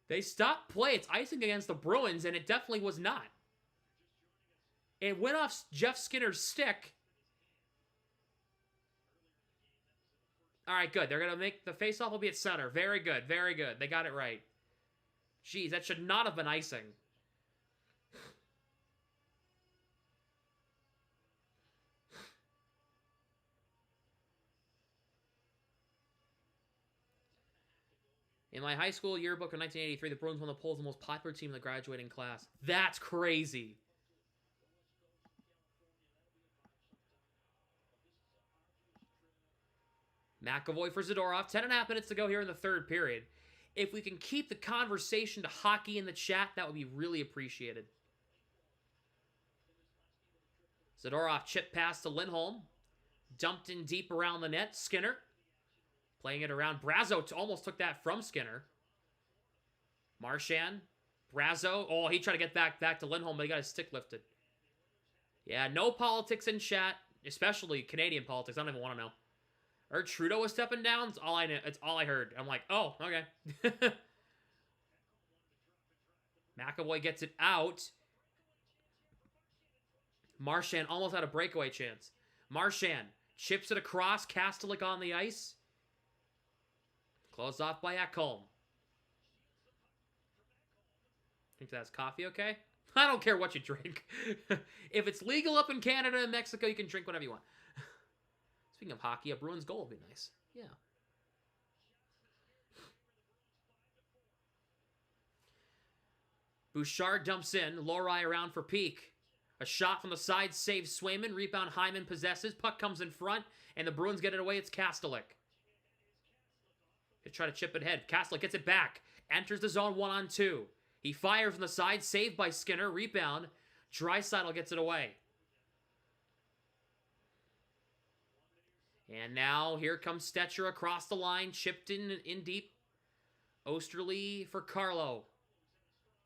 They stopped play. It's icing against the Bruins, and it definitely was not. It went off Jeff Skinner's stick. All right, good. They're going to make the faceoff will be at center. Very good. Very good. They got it right. Jeez, that should not have been icing. In my high school yearbook in 1983, the Bruins won the polls the most popular team in the graduating class. That's crazy. McAvoy for Zadorov. 10.5 minutes to go here in the third period. If we can keep the conversation to hockey in the chat, that would be really appreciated. Zadorov chip pass to Lindholm. Dumped in deep around the net. Skinner playing it around. Brazeau almost took that from Skinner. Marchand. Brazeau. Oh, he tried to get back to Lindholm, but he got his stick lifted. Yeah, no politics in chat, especially Canadian politics. I don't even want to know. Or Trudeau was stepping down. It's all I know. It's all I heard. I'm like, oh, okay. McAvoy gets it out. Marchand almost had a breakaway chance. Marchand chips it across. Kastelik on the ice. Closed off by Ekholm. Think that's coffee okay? I don't care what you drink. If it's legal up in Canada and Mexico, you can drink whatever you want. Speaking of hockey, a Bruins goal would be nice. Yeah. Bouchard dumps in. Lohrei around for Peak. A shot from the side saves Swayman. Rebound Hyman possesses. Puck comes in front, and the Bruins get it away. It's Kastelik. They try to chip it ahead. Kastelik gets it back. Enters the zone 1-on-2. He fires from the side. Saved by Skinner. Rebound. Draisaitl gets it away. And now here comes Stetcher across the line. Chipped in deep. Osterley for Carlo.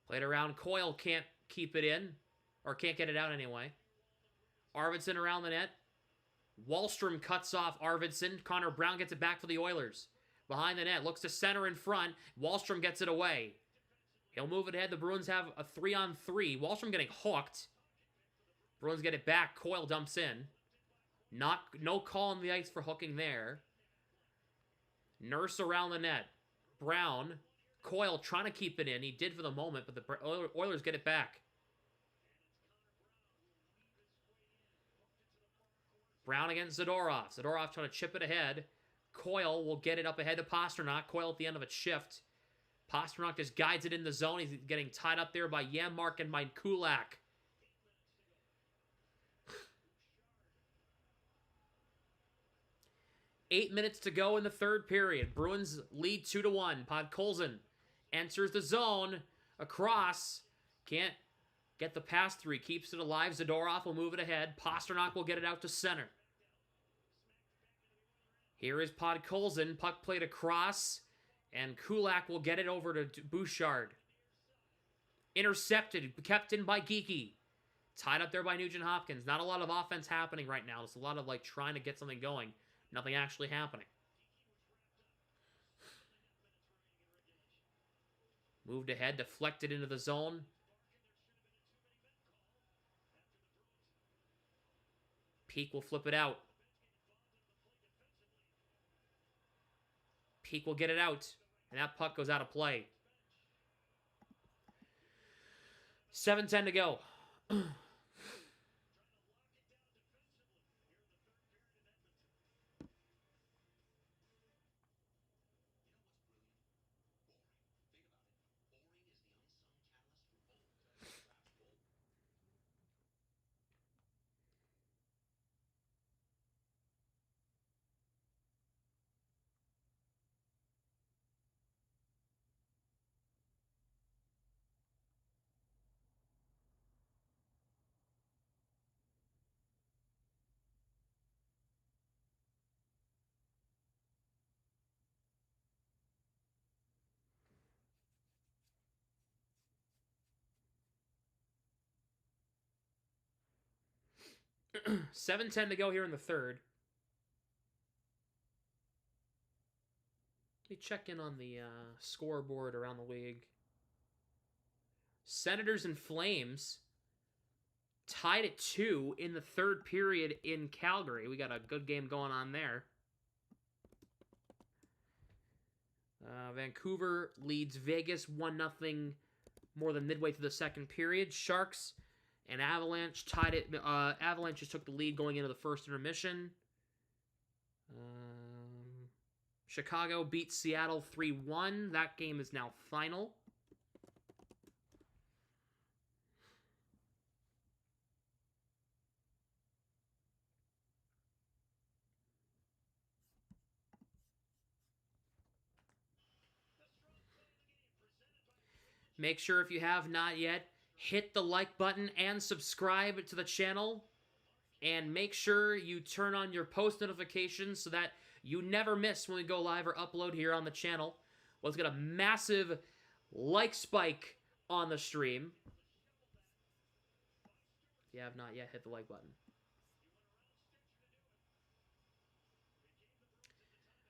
Played around. Coyle can't keep it in. Or can't get it out anyway. Arvidsson around the net. Wahlstrom cuts off Arvidsson. Connor Brown gets it back for the Oilers. Behind the net. Looks to center in front. Wahlstrom gets it away. He'll move it ahead. The Bruins have a 3-on-3. Wahlstrom getting hooked. Bruins get it back. Coyle dumps in. No call on the ice for hooking there. Nurse around the net. Brown. Coyle trying to keep it in. He did for the moment, but the Oilers get it back. Brown against Zadorov. Zadorov trying to chip it ahead. Coyle will get it up ahead to Pasternak. Coyle at the end of a shift. Pasternak just guides it in the zone. He's getting tied up there by Janmark and by Kulak. Eight minutes to go in the third period. Bruins lead 2-1. Podkolzin enters the zone. Across. Can't get the pass through. He keeps it alive. Zadorov will move it ahead. Pasternak will get it out to center. Here is Podkolzin. Puck played across. And Kulak will get it over to Bouchard. Intercepted. Kept in by Geeky. Tied up there by Nugent Hopkins. Not a lot of offense happening right now. It's a lot of trying to get something going. Nothing actually happening. Moved ahead. Deflected into the zone. Peak will flip it out. Peak will get it out. And that puck goes out of play. 7:10 to go. 7:10 to go here in the third. Let me check in on the scoreboard around the league. Senators and Flames tied at 2 in the third period in Calgary. We got a good game going on there. Vancouver leads Vegas 1-0 more than midway through the second period. Sharks and Avalanche tied it. Avalanche just took the lead going into the first intermission. Chicago beat Seattle 3-1. That game is now final. Make sure if you have not yet, hit the like button and subscribe to the channel. And make sure you turn on your post notifications so that you never miss when we go live or upload here on the channel. Let's get a massive like spike on the stream. If you have not yet, hit the like button.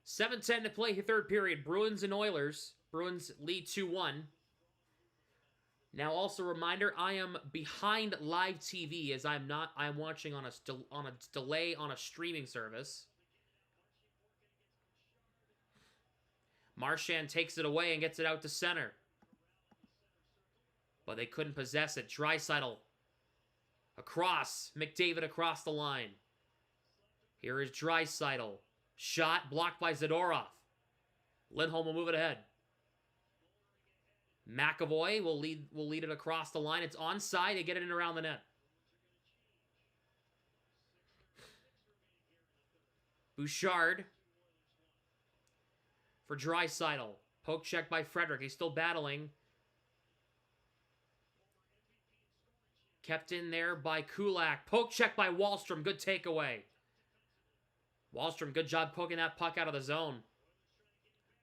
7:10 to play, third period. Bruins and Oilers. Bruins lead 2-1. Now, also a reminder, I am behind live TV as I'm watching on a delay on a streaming service. Marchand takes it away and gets it out to center. But they couldn't possess it. Draisaitl across. McDavid across the line. Here is Draisaitl. Shot blocked by Zadorov. Lindholm will move it ahead. McAvoy will lead it across the line. It's onside. They get it in around the net. Bouchard for Draisaitl. Poke check by Frederick. He's still battling. Kept in there by Kulak. Poke check by Wahlstrom. Good takeaway. Wahlstrom, good job poking that puck out of the zone.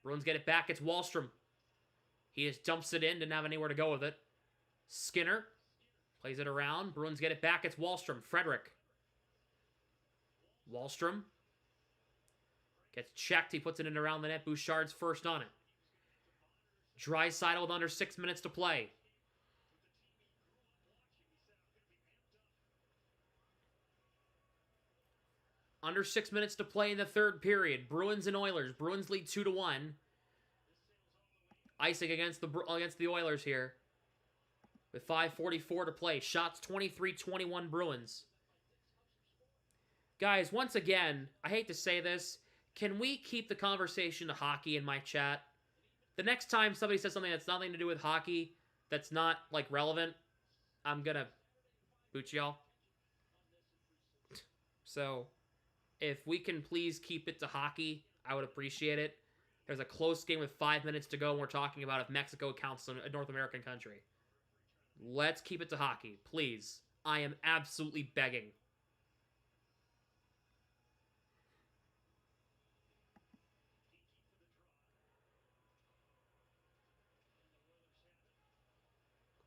Bruins get it back. It's Wahlstrom. He just dumps it in. Didn't have anywhere to go with it. Skinner plays it around. Bruins get it back. It's Wahlstrom. Frederick. Wahlstrom gets checked. He puts it in around the net. Bouchard's first on it. Draisaitl with under 6 minutes to play. Under 6 minutes to play in the third period. Bruins and Oilers. Bruins lead 2-1. Icing against the Oilers here. With 5:44 to play. Shots 23-21 Bruins. Guys, once again, I hate to say this. Can we keep the conversation to hockey in my chat? The next time somebody says something that's nothing to do with hockey, that's not, like, relevant, I'm gonna boot y'all. So, if we can please keep it to hockey, I would appreciate it. There's a close game with 5 minutes to go, and we're talking about if Mexico counts a North American country. Let's keep it to hockey, please. I am absolutely begging.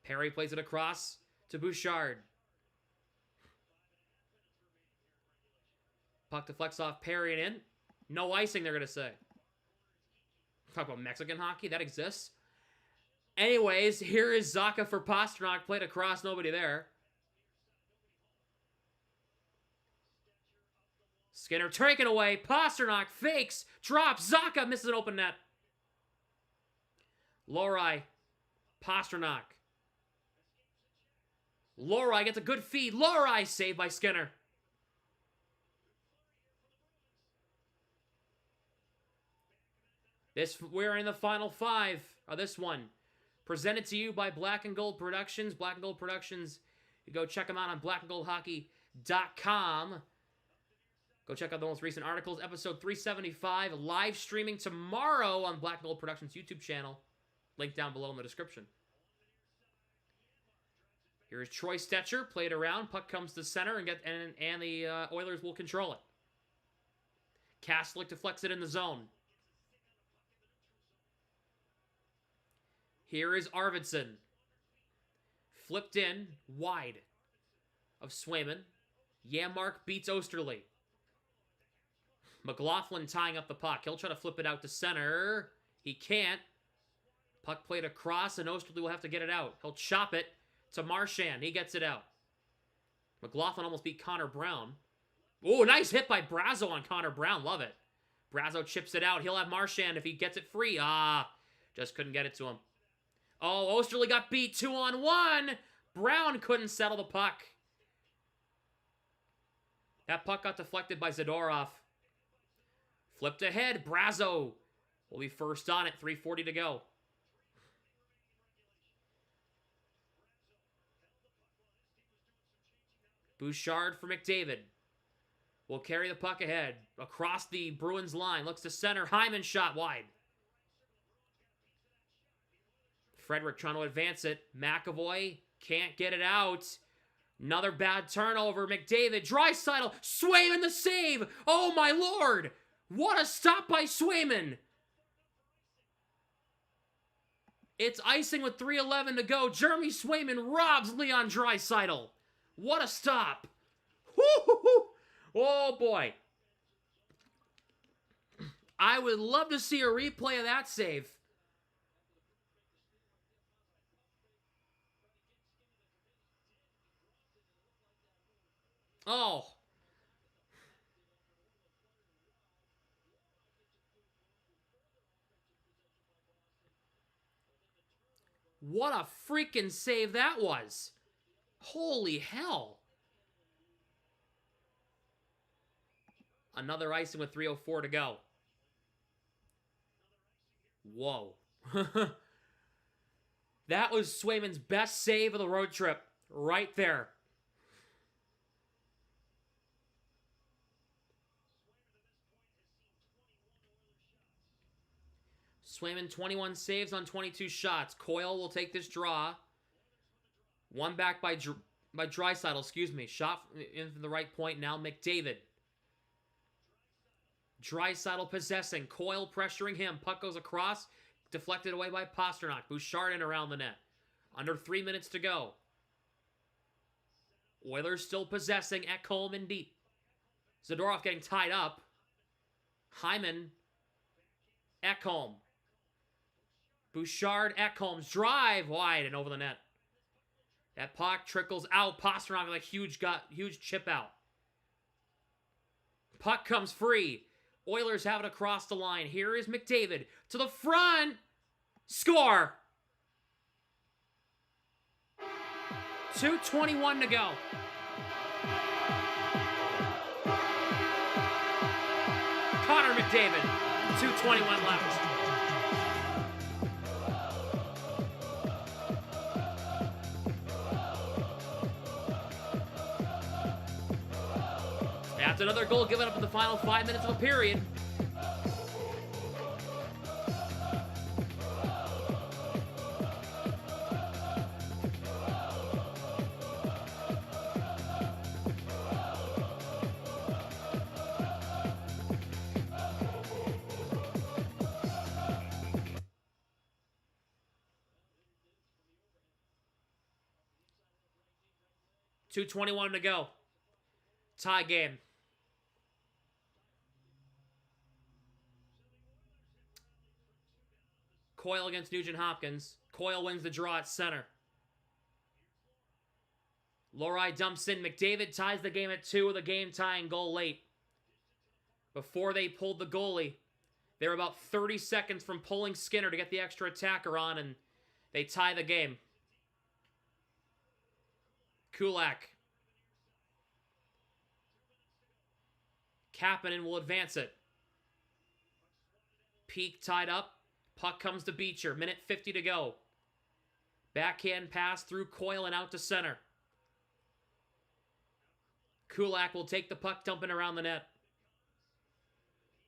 Perry plays it across to Bouchard. Puck deflects off Perry and in. No icing, they're going to say. Talk about Mexican hockey. That exists. Anyways, here is Zacha for Pastrnak. Played across. Nobody there. Skinner taken away. Pastrnak fakes. Drops. Zacha misses an open net. Lohrei. Pastrnak. Lohrei gets a good feed. Lohrei saved by Skinner. We're in the final five of this one. Presented to you by Black and Gold Productions. Black and Gold Productions, you go check them out on blackandgoldhockey.com. Go check out the most recent articles. Episode 375, live streaming tomorrow on Black and Gold Productions YouTube channel. Link down below in the description. Here's Troy Stetcher, played around. Puck comes to center, and the Oilers will control it. Kastelic deflects it in the zone. Here is Arvidsson. Flipped in, wide of Swayman. Janmark beats Osterley. McLaughlin tying up the puck. He'll try to flip it out to center. He can't. Puck played across, and Osterley will have to get it out. He'll chop it to Marchand. He gets it out. McLaughlin almost beat Connor Brown. Oh, nice hit by Brazo on Connor Brown. Love it. Brazo chips it out. He'll have Marchand if he gets it free. Just couldn't get it to him. Oh, Osterley got beat 2-on-1. Brown couldn't settle the puck. That puck got deflected by Zadorov. Flipped ahead. Brazo will be first on it. 3:40 to go. Bouchard for McDavid. Will carry the puck ahead. Across the Bruins line. Looks to center. Hyman shot wide. Frederick trying to advance it. McAvoy can't get it out. Another bad turnover. McDavid. Draisaitl. Swayman the save. Oh my lord. What a stop by Swayman. It's icing with 3:11 to go. Jeremy Swayman robs Leon Draisaitl. What a stop. Woo-hoo-hoo. Oh boy. I would love to see a replay of that save. Oh. What a freaking save that was. Holy hell. Another icing with 3:04 to go. Whoa. That was Swayman's best save of the road trip. Right there. Swayman 21 saves on 22 shots. Coyle will take this draw. One back by Draisaitl, excuse me. Shot in from the right point now. McDavid. Draisaitl possessing. Coyle pressuring him. Puck goes across. Deflected away by Pasternak. Bouchard in around the net. Under 3 minutes to go. Oilers still possessing. Ekholm in deep. Zadorov getting tied up. Hyman. Ekholm. Bouchard. Ekholm's drive wide and over the net. That puck trickles out. Pasternak with a huge chip out. Puck comes free. Oilers have it across the line. Here is McDavid to the front. Score! 2:21 to go. Connor McDavid. 2:21 left. That's another goal given up in the final 5 minutes of a period. .221 to go. Tie game. Coyle against Nugent-Hopkins. Coyle wins the draw at center. Lohrei dumps in. McDavid ties the game at 2 with a game-tying goal late. Before they pulled the goalie, they were about 30 seconds from pulling Skinner to get the extra attacker on, and they tie the game. Kulak. Kapanen will advance it. Peak tied up. Puck comes to Beecher. Minute 50 to go. Backhand pass through Coyle and out to center. Kulak will take the puck, dumping around the net.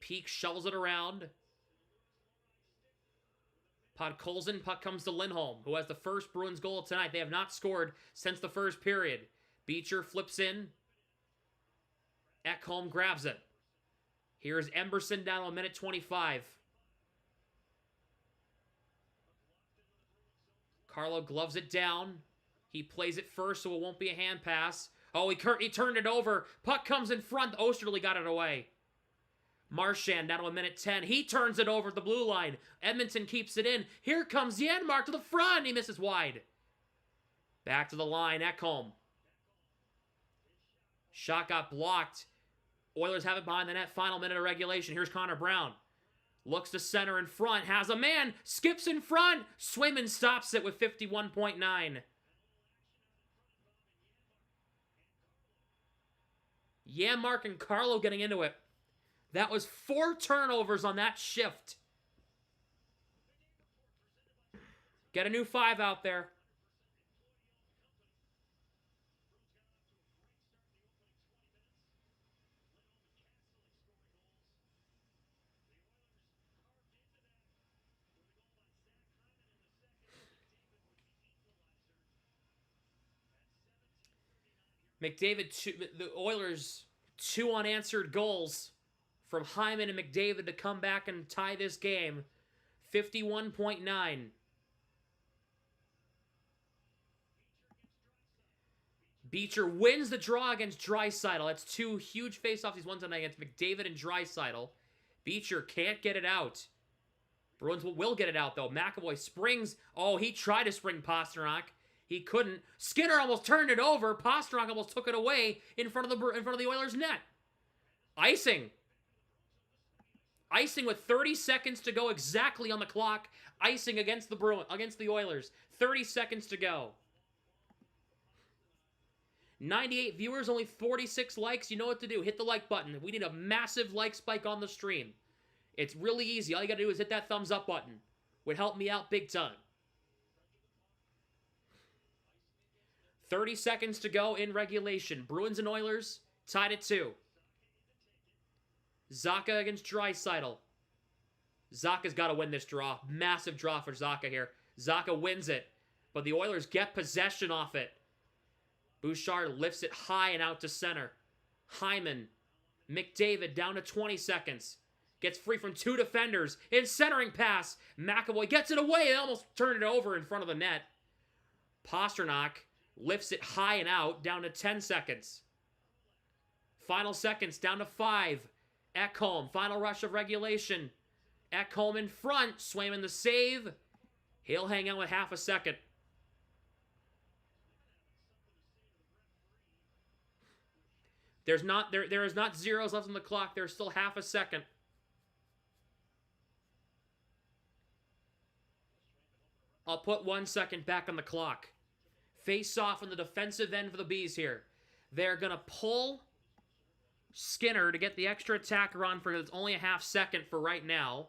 Peak shovels it around. Podkolzin, puck comes to Lindholm, who has the first Bruins goal of tonight. They have not scored since the first period. Beecher flips in. Ekholm grabs it. Here's Emberson down to a minute 25. Carlo gloves it down. He plays it first, so it won't be a hand pass. Oh, he turned it over. Puck comes in front. Osterley got it away. Marchand down to a minute 10. He turns it over at the blue line. Edmonton keeps it in. Here comes Janmark to the front. He misses wide. Back to the line. Ekholm. Shot got blocked. Oilers have it behind the net. Final minute of regulation. Here's Connor Brown. Looks to center in front. Has a man. Skips in front. Swayman stops it with 51.9. Janmark and Carlo getting into it. That was 4 turnovers on that shift. Get a new 5 out there. McDavid, the Oilers, 2 unanswered goals from Hyman and McDavid to come back and tie this game. 51.9. Beecher wins the draw against Draisaitl. That's 2 huge faceoffs he's won tonight against McDavid and Draisaitl. Beecher can't get it out. Bruins will get it out, though. McAvoy springs. Oh, he tried to spring Pasternak. He couldn't. Skinner almost turned it over. Pasternak almost took it away in front of the Oilers' net. Icing. Icing with 30 seconds to go exactly on the clock. Icing against the Oilers. 30 seconds to go. 98 viewers, only 46 likes. You know what to do. Hit the like button. We need a massive like spike on the stream. It's really easy. All you gotta do is hit that thumbs up button. Would help me out big time. 30 seconds to go in regulation. Bruins and Oilers tied at 2. Zacha against Draisaitl. Zaka's got to win this draw. Massive draw for Zacha here. Zacha wins it, but the Oilers get possession off it. Bouchard lifts it high and out to center. Hyman, McDavid down to 20 seconds. Gets free from 2 defenders. In centering pass. McAvoy gets it away. They almost turned it over in front of the net. Pastrnak lifts it high and out down to 10 seconds. Final seconds down to 5. Ekholm, final rush of regulation. Ekholm in front. Swayman the save. He'll hang out with half a second. There is not zeros left on the clock. There's still half a second. I'll put 1 second back on the clock. Face off on the defensive end for the Bees here. They're going to pull Skinner to get the extra attacker on for it's only a half second for right now.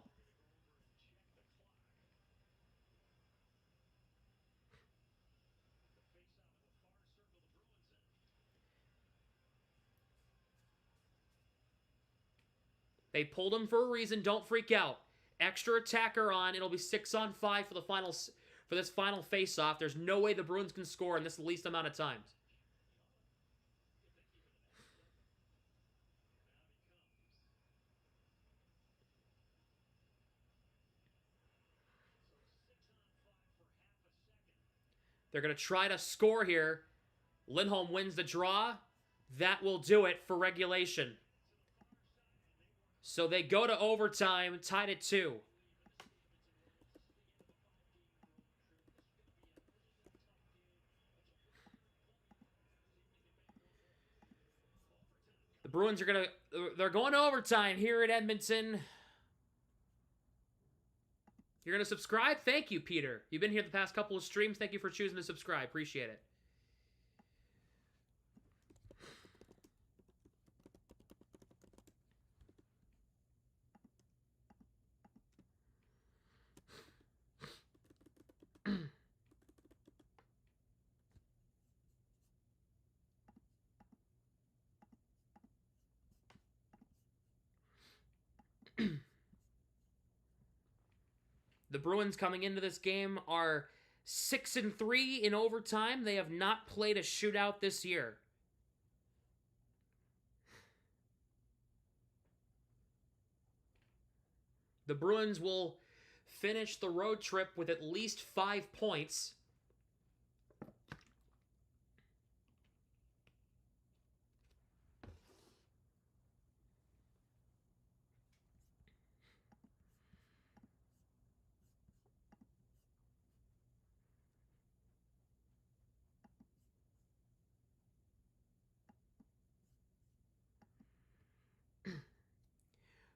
They pulled him for a reason. Don't freak out. Extra attacker on. It'll be 6-on-5 for this final face-off. There's no way the Bruins can score in this least amount of times. They're going to try to score here. Lindholm wins the draw. That will do it for regulation. So they go to overtime, tied at 2. The Bruins are they're going to overtime here at Edmonton. You're going to subscribe? Thank you, Peter. You've been here the past couple of streams. Thank you for choosing to subscribe. Appreciate it. The Bruins coming into this game are 6-3 in overtime. They have not played a shootout this year. The Bruins will finish the road trip with at least 5 points.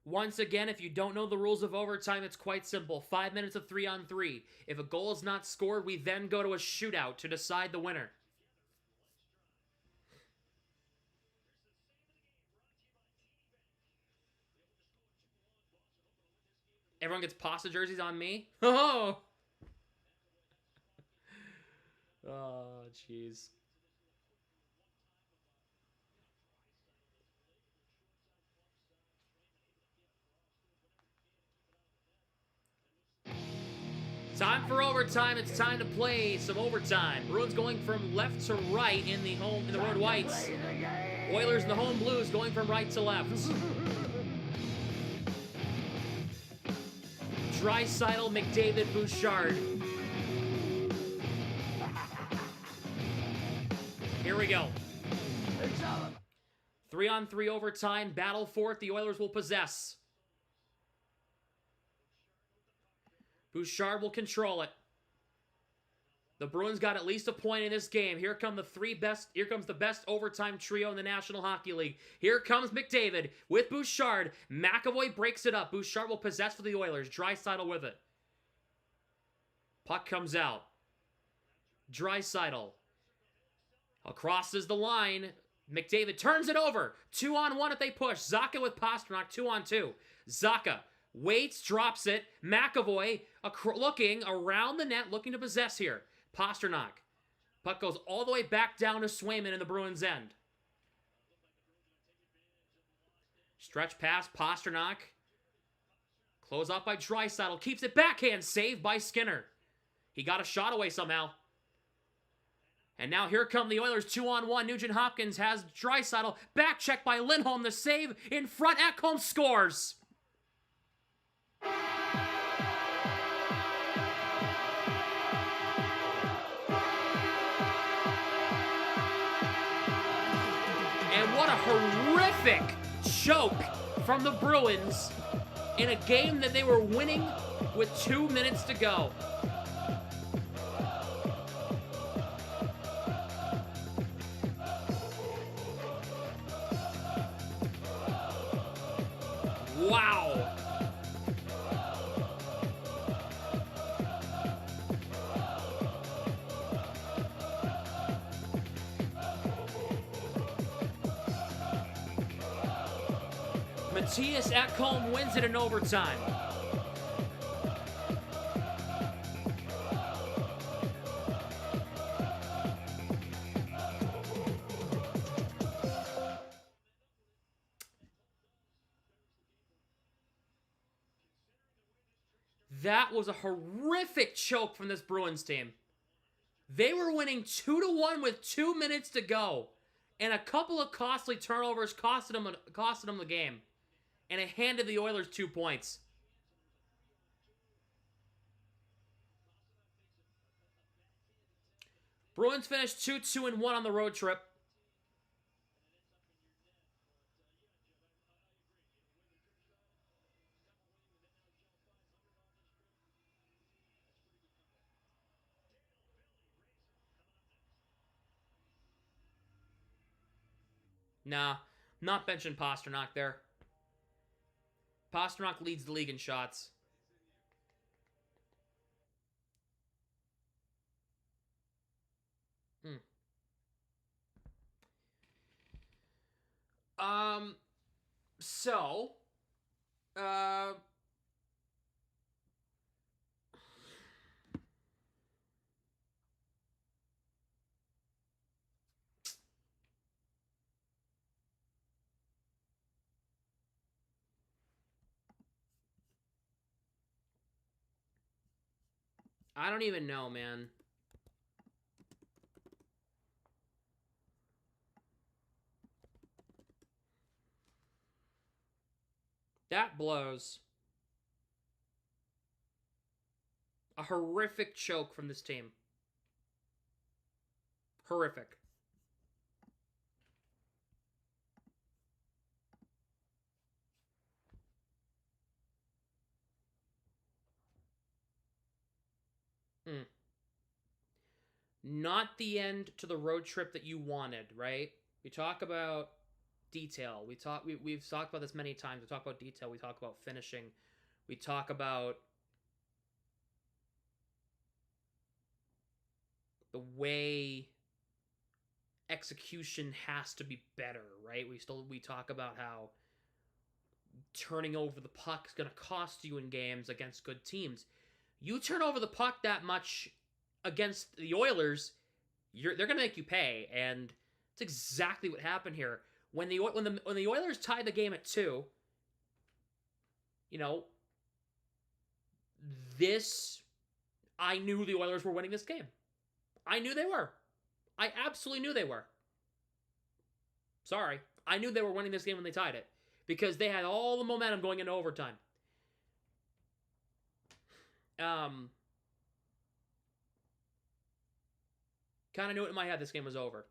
Once again, if you don't know the rules of overtime, it's quite simple. 5 minutes of 3-on-3. If a goal is not scored, we then go to a shootout to decide the winner. Everyone gets pasta jerseys on me? Oh! Oh, jeez. Time for overtime. It's time to play some overtime. Bruins going from left to right in the road whites. Oilers in the home blues going from right to left. Draisaitl, McDavid, Bouchard. Here we go. 3-on-3 overtime. Battle for it. The Oilers will possess. Bouchard will control it. The Bruins got at least a point in this game. Here comes the best overtime trio in the National Hockey League. Here comes McDavid with Bouchard. McAvoy breaks it up. Bouchard will possess for the Oilers. Draisaitl with it. Puck comes out. Draisaitl. Crosses the line. McDavid turns it over. 2-on-1 if they push. Zacha with Pastrnak. 2-on-2. Zacha waits, drops it. McAvoy looking around the net, looking to possess here. Pastrnak Puck goes all the way back down to Swayman in the Bruins' end. Stretch pass, Pasternak. Close off by Draisaitl. Keeps it backhand. Saved by Skinner. He got a shot away somehow. And now here come the Oilers 2-on-1. Nugent Hopkins has Draisaitl. Back check by Lindholm. The save in front. Ekholm scores. And what a horrific choke from the Bruins in a game that they were winning with 2 minutes to go. Wow. Mattias Ekholm wins it in overtime. That was a horrific choke from this Bruins team. They were winning 2-1 with 2 minutes to go. And a couple of costly turnovers costed them the game. And it handed the Oilers 2 points. Bruins finished 2-2-1 on the road trip. Nah, not benching Pasternak there. Pasternak leads the league in shots. So, I don't even know, man. That blows. A horrific choke from this team. Horrific. Not the end to the road trip that you wanted, right? We talk about detail. We've talked about this many times. We talk about detail. We talk about finishing. We talk about the way execution has to be better, right? We talk about how turning over the puck is going to cost you in games against good teams. You turn over the puck that much against the Oilers, they're going to make you pay, and it's exactly what happened here. When the Oilers tied the game at 2, I knew the Oilers were winning this game. I knew they were. I absolutely knew they were. Sorry. I knew they were winning this game when they tied it, because they had all the momentum going into overtime. Kind of knew it in my head this game was over.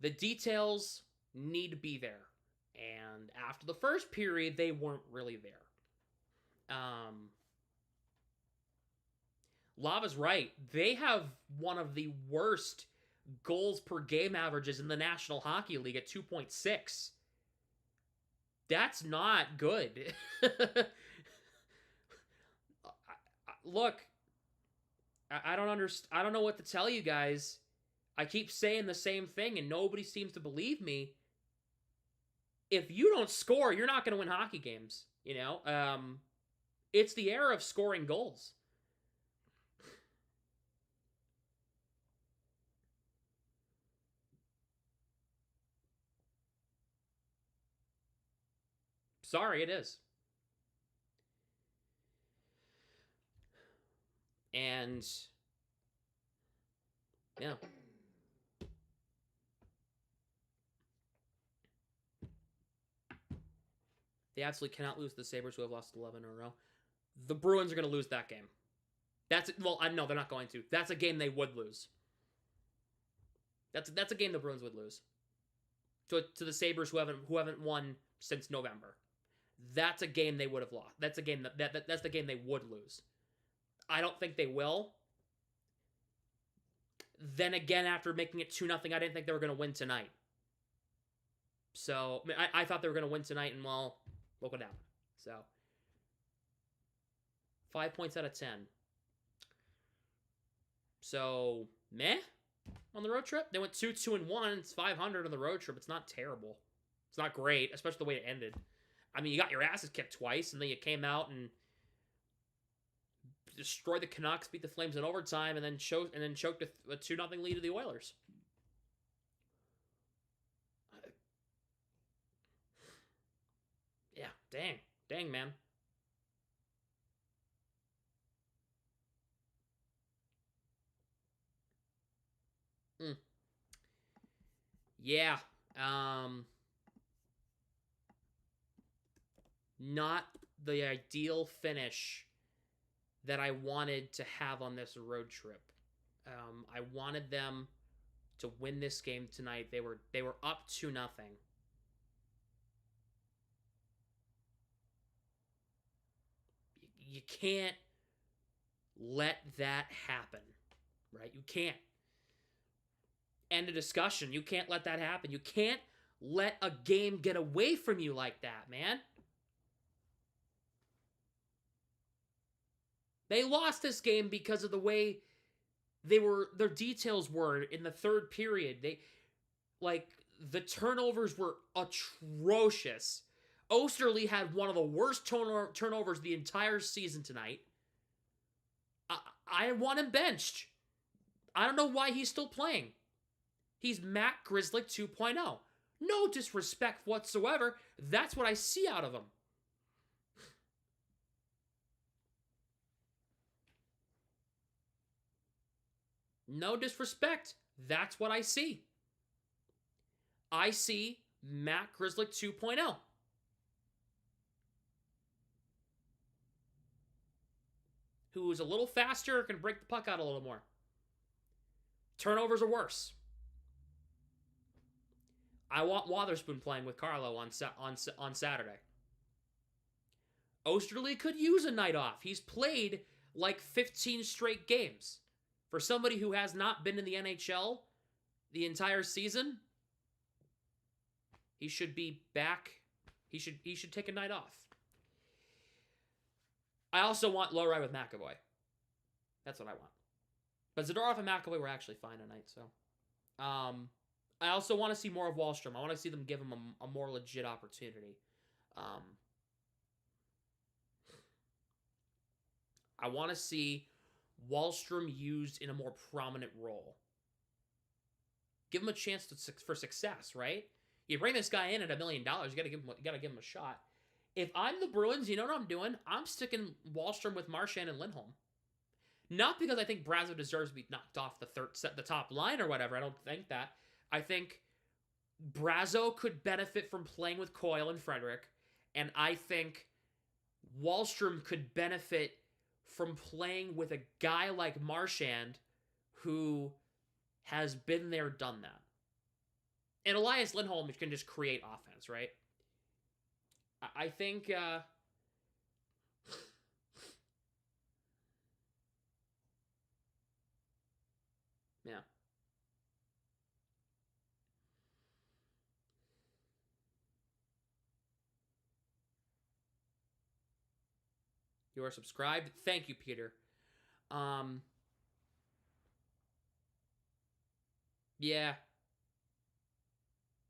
The details need to be there. And after the first period, they weren't really there. Lava's right. They have one of the worst goals per game averages in the National Hockey League at 2.6. That's not good. Look, I don't know what to tell you guys. I keep saying the same thing and nobody seems to believe me. If you don't score, you're not going to win hockey games, It's the era of scoring goals. Sorry, it is. And yeah. They absolutely cannot lose to the Sabres, who have lost 11 in a row. The Bruins are going to lose that game. No, they're not going to. That's a game they would lose. That's a game the Bruins would lose. To the Sabres, who haven't won since November. That's a game they would have lost. That's a game that's the game they would lose. I don't think they will. Then again, after making it 2-0, I didn't think they were going to win tonight. So, I thought they were going to win tonight, and well, look what happened. So, 5 points out of 10. So, meh on the road trip. They went 2-2-1. It's 500 on the road trip. It's not terrible. It's not great, especially the way it ended. I mean, you got your asses kicked twice, and then you came out and destroyed the Canucks, beat the Flames in overtime, and then choked a 2-0 lead to the Oilers. Yeah, dang, man. Yeah, not the ideal finish that I wanted to have on this road trip. I wanted them to win this game tonight. They were up 2-0. You can't let that happen, right? You can't. End of discussion. You can't let that happen. You can't let a game get away from you like that, man. They lost this game because of the way their details were in the third period. The turnovers were atrocious. Osterley had one of the worst turnovers the entire season tonight. I want him benched. I don't know why he's still playing. He's Matt Grzelcyk 2.0. No disrespect whatsoever. That's what I see out of him. No disrespect. That's what I see. I see Matt Grzelcyk 2.0. Who's a little faster, can break the puck out a little more. Turnovers are worse. I want Wotherspoon playing with Carlo on Saturday. Osterley could use a night off. He's played like 15 straight games. For somebody who has not been in the NHL the entire season, he should be back. He should take a night off. I also want Lowry with McAvoy. That's what I want. But Zadorov and McAvoy were actually fine tonight, so. I also want to see more of Wahlstrom. I want to see them give him a more legit opportunity. I want to see Wahlstrom used in a more prominent role. Give him a chance for success, right? You bring this guy in at $1 million, you gotta give him a shot. If I'm the Bruins, you know what I'm doing? I'm sticking Wahlstrom with Marchand and Lindholm. Not because I think Brazeau deserves to be knocked off the top line or whatever. I don't think that. I think Brazeau could benefit from playing with Coyle and Frederick, and I think Wahlstrom could benefit from playing with a guy like Marchand who has been there, done that. And Elias Lindholm can just create offense, right? I think yeah. You are subscribed. Thank you, Peter. Yeah.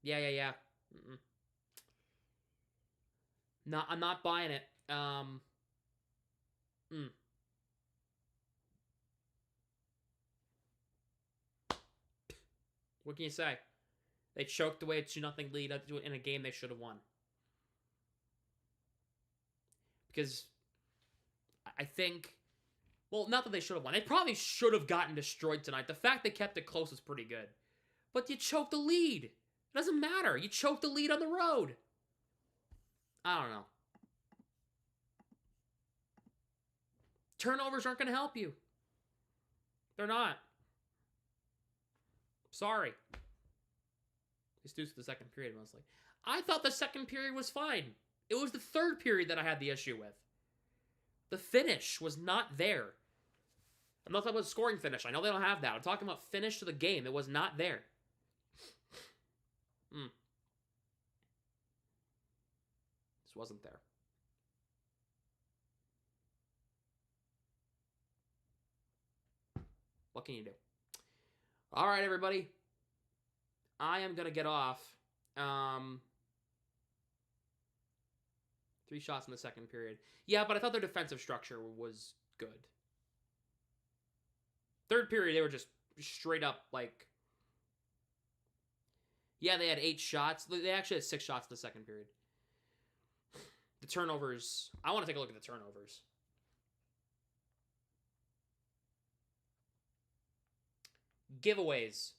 Yeah. No, I'm not buying it. What can you say? They choked away a 2-0 lead in a game they should have won. Because I think, well, not that they should have won. They probably should have gotten destroyed tonight. The fact they kept it close was pretty good. But you choked the lead. It doesn't matter. You choked the lead on the road. I don't know. Turnovers aren't going to help you. They're not. Sorry. These dudes for the second period, mostly. I thought the second period was fine. It was the third period that I had the issue with. The finish was not there. I'm not talking about scoring finish. I know they don't have that. I'm talking about finish to the game. It was not there. This wasn't there. What can you do? All right, everybody. I am going to get off. 3 shots in the second period. Yeah, but I thought their defensive structure was good. Third period, they were just straight up like... Yeah, they had 8 shots. They actually had 6 shots in the second period. The turnovers... I want to take a look at the turnovers. Giveaways.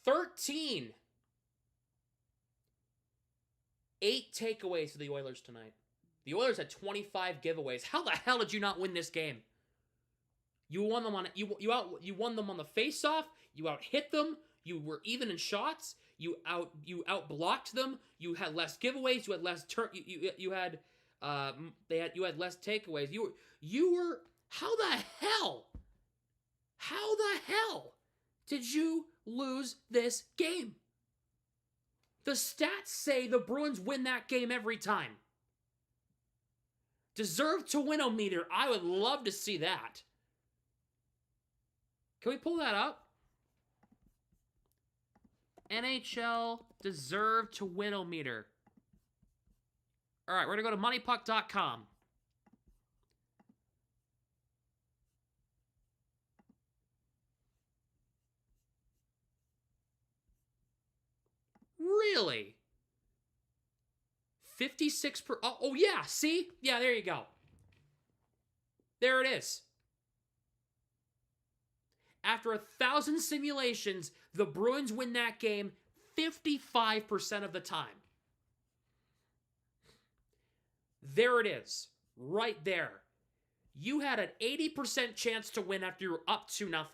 13. 8 takeaways for the Oilers tonight. The Oilers had 25 giveaways. How the hell did you not win this game? You won them on you won them on the face-off. You out-hit them. You were even in shots. You out-blocked them. You had less giveaways. You had less you had less takeaways. You were how the hell did you lose this game? The stats say the Bruins win that game every time. Deserve to win-o-meter. I would love to see that. Can we pull that up? NHL deserve to win-o-meter. All right, we're going to go to moneypuck.com. Really? 56 per... Oh, yeah, see? Yeah, there you go. There it is. After 1,000 simulations, the Bruins win that game 55% of the time. There it is. Right there. You had an 80% chance to win after you were up 2-0.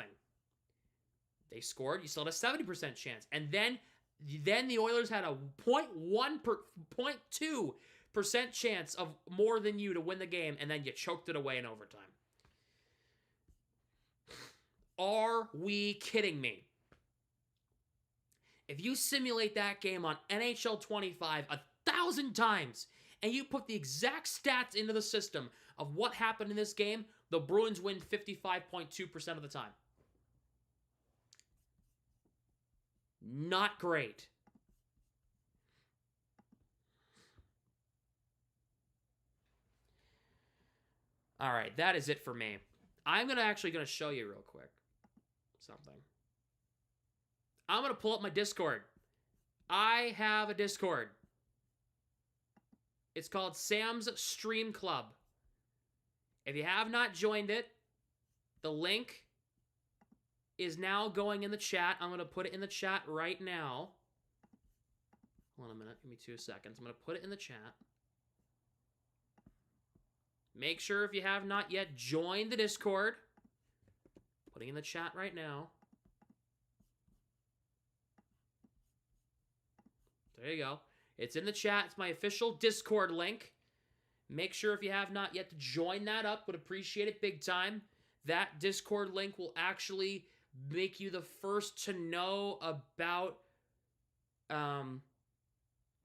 They scored. You still had a 70% chance. And then the Oilers had a 0.2% chance of more than you to win the game, and then you choked it away in overtime. Are we kidding me? If you simulate that game on NHL 25 1,000 times, and you put the exact stats into the system of what happened in this game, the Bruins win 55.2% of the time. Not great. All right, that is it for me. I'm actually going to show you real quick something. I'm going to pull up my Discord. I have a Discord. It's called Sam's Stream Club. If you have not joined it, the link is now going in the chat. I'm going to put it in the chat right now. Hold on a minute. Give me 2 seconds. I'm going to put it in the chat. Make sure if you have not yet joined the Discord. Putting in the chat right now. There you go. It's in the chat. It's my official Discord link. Make sure if you have not yet to join that up. Would appreciate it big time. That Discord link will actually make you the first to know about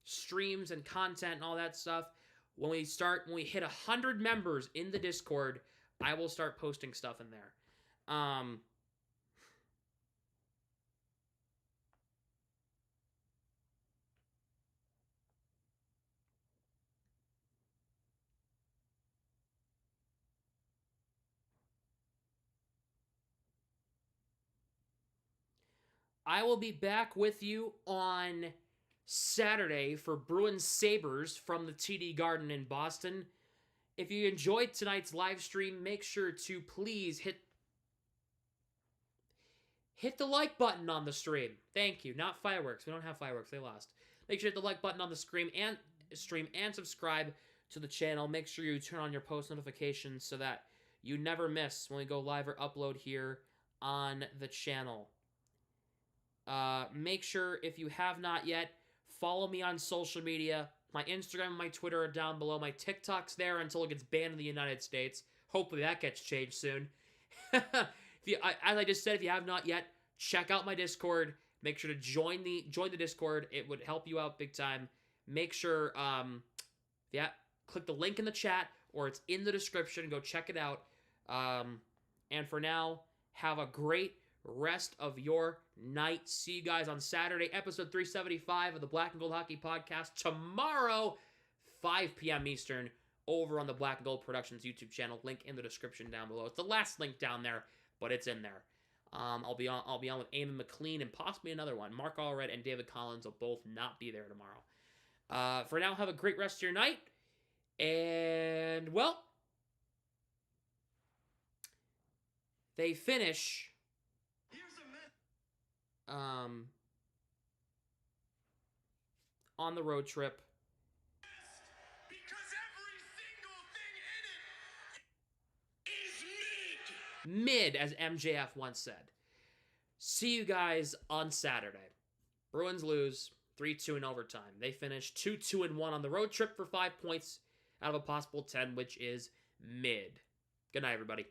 streams and content and all that stuff. When we hit 100 members in the Discord, I will start posting stuff in there. I will be back with you on Saturday for Bruins Sabres from the TD Garden in Boston. If you enjoyed tonight's live stream, make sure to please hit the like button on the stream. Thank you. Not fireworks. We don't have fireworks. They lost. Make sure to hit the like button on the stream and subscribe to the channel. Make sure you turn on your post notifications so that you never miss when we go live or upload here on the channel. Make sure, if you have not yet, follow me on social media. My Instagram and my Twitter are down below. My TikTok's there until it gets banned in the United States. Hopefully that gets changed soon. As I just said, if you have not yet, check out my Discord. Make sure to join the Discord. It would help you out big time. Make sure, click the link in the chat or it's in the description. Go check it out. And for now, have a great rest of your night. See you guys on Saturday, episode 375 of the Black and Gold Hockey Podcast. Tomorrow, 5 p.m. Eastern, over on the Black and Gold Productions YouTube channel. Link in the description down below. It's the last link down there, but it's in there. I'll be on with Eamon McLean and possibly another one. Mark Allred and David Collins will both not be there tomorrow. For now, have a great rest of your night. And, well, they finish on the road trip. Because every single thing in it is Mid, as MJF once said. See you guys on Saturday. Bruins lose 3-2 in overtime. They finish 2-2-1 on the road trip for 5 points out of a possible 10, which is mid. Good night, everybody.